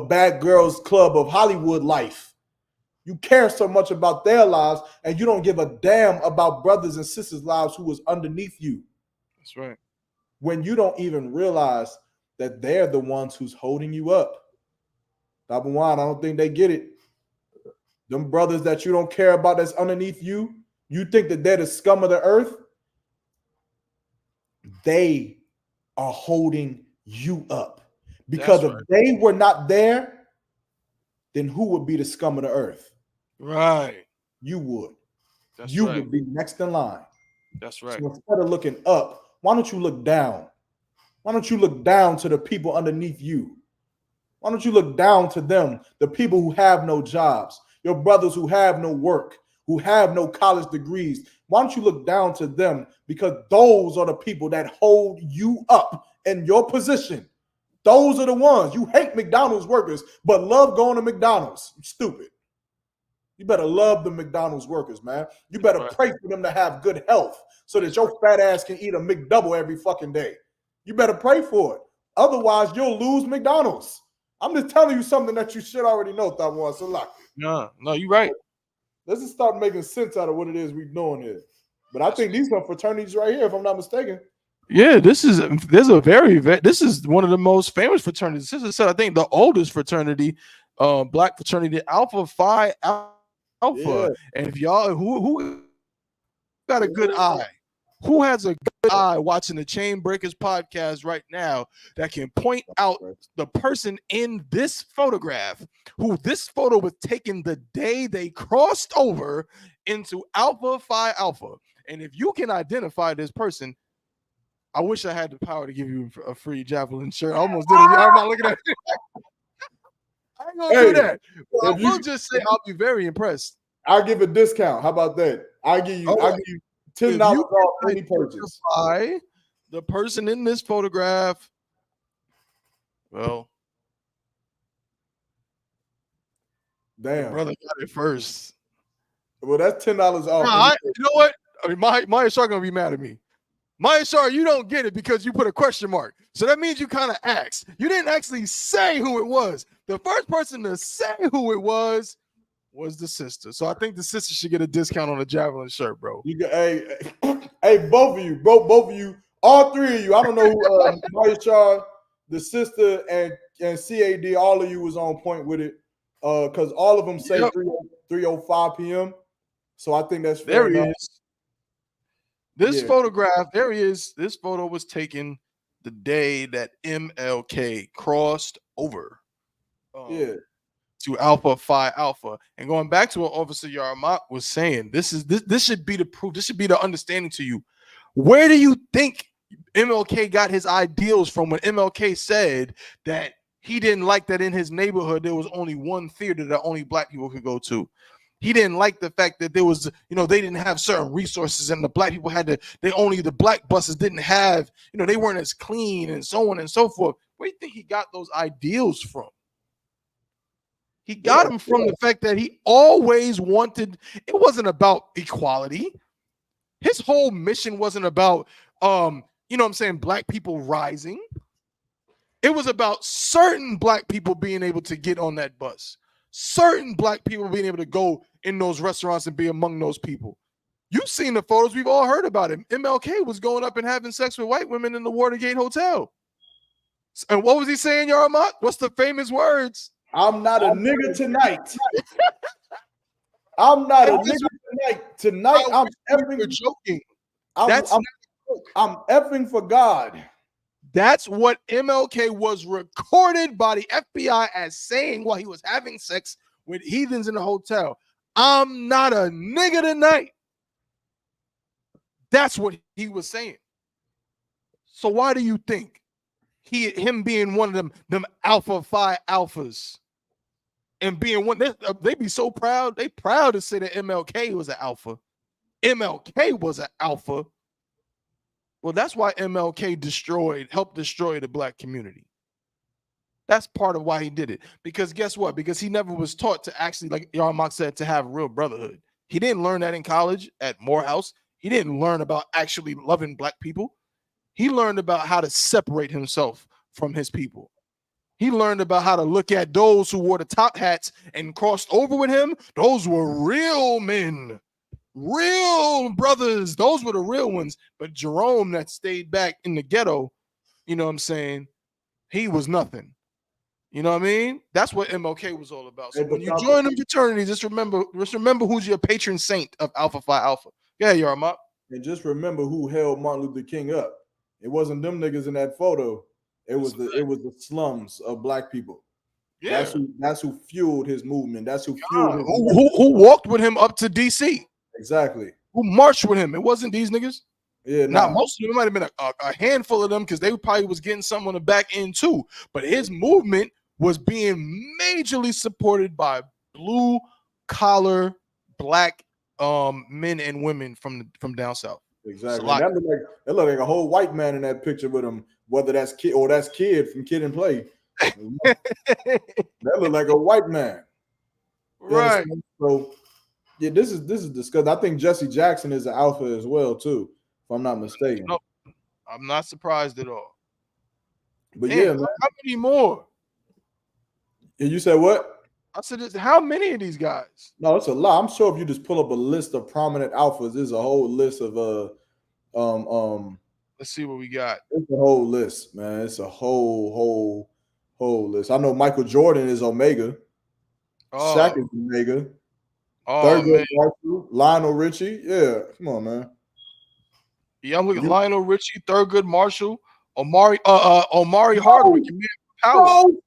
Bad Girls Club of Hollywood life. You care so much about their lives and you don't give a damn about brothers and sisters' lives who was underneath you. That's right. When you don't even realize that they're the ones who's holding you up. Number one, I don't think they get it. Them brothers that you don't care about that's underneath you, you think that they're the scum of the earth? They are holding you up. Because if they were not there, then who would be the scum of the earth? Right. You would. That's you right. would be next in line. That's right. So instead of looking up, why don't you look down? Why don't you look down to the people underneath you? Why don't you look down to them, the people who have no jobs, your brothers who have no work, who have no college degrees? Why don't you look down to them? Because those are the people that hold you up in your position. Those are the ones. You hate McDonald's workers, but love going to McDonald's. You're stupid. You better love the McDonald's workers, man. You better pray for them to have good health so that your fat ass can eat a McDouble every fucking day. You better pray for it. Otherwise, you'll lose McDonald's. I'm just telling you something that you should already know, Thawan Salaki. No, you're right. Let's just start making sense out of what it is we're doing here. But I think these are fraternities right here, if I'm not mistaken. Yeah, this is one of the most famous fraternities. This is, I think, the oldest fraternity, black fraternity, Alpha Phi Alpha. Yeah. And if y'all who got a good eye, who has a good eye watching the Chainbreakers podcast right now that can point out the person in this photograph who this photo was taken the day they crossed over into Alpha Phi Alpha? And if you can identify this person, I wish I had the power to give you a free Javelin shirt. I almost did it. I'm not looking at it. I ain't gonna do that. Well, I will just say I'll be very impressed. I'll give a discount. How about that? I'll give you $10 off any purchase. The person in this photograph, well, Damn. Brother got it first. Well, that's $10 off. You know what? I mean, Maya Shar gonna be mad at me. Maya Shar, you don't get it because you put a question mark. So that means you kind of asked. You didn't actually say who it was. The first person to say who it was the sister. So I think the sister should get a discount on a Javelin shirt, bro. You got, hey, both of you, both of you, all three of you. I don't know who Maya Shar, the sister, and CAD. All of you was on point with it. Because all of them say 3:05 p.m. So I think that's fair enough. This photograph, there he is. This photo was taken the day that MLK crossed over to Alpha Phi Alpha. And going back to what Officer Yarmak was saying, this should be the proof. This should be the understanding to you. Where do you think MLK got his ideals from when MLK said that he didn't like that in his neighborhood there was only one theater that only black people could go to? He didn't like the fact that there was, they didn't have certain resources and the black people the black buses didn't have, they weren't as clean and so on and so forth. Where do you think he got those ideals from? He got them from the fact that he always wanted, it wasn't about equality. His whole mission wasn't about, black people rising. It was about certain black people being able to get on that bus. Certain black people being able to go in those restaurants and be among those people. You've seen the photos. We've all heard about him. MLK was going up and having sex with white women in the Watergate Hotel. And what was he saying, Yarmak? What's the famous words? I'm not a nigga tonight. I'm not a nigga tonight. Tonight, I'm effing joking. I'm effing for God. That's what MLK was recorded by the FBI as saying while he was having sex with heathens in the hotel. I'm not a nigga tonight. That's what he was saying. So why do you think him being one of them Alpha Phi Alphas and being one, they be so proud. They proud to say that MLK was an alpha. MLK was an alpha. Well, that's why MLK helped destroy the black community. That's part of why he did it. Because guess what? Because he never was taught to actually, like Yarmak said, to have real brotherhood. He didn't learn that in college at Morehouse. He didn't learn about actually loving black people. He learned about how to separate himself from his people. He learned about how to look at those who wore the top hats and crossed over with him. Those were real men. Real brothers, those were the real ones. But Jerome that stayed back in the ghetto, you know what I'm saying? He was nothing. You know what I mean? That's what MLK was all about. So when you join them fraternities, just remember who's your patron saint of Alpha Phi Alpha. Yeah, Yarmak. And just remember who held Martin Luther King up. It wasn't them niggas in that photo. It was the slums of black people. Yeah. That's who fueled his movement. That's who fueled his who walked with him up to DC. Exactly. Who marched with him? It wasn't these niggas. Yeah, now most of them might have been a handful of them because they probably was getting something on the back end too. But his movement was being majorly supported by blue collar black men and women from down south. Exactly. That looked like a whole white man in that picture with him, whether that's kid or that's Kid from Kid and Play. That looked like a white man. Right. So yeah, this is disgusting. I think Jesse Jackson is an alpha as well, too, if I'm not mistaken. No, I'm not surprised at all. But yeah, man. How many more? You said what? I said, how many of these guys? No, it's a lot. I'm sure if you just pull up a list of prominent alphas, there's a whole list of Let's see what we got. It's a whole list, man. It's a whole list. I know Michael Jordan is Omega. Shaq is Omega. Thurgood Marshall, Lionel Richie. Yeah, come on, man. Yeah, I'm looking at Lionel Richie, Thurgood Marshall, Omari Hardwick. No.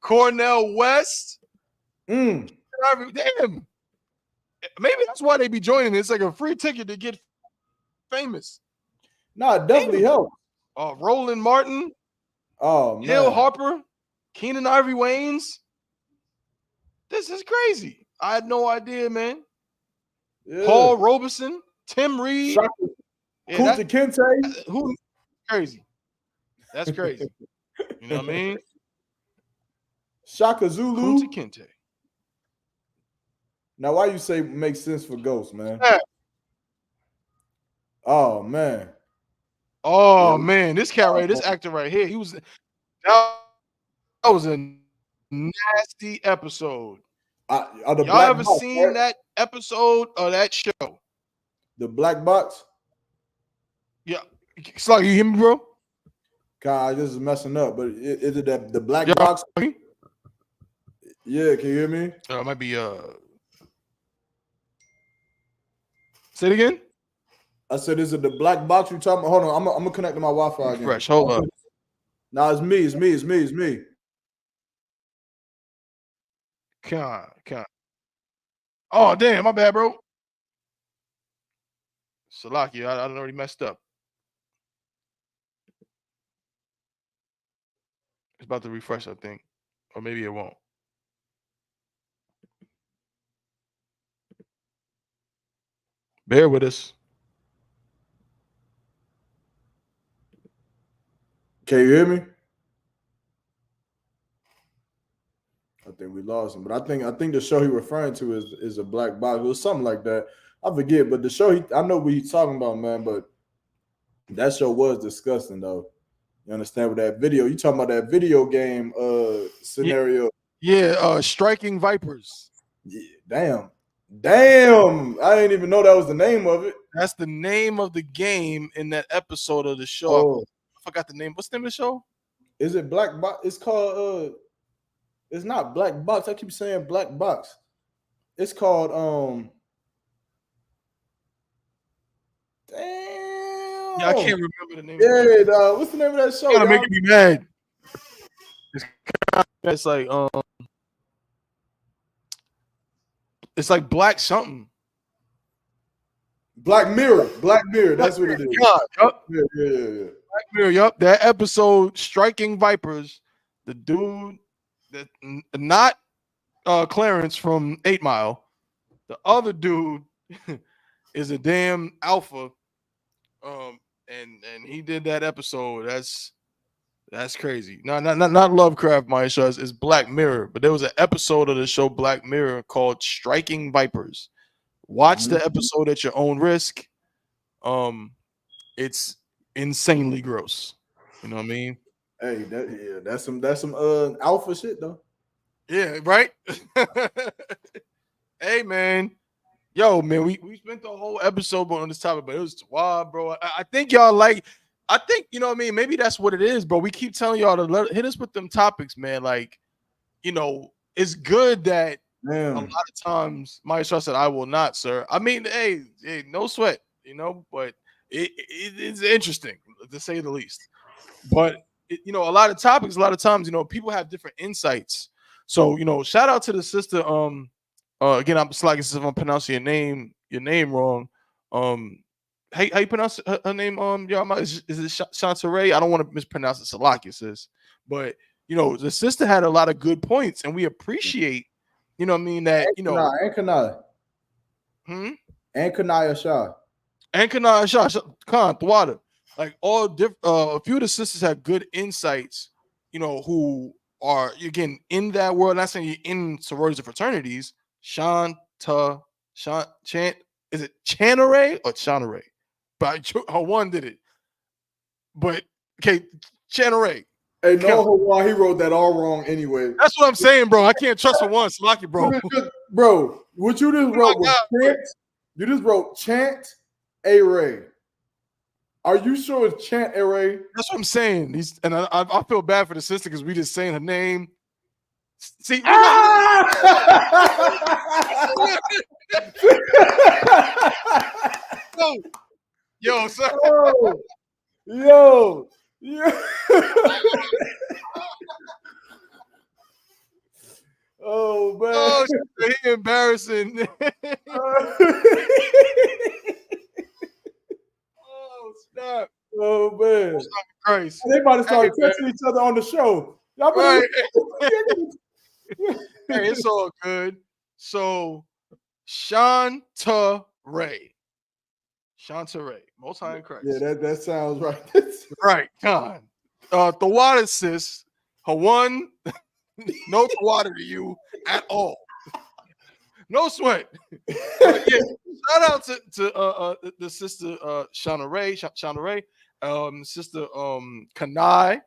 Cornell West. Damn. Maybe that's why they be joining. It's like a free ticket to get famous. No, it definitely helps. Roland Martin. Oh, man. Hill Harper. Keenan Ivory Waynes. This is crazy. I had no idea, man. Yeah. Paul Robeson, Tim Reed. Kunta Kinte. Who crazy. That's crazy. You You know what I mean? Shaka Zulu. Kunta Kinte. Now, why you say makes sense for Ghost, man? Yeah. Oh man. Oh man, this cat right, this actor right here, that was a nasty episode. The Y'all black ever box, seen right? that episode of that show? The black box? Yeah. Slug, you hear me, bro? God, this is messing up. But is it that the black Yeah. box? Yeah, can you hear me? It might be say it again. I said, is it the black box you talking about? Hold on, I'm gonna connect to my Wi-Fi again. Fresh, hold up. Nah, it's me. Can't. Oh damn, my bad, bro. Salaki, I already messed up. It's about to refresh, I think. Or maybe it won't. Bear with us. Can you hear me? I think we lost him, but I think the show he referring to is a black box. It was something like that. I forget, but the show I know what he's talking about, man. But that show was disgusting, though. You understand with that video? You talking about that video game scenario? Yeah, Striking Vipers. Yeah, damn! I didn't even know that was the name of it. That's the name of the game in that episode of the show. Oh. I forgot the name. What's the name of the show? Is it Black Box? It's called it's not Black Box. I keep saying Black Box. It's called damn. Yeah, I can't remember the name. Yeah, dog. What's the name of that show? It's making me mad. It's like it's like Black something. Black Mirror. That's what it is. Yup. Yeah. Black Mirror. Yup. That episode, Striking Vipers. The dude that not Clarence from 8 Mile. The other dude is a damn alpha. And he did that episode. That's crazy. Not Lovecraft, my show. It's Black Mirror. But there was an episode of the show Black Mirror called Striking Vipers. Watch the episode at your own risk. It's insanely gross. You know what I mean? Hey, that's some alpha shit though. Yeah, right. Hey man. Yo, man, we spent the whole episode on this topic, but it was wild, bro. I think y'all you know what I mean? Maybe that's what it is, bro. We keep telling y'all to hit us with them topics, man. Like, you know, it's good that a lot of times Maestro said, I will not, sir. I mean, hey, no sweat, you know, but it's interesting to say the least. But you know, a lot of times, you know, people have different insights. So, you know, shout out to the sister. Again, I'm slacking if I'm pronouncing your name wrong. How you pronounce her name? Y'all, is it Shantaray? I don't want to mispronounce it. Salaki, sis. But you know, the sister had a lot of good points, and we appreciate. You know what I mean? That you know, and Kanaya. And Kanaya Shah. And Kanaya Shah, Khan, the water. Like all different. A few of the sisters had good insights. You know, who are again in that world. Not saying you're in sororities or fraternities. Chant, is it Chanaray or Chanaray? But one did it. But okay, Chanaray. Hey, no, Hawaii, he wrote that all wrong anyway. That's what I'm saying, bro. I can't trust her once. Lucky, bro. Bro, what you just wrote was chant. You just wrote chant array. Are you sure it's chant array? That's what I'm saying. And I feel bad for the sister because we just saying her name. See, yo, sir. Yo. Oh man. Oh, he embarrassing. Oh snap. Oh man. Christ. They about to start catching each other on the show. Y'all right. Hey, it's all good. So, Shantaray, most high in Christ. Yeah, that sounds right. Right, God. The water sis, Hawan, no water to you at all. No sweat. But yeah, shout out to the sister Shauna Ray, sister Kanai.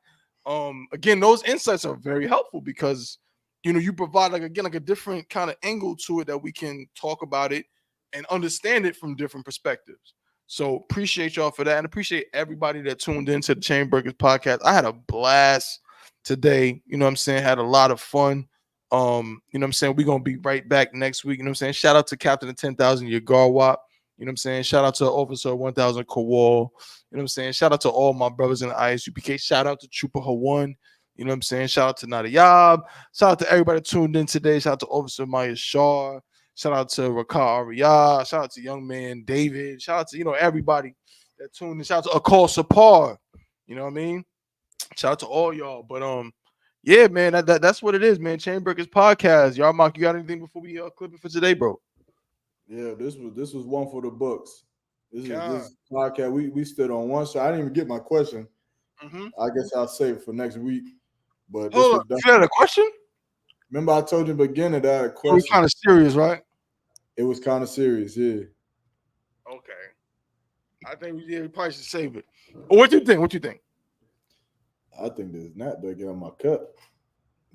Again, those insights are very helpful because you provide like a different kind of angle to it that we can talk about it and understand it from different perspectives. So appreciate y'all for that, and appreciate everybody that tuned into the Chainbreakers podcast. I had a blast today. You know what I'm saying? Had a lot of fun. You know what I'm saying? We're gonna be right back next week. You know what I'm saying? Shout out to Captain of 10,000 Yagarwap. You know what I'm saying? Shout out to Officer 1000 Kowal. You know what I'm saying? Shout out to all my brothers in the I.S.U.P.K. Shout out to Trooper Hawan. You know what I'm saying? Shout out to Nada Yab. Shout out to everybody tuned in today. Shout out to Officer Maya Shah. Shout out to Rakar Ariyah. Shout out to young man David. Shout out to everybody that tuned in. Shout out to Akal Sapar. You know what I mean? Shout out to all y'all. But yeah, man, that's what it is, man. Chainbreakers podcast. Y'all, Mark, you got anything before we clip it for today, bro? Yeah, this was one for the books. This podcast. We stood on one, so I didn't even get my question. I guess I'll save it for next week. But this was done. You had a question? Remember, I told you in the beginning that I had a question. It was kind of serious, right? It was kind of serious, yeah. Okay. I think we probably should save it. What you think? I think this not better get on my cup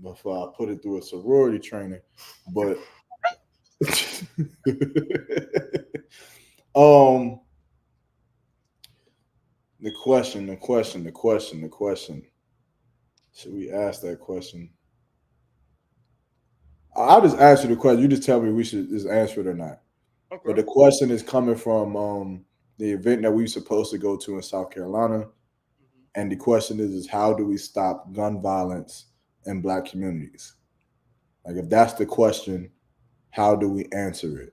before I put it through a sorority training. But the question. Should we ask that question? I'll just ask you the question. You just tell me we should just answer it or not. Okay. But the question is coming from the event that we were supposed to go to in South Carolina. And the question is how do we stop gun violence in Black communities? Like, if that's the question, how do we answer it?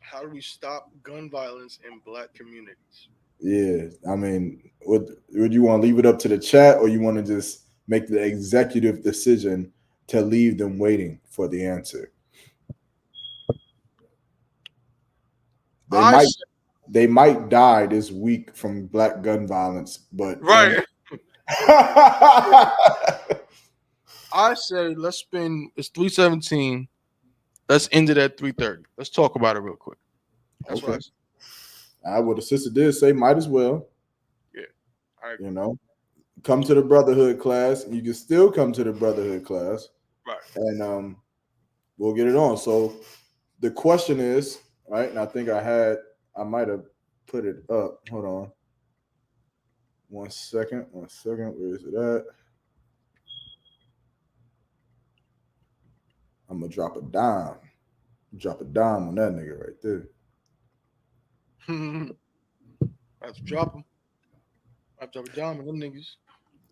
How do we stop gun violence in Black communities? Yeah, I mean, would you want to leave it up to the chat, or you want to just make the executive decision to leave them waiting for the answer? They might die this week from Black gun violence, but right. I say let's spend. It's 3:17. Let's end it at 3:30. Let's talk about it real quick. That's okay. What the sister did say, might as well. Yeah, come to the brotherhood class. You can still come to the brotherhood class, right? And we'll get it on. So the question is, right? And I think I might have put it up. Hold on. One second. Where is it at? I'm gonna drop a dime. Drop a dime on that nigga right there. Let's drop him. I drop a dime on them niggas.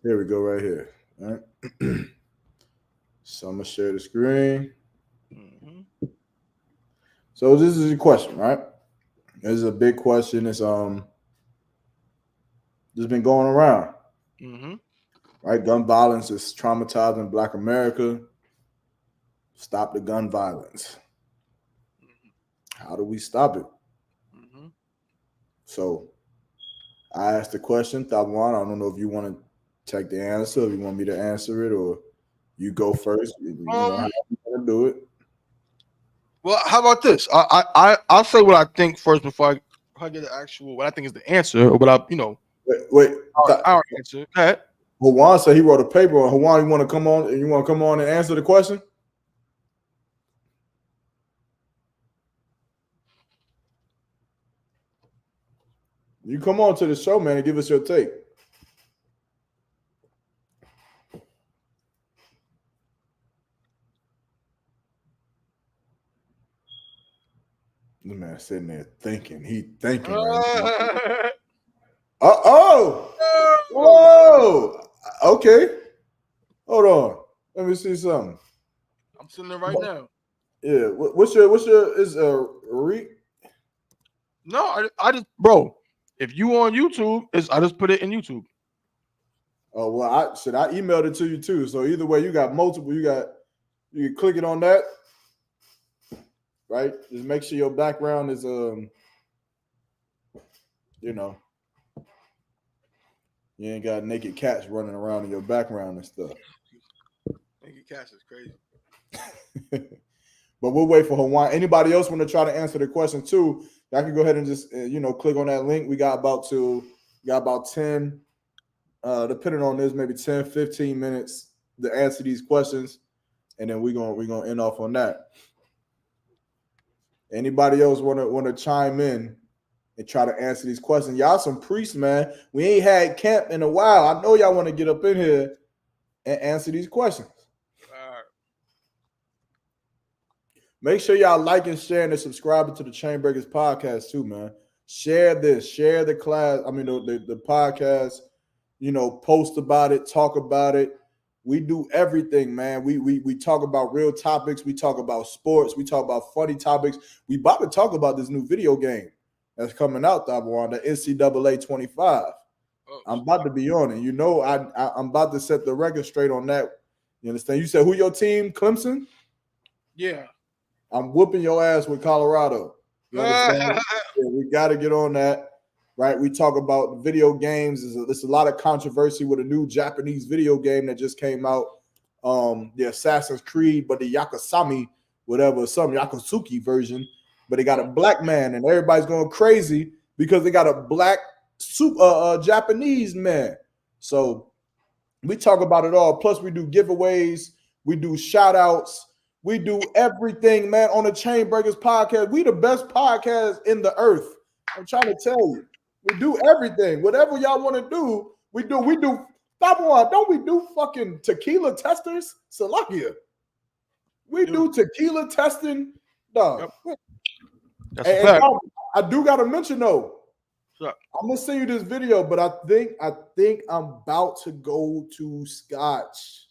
Here we go, right here. All right. So I'm gonna share the screen. So this is a question, right? This is a big question. It's just been going around. Right? Gun violence is traumatizing Black America. Stop the gun violence. How do we stop it? So I asked the question, Thawan. I don't know if you want to take the answer, if you want me to answer it, or you go first. You know how you want to do it. Well, how about this? I'll say what I think first before I get the actual what I think is the answer, or what I Wait. Our answer. Go ahead. Hawan said he wrote a paper on. Hawan, you want to come on? You want to come on and answer the question? You come on to the show, man, and give us your take. The man sitting there thinking. He thinking. Right? Whoa. Okay. Hold on. Let me see something. I'm sitting there right now. Yeah. What's your is Reek? No, I just, bro. If you on YouTube, I just put it in YouTube. Oh well, I emailed it to you too. So either way, you got multiple. You can click it on that, right? Just make sure your background is You ain't got naked cats running around in your background and stuff. Naked cats is crazy. But we'll wait for Hawaiian. Anybody else want to try to answer the question too? I can go ahead and just click on that link. We got about 10, depending on this, maybe 10, 15 minutes to answer these questions, and then we're gonna end off on that. Anybody else want to chime in and try to answer these questions? Y'all some priests, man. We ain't had camp in a while. I know y'all want to get up in here and answer these questions. All right. Make sure y'all like and share and subscribe to the Chainbreakers podcast too, man. Share this, share the class. I mean, the podcast. Post about it, talk about it. We do everything, man. We talk about real topics. We talk about sports. We talk about funny topics. We about to talk about this new video game that's coming out, Dabuan, the NCAA 25. I'm about to be on it. I'm about to set the record straight on that. You understand? You said who your team? Clemson? Yeah. I'm whooping your ass with Colorado. You understand? Yeah, we got to get on that, right? We talk about video games. There's a lot of controversy with a new Japanese video game that just came out, the Assassin's Creed, but the Yakasami, whatever, some Yakutsuki version, but they got a black man, and everybody's going crazy because they got a black Japanese man. So we talk about it all. Plus, we do giveaways, we do shout outs. We do everything, man, on the Chainbreakers podcast. We the best podcast in the earth. I'm trying to tell you. We do everything. Whatever y'all want to do, we do. We do. Stop on. Don't we do fucking tequila testers? Salakia. We do tequila testing. Dog. Yep. That's a fact. I do got to mention, though. Sure. I'm going to send you this video, but I think I'm about to go to Scotch.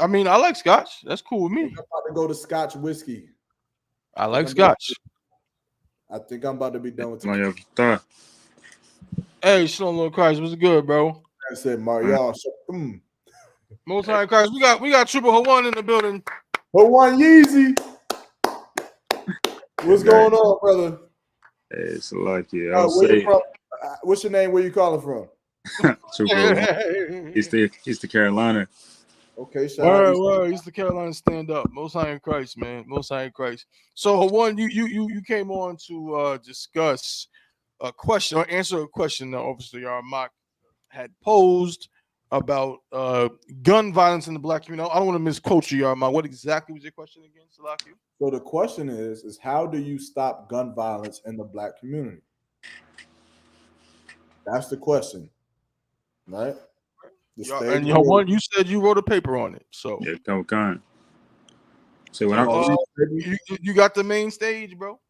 I mean, I like Scotch. That's cool with me. I'm about to go to Scotch whiskey. I like Scotch. I think I'm about to be done with it. Hey, Shalom, Lord Christ. What's good, bro? I said, Mario. Most High Christ. We got Triple Hawan in the building. Hawan Yeezy. What's going on, brother? Hey, it's lucky. What's your name? Where you calling from? He's the Carolina. Okay, word. He's the Carolina stand up. Most High in Christ, man. Most High in Christ. So, Hawan, you came on to discuss a question or answer a question that obviously Isupk had posed about gun violence in the black community. I don't want to misquote you, Isupk. What exactly was your question again, Salakia? So the question is how do you stop gun violence in the black community? That's the question, right? And Hawan, you said you wrote a paper on it. So yeah, come. So you got the main stage, bro.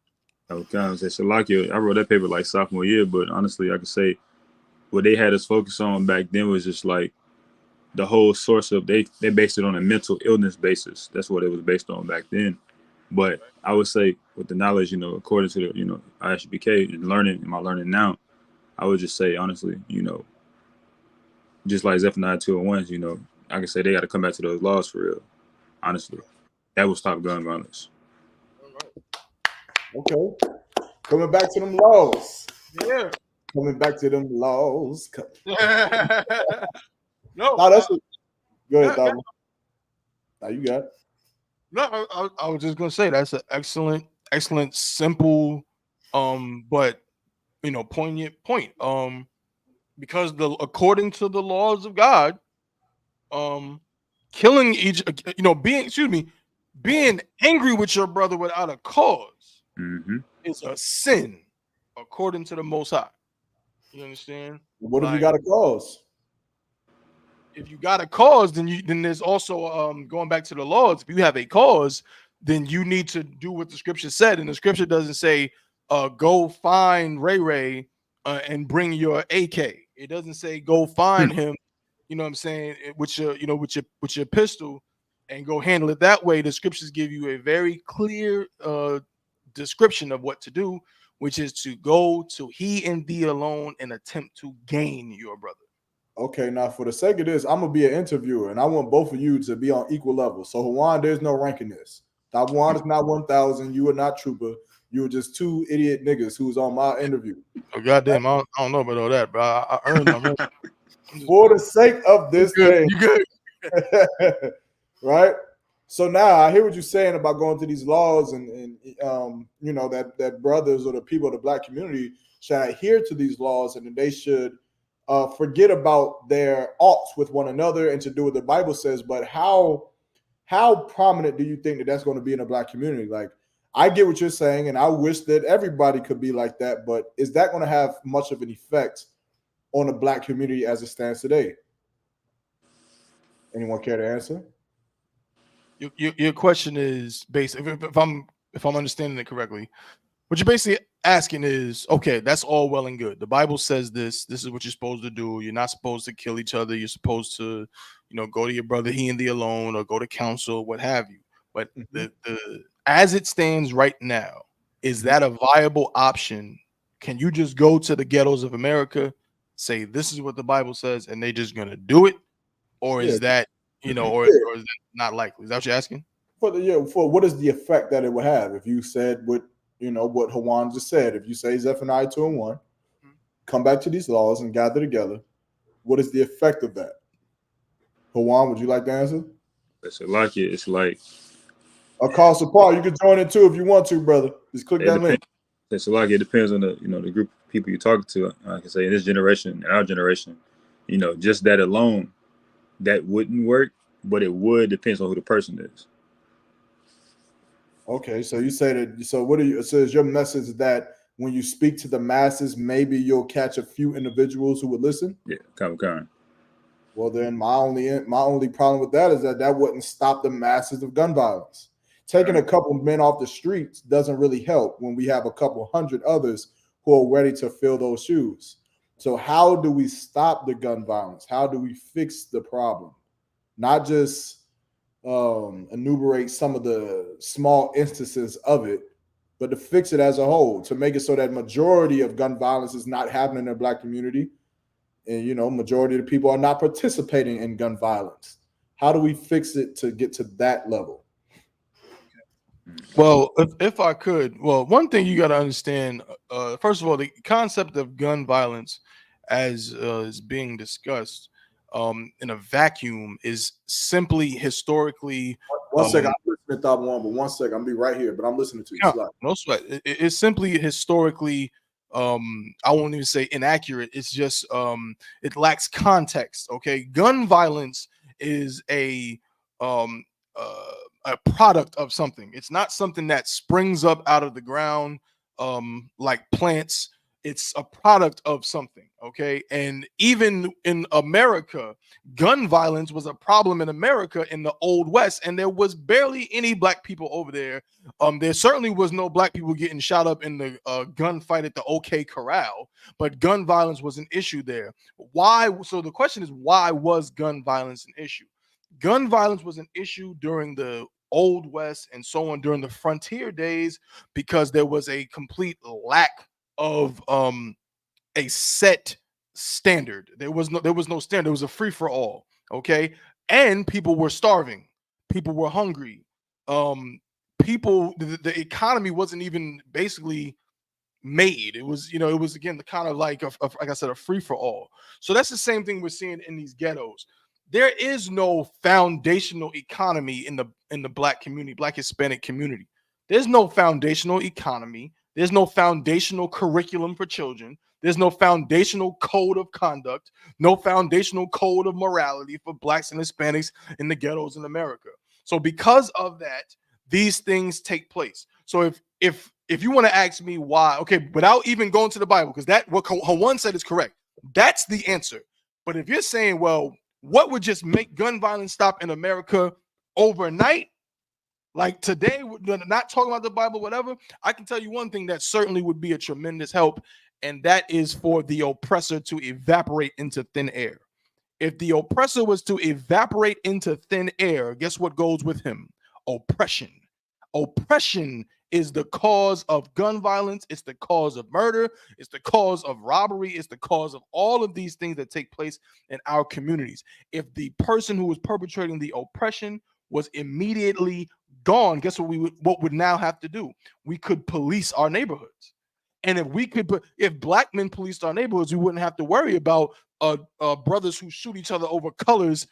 Salakia, I wrote that paper like sophomore year, but honestly, I could say what they had us focus on back then was just like the whole source of they based it on a mental illness basis. That's what it was based on back then. But I would say with the knowledge, according to the I.S.U.P.K and my learning now, I would just say honestly, just like Zephaniah 2:1, I can say they got to come back to those laws for real. Honestly, that will stop gun violence. Okay, coming back to them laws. Yeah, coming back to them laws. No, that's it. Go ahead, Dom. Now you got it. No, I was just gonna say that's an excellent, simple, but poignant point. Because according to the laws of God, killing being angry with your brother without a cause is a sin, according to the Most High. You understand? What if you got a cause? If you got a cause, then there's also going back to the laws. If you have a cause, then you need to do what the scripture said, and the scripture doesn't say go find Ray and bring your AK. It doesn't say go find him, you know what I'm saying, with your pistol and go handle it that way. The scriptures give you a very clear description of what to do, which is to go to he and thee alone and attempt to gain your brother. Okay, now for the sake of this, I'm gonna be an interviewer, and I want both of you to be on equal level. So Hawan, there's no ranking this. Hawan is not 1,000. You are not Trooper. You were just two idiot niggas who was on my interview. Oh, goddamn, I don't know about all that, but I earned my money. For the sake of this thing. You good? Right? So now I hear what you're saying about going to these laws and you know, that brothers or the people of the black community should adhere to these laws, and that they should forget about their oughts with one another and to do what the Bible says. But how prominent do you think that that's going to be in the black community? Like, I get what you're saying, and I wish that everybody could be like that, but is that going to have much of an effect on the black community as it stands today? Anyone care to answer? Your question is based, if I'm understanding it correctly, what you're basically asking is, okay, that's all well and good. The Bible says this is what you're supposed to do. You're not supposed to kill each other. You're supposed to, you know, go to your brother, he and thee alone, or go to counsel, what have you. But the as it stands right now, is that a viable option? Can you just go to the ghettos of America, say this is what the Bible says, and they just gonna do it? Or is that, you know, or is that not likely? Is that what you're asking? For what is the effect that it would have if you said what, you know, what Hawan just said? If you say Zephaniah 2:1, come back to these laws and gather together, what is the effect of that? Hawan, would you like to answer? It's like it. It's like I'll call support. You can join it too if you want to, brother. Just click that link. It's like it depends on the, you know, the group of people you're talking to. I can say in this generation, in our generation, you know, just that alone, that wouldn't work, but it would. Depends on who the person is. Okay, so you say that. So what do you? So is your message that when you speak to the masses, maybe you'll catch a few individuals who would listen? Yeah, kind. Well, then my only problem with that is that wouldn't stop the masses of gun violence. Taking a couple men off the streets doesn't really help when we have a couple hundred others who are ready to fill those shoes. So how do we stop the gun violence? How do we fix the problem? Not just enumerate some of the small instances of it, but to fix it as a whole, to make it so that majority of gun violence is not happening in the black community. And, you know, majority of the people are not participating in gun violence. How do we fix it to get to that level? Well, if I could, well, one thing you got to understand, first of all, the concept of gun violence as is being discussed in a vacuum is simply historically. One second, I'm listening to Thought One, but one second, I'll be right here, but I'm listening to you. No sweat. It's simply historically, I won't even say inaccurate. It's just it lacks context. Okay, gun violence is a product of something. It's not something that springs up out of the ground like plants. It's a product of something, okay? And even in America, gun violence was a problem in America in the Old West, and there was barely any black people over there. There certainly was no black people getting shot up in the gunfight at the OK Corral, but gun violence was an issue there. Why? So the question is, why was gun violence an issue? Gun violence was an issue during the Old West and so on during the frontier days because there was a complete lack of a set standard. There was no standard. It was a free for all. Okay, and people were starving. People were hungry. The economy wasn't even basically made. It was, you know, it was again the kind of like like I said, a free for all. So that's the same thing we're seeing in these ghettos. There is no foundational economy in the black community, black Hispanic community. There's no foundational economy. There's no foundational curriculum for children. There's no foundational code of conduct, no foundational code of morality for blacks and Hispanics in the ghettos in America. So because of that, these things take place. So if you want to ask me why, okay, without even going to the Bible, because that what Hawan said is correct. That's the answer. But if you're saying, well, what would just make gun violence stop in America overnight? Like today, not talking about the Bible, whatever, I can tell you one thing that certainly would be a tremendous help, and that is for the oppressor to evaporate into thin air. If the oppressor was to evaporate into thin air, guess what goes with him? Oppression. Oppression is the cause of gun violence. It's the cause of murder. It's the cause of robbery. It's the cause of all of these things that take place in our communities. If the person who was perpetrating the oppression was immediately gone, guess what would now have to do? We could police our neighborhoods. And if black men policed our neighborhoods, we wouldn't have to worry about brothers who shoot each other over colors,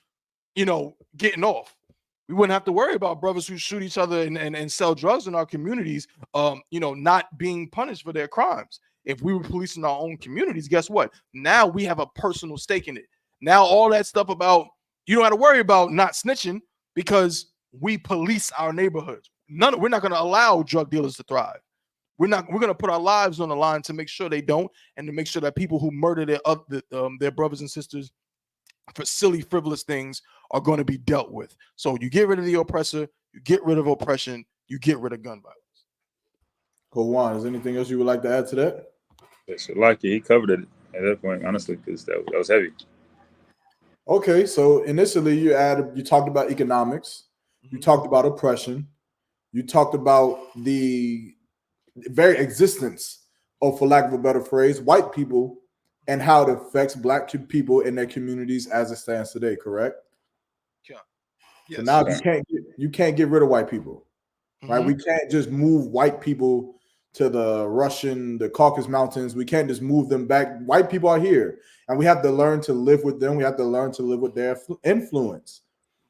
getting off. We wouldn't have to worry about brothers who shoot each other and sell drugs in our communities, not being punished for their crimes. If we were policing our own communities, guess what? Now we have a personal stake in it. Now all that stuff about you don't have to worry about not snitching because we police our neighborhoods. We're not going to allow drug dealers to thrive. We're going to put our lives on the line to make sure they don't, and to make sure that people who murder their brothers and sisters for silly, frivolous things are going to be dealt with. So you get rid of the oppressor, you get rid of oppression, you get rid of gun violence. Juan, is anything else you would like to add to that? Yes, like he covered it at that point, honestly, because that was heavy. Okay, so initially you talked about economics, you talked about oppression, you talked about the very existence of, for lack of a better phrase, white people and how it affects black people in their communities as it stands today, correct? Yeah. Yes. So now you can't get rid of white people, right? We can't just move white people to the Caucasus Mountains. We can't just move them back. White people are here, and we have to learn to live with them. We have to learn to live with their influence.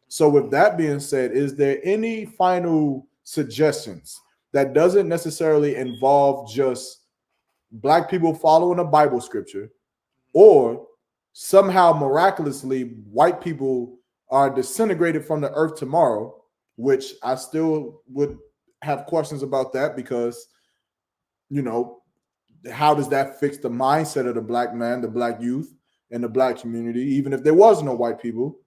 So with that being said, is there any final suggestions that doesn't necessarily involve just black people following a Bible scripture, or somehow miraculously white people are disintegrated from the earth tomorrow, which I still would have questions about that because, how does that fix the mindset of the black man, the black youth, and the black community? Even if there was no white people,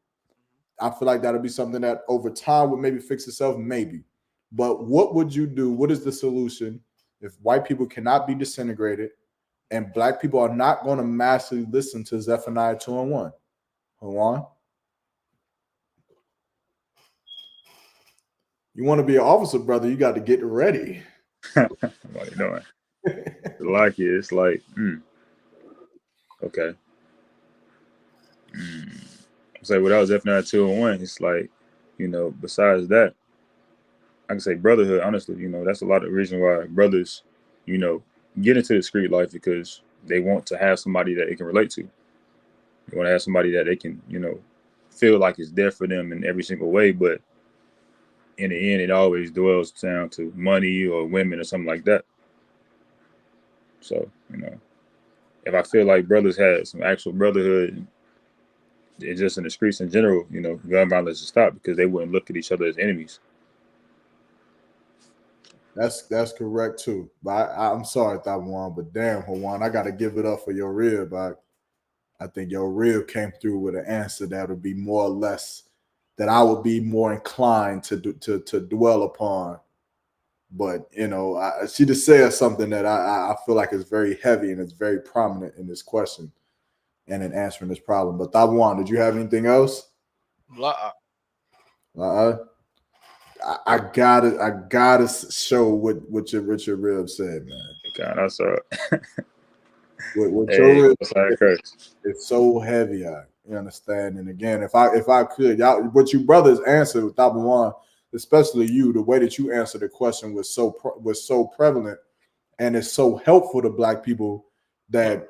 I feel like that would be something that over time would maybe fix itself, maybe. But what would you do? What is the solution if white people cannot be disintegrated and black people are not going to massively listen to Zephaniah 2:1? Hold on. You want to be an officer, brother, you got to get ready. What are you doing? Like it, it's like, okay. So without Zephaniah 2:1, it's like, besides that, I can say brotherhood, honestly, that's a lot of reason why brothers, get into the street life, because they want to have somebody that they can relate to. They want to have somebody that they can, feel like is there for them in every single way. But in the end, it always dwells down to money or women or something like that. So, if I feel like brothers had some actual brotherhood, and just in the streets in general, gun violence would stop because they wouldn't look at each other as enemies. That's correct too. But I'm sorry, Juan, but damn, Juan, I got to give it up for your rib. I think your rib came through with an answer that would be more or less that I would be more inclined to dwell upon. But she just said something that I feel like is very heavy and it's very prominent in this question and in answering this problem. But Juan, did you have anything else? I gotta show what your rib said, man. God, I saw it. What your rib said, it's so heavy. You understand? And again, if I could, y'all, what you brothers answered with Juan, especially you, the way that you answered the question was so prevalent, and it's so helpful to black people that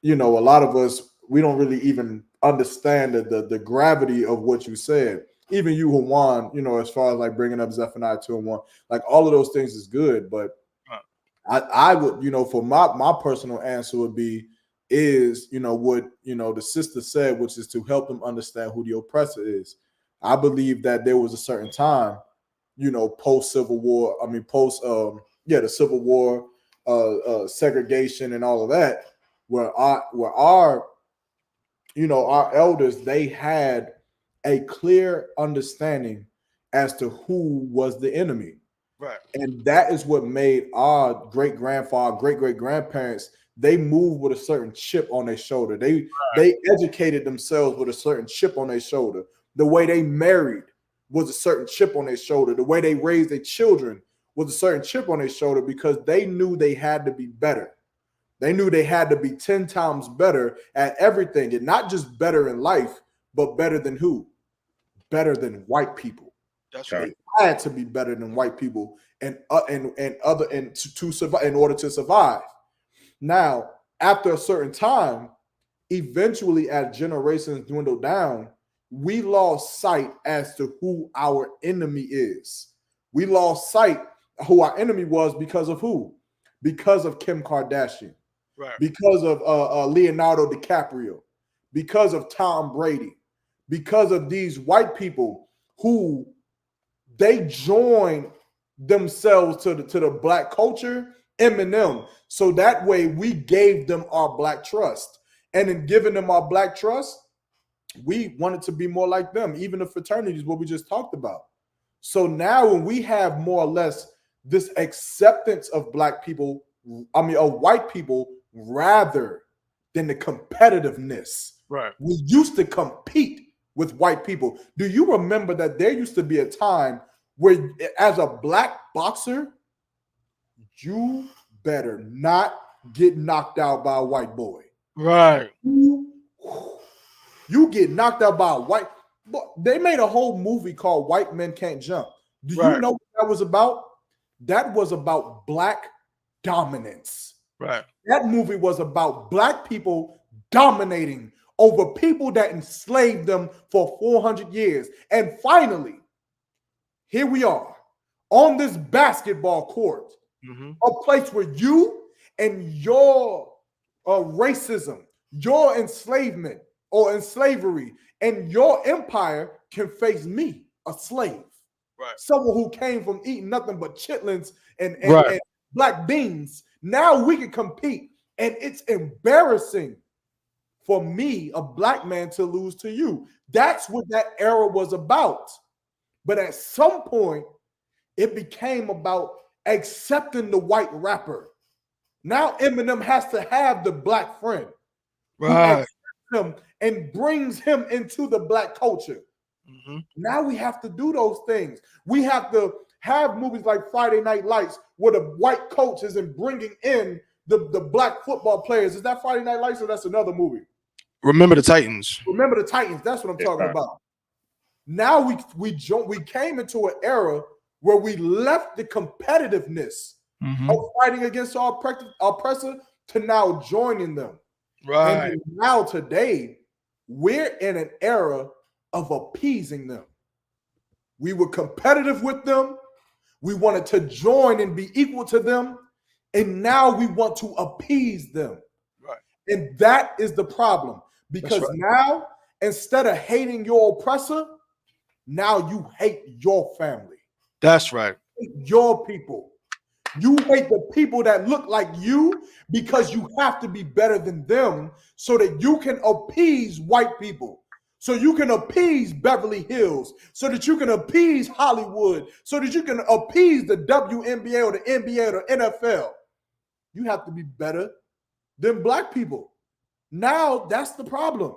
a lot of us, we don't really even understand the gravity of what you said. Even you, Juan, as far as like bringing up Zephaniah 2:1, like all of those things is good. But I would, for my personal answer would be what the sister said, which is to help them understand who the oppressor is. I believe that there was a certain time, post Civil War. I mean, the Civil War, segregation, and all of that, where our elders, they had a clear understanding as to who was the enemy. Right. And that is what made our great-grandfather, great-great-grandparents, they moved with a certain chip on their shoulder. They educated themselves with a certain chip on their shoulder. The way they married was a certain chip on their shoulder. The way they raised their children was a certain chip on their shoulder, because they knew they had to be better. They knew they had to be 10 times better at everything, and not just better in life, but better than who? Better than white people. That's Okay. right. They had to be better than white people to survive in order to survive. Now, after a certain time, eventually, as generations dwindle down, we lost sight as to who our enemy is. We lost sight who our enemy was because of who? Because of Kim Kardashian, Right. because of Leonardo DiCaprio, because of Tom Brady, because of these white people who they join themselves to the black culture, Eminem. So that way we gave them our black trust. And in giving them our black trust, we wanted to be more like them, even the fraternities, what we just talked about. So now when we have more or less this acceptance of black people, of white people, rather than the competitiveness. Right. We used to compete with white people. Do you remember that there used to be a time where, as a black boxer, you better not get knocked out by a white boy? Right. You get knocked out by a white. They made a whole movie called White Men Can't Jump. Do you Right. know what that was about? That was about black dominance. Right. That movie was about black people dominating over people that enslaved them for 400 years. And finally, here we are on this basketball court, a place where you and your racism, your enslavement or slavery, and your empire can face me, a slave. Right. Someone who came from eating nothing but chitlins and Right. black beans. Now we can compete. And it's embarrassing for me, a black man, to lose to you. That's what that era was about. But at some point, it became about accepting the white rapper. Now Eminem has to have the black friend who Right. accepts him and brings him into the black culture. Now we have to do those things. We have to have movies like Friday Night Lights where the white coach isn't bringing in the black football players. Is that Friday Night Lights or that's another movie? Remember the Titans. Remember the Titans. That's what I'm talking about. Now we came into an era where we left the competitiveness of fighting against our oppressor to now joining them. Right. And now today, we're in an era of appeasing them. We were competitive with them. We wanted to join and be equal to them. And now we want to appease them. Right. And that is the problem. Because now, instead of hating your oppressor, now you hate your family. That's right. You hate your people. You hate the people that look like you because you have to be better than them so that you can appease white people. So you can appease Beverly Hills, so that you can appease Hollywood, so that you can appease the WNBA or the NBA or the NFL. You have to be better than black people. Now that's the problem.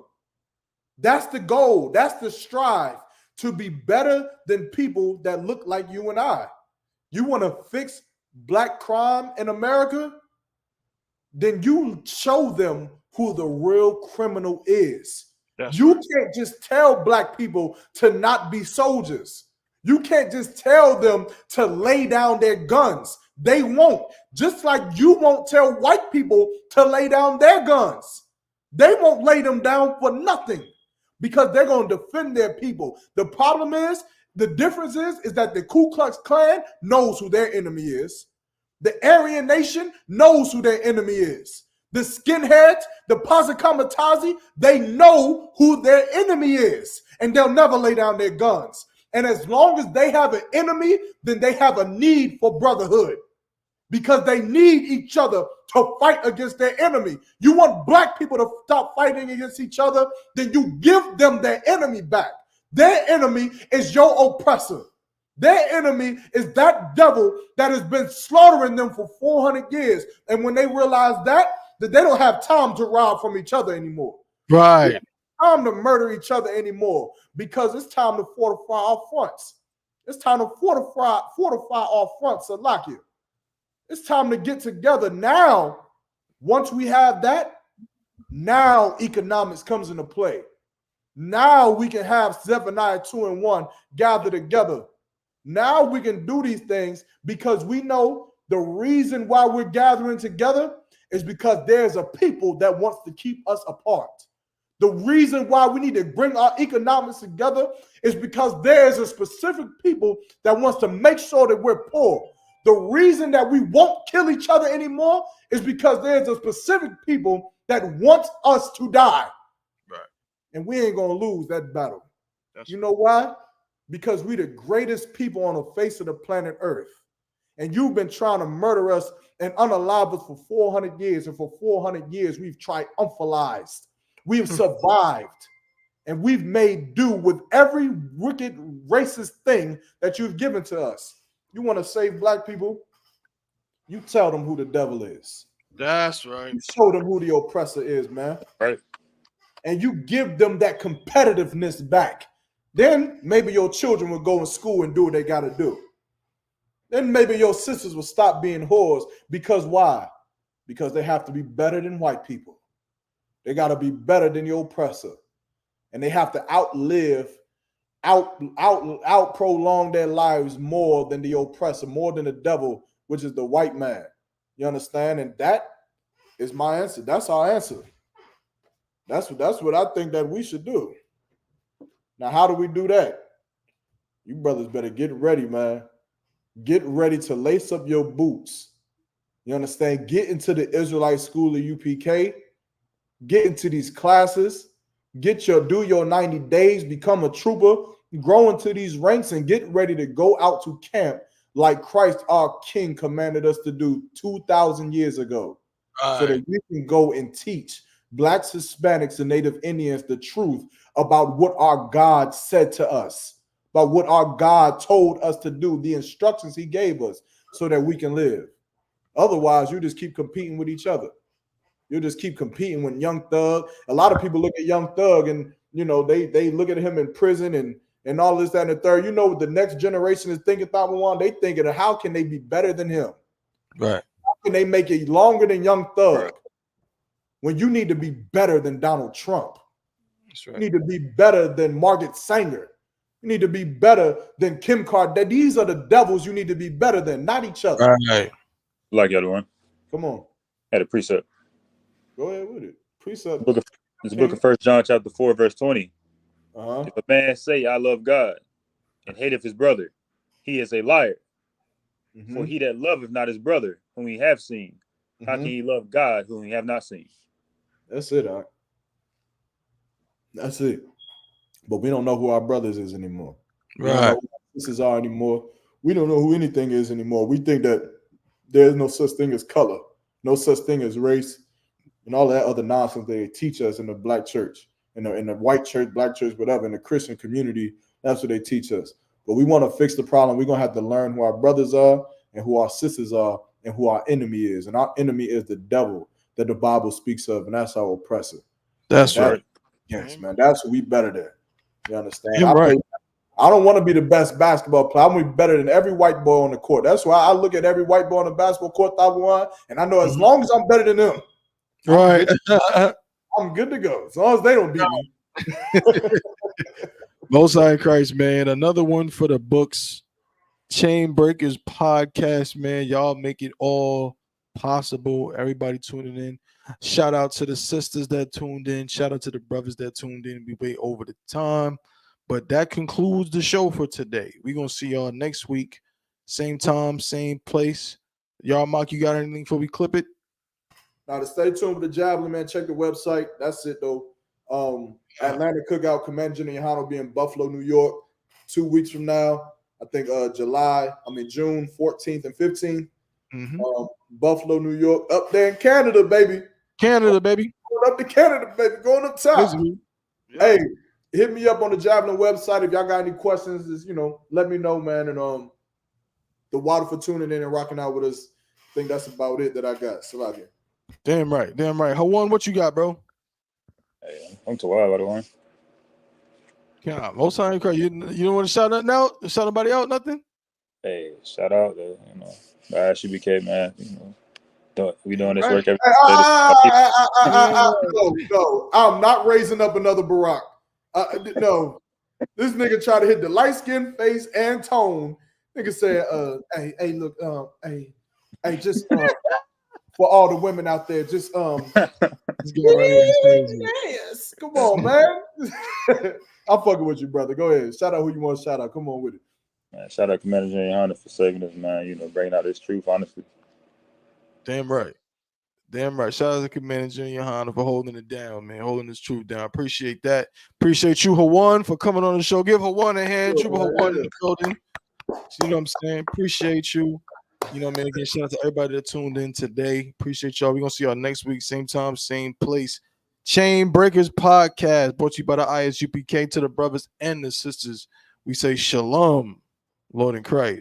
That's the goal. That's the strive, to be better than people that look like you and I. You want to fix black crime in America? Then you show them who the real criminal is. You can't just tell black people to not be soldiers. You can't just tell them to lay down their guns. They won't. Just like you won't tell white people to lay down their guns. They won't lay them down for nothing because they're going to defend their people. The problem is, the difference is that the Ku Klux Klan knows who their enemy is. The Aryan Nation knows who their enemy is. The skinheads, the Pasakamatazi, they know who their enemy is, and they'll never lay down their guns. And as long as they have an enemy, then they have a need for brotherhood because they need each other to fight against their enemy. You want black people to stop fighting against each other, then you give them their enemy back. Their enemy is your oppressor. Their enemy is that devil that has been slaughtering them for 400 years. And when they realize that they don't have time to rob from each other anymore. Right. It's time to murder each other anymore because it's time to fortify our fronts. It's time to fortify our fronts, Salakia. It's time to get together now. Once we have that, now economics comes into play. Now we can have Zephaniah 2 and 1 gather together Now we can do these things because we know the reason why we're gathering together is because there's a people that wants to keep us apart. The reason why we need to bring our economics together is because there's a specific people that wants to make sure that we're poor. The reason that we won't kill each other anymore is because there's a specific people that want us to die. Right. And we ain't going to lose that battle. You know why? Because we the greatest people on the face of the planet Earth. And you've been trying to murder us and unalive us for 400 years. And for 400 years, we've triumphalized. We've survived. And we've made do with every wicked, racist thing that you've given to us. You want to save black people? You tell them who the devil is. That's right. You show them who the oppressor is, man. Right. And you give them that competitiveness back. Then maybe your children will go in school and do what they got to do. Then maybe your sisters will stop being whores. Because why? Because they have to be better than white people. They got to be better than the oppressor. And they have to out prolong their lives more than the oppressor, more than the devil, which is the white man. You understand? And that is my answer. That's our answer. That's what I think that we should do. Now, how do we do that? You brothers better get ready, man. Get ready to lace up your boots. You understand? Get into the Israelite school of UPK. Get into these classes. Do your 90 days, become a trooper, grow into these ranks, and get ready to go out to camp like Christ our King commanded us to do 2,000 years ago. So that we can go and teach Blacks, Hispanics, and Native Indians the truth about what our God said to us, about what our God told us to do, the instructions he gave us so that we can live. Otherwise, you just keep competing with each other. You just keep competing with Young Thug. A lot of people look at Young Thug and, you know, they look at him in prison and all this, that, and the third. You know what the next generation is thinking, Thamawan? They thinking of how can they be better than him? Right. How can they make it longer than Young Thug? Right. When you need to be better than Donald Trump. That's right. You need to be better than Margaret Sanger. You need to be better than Kim Kardashian. These are the devils you need to be better than, not each other. Right. Like the other one. Come on. Had a precept. Go ahead with it. Precept. It's the book of 1 John chapter 4, verse 20. Uh-huh. If a man say, I love God, and hateth his brother, he is a liar. Mm-hmm. For he that loveth not his brother, whom he have seen, how can he love God, whom he have not seen? That's it, all right. That's it. But we don't know who our brothers is anymore. We don't know who our sisters are anymore. We don't know who anything is anymore. We think that there's no such thing as color, no such thing as race, and all that other nonsense they teach us in the black church, in the white church, black church, whatever, in the Christian community. That's what they teach us. But we want to fix the problem. We're going to have to learn who our brothers are and who our sisters are and who our enemy is. And our enemy is the devil that the Bible speaks of, and that's our oppressor. That's right. Yes, man. That's what we better than. You understand? You're right. I don't want to be the best basketball player. I want to be better than every white boy on the court. That's why I look at every white boy on the basketball court, and I know as long as I'm better than them, right, I'm good to go. As long as they don't beat me. Most High in Christ, man. Another one for the books. Chainbreakers podcast, man. Y'all make it all possible. Everybody tuning in. Shout out to the sisters that tuned in. Shout out to the brothers that tuned in. We way over the time. But that concludes the show for today. We're going to see y'all next week. Same time, same place. Y'all, Mark, you got anything before we clip it? Now, to stay tuned with the Javelin, man, check the website. That's it, though. Atlanta Cookout Convention in YAHANNA will be in Buffalo, New York, 2 weeks from now. I think June 14th and 15th. Buffalo, New York, up there in Canada, baby. Canada, baby. Going up to Canada, baby. Going up top. Hey, hit me up on the Javelin website if y'all got any questions. Just, let me know, man. And the water for tuning in and rocking out with us. I think that's about it that I got. Salakia. Damn right. Hawan, what you got, bro? Hey, I'm too wild, by the way. Yeah, most time, you don't want to shout nothing out? Shout nobody out, nothing? Hey, shout out to the I.S.U.P.K, man. We doing this work every No, I'm not raising up another Barack. No, this nigga tried to hit the light skin, face, and tone Nigga said, hey, look, hey, just for all the women out there, just This guy right here is crazy. yes, come on, man. I'm fucking with you, brother. Go ahead. Shout out who you want to shout out. Come on with it. Man, shout out Commander Junior Yohana for saving us, man. You know, bringing out this truth, honestly. Damn right. Damn right. Shout out to Commander Junior Yohana for holding it down, man. Holding this truth down. I appreciate that. Appreciate you, Hawan, for coming on the show. Give Hawan a hand. Trooper Hawan in the building. You know what I'm saying? Appreciate you. You know, man, again, shout out to everybody that tuned in today. Appreciate y'all. We're going to see y'all next week. Same time, same place. Chainbreakers podcast brought to you by the I.S.U.P.K. To the brothers and the sisters. We say shalom, Lord in Christ.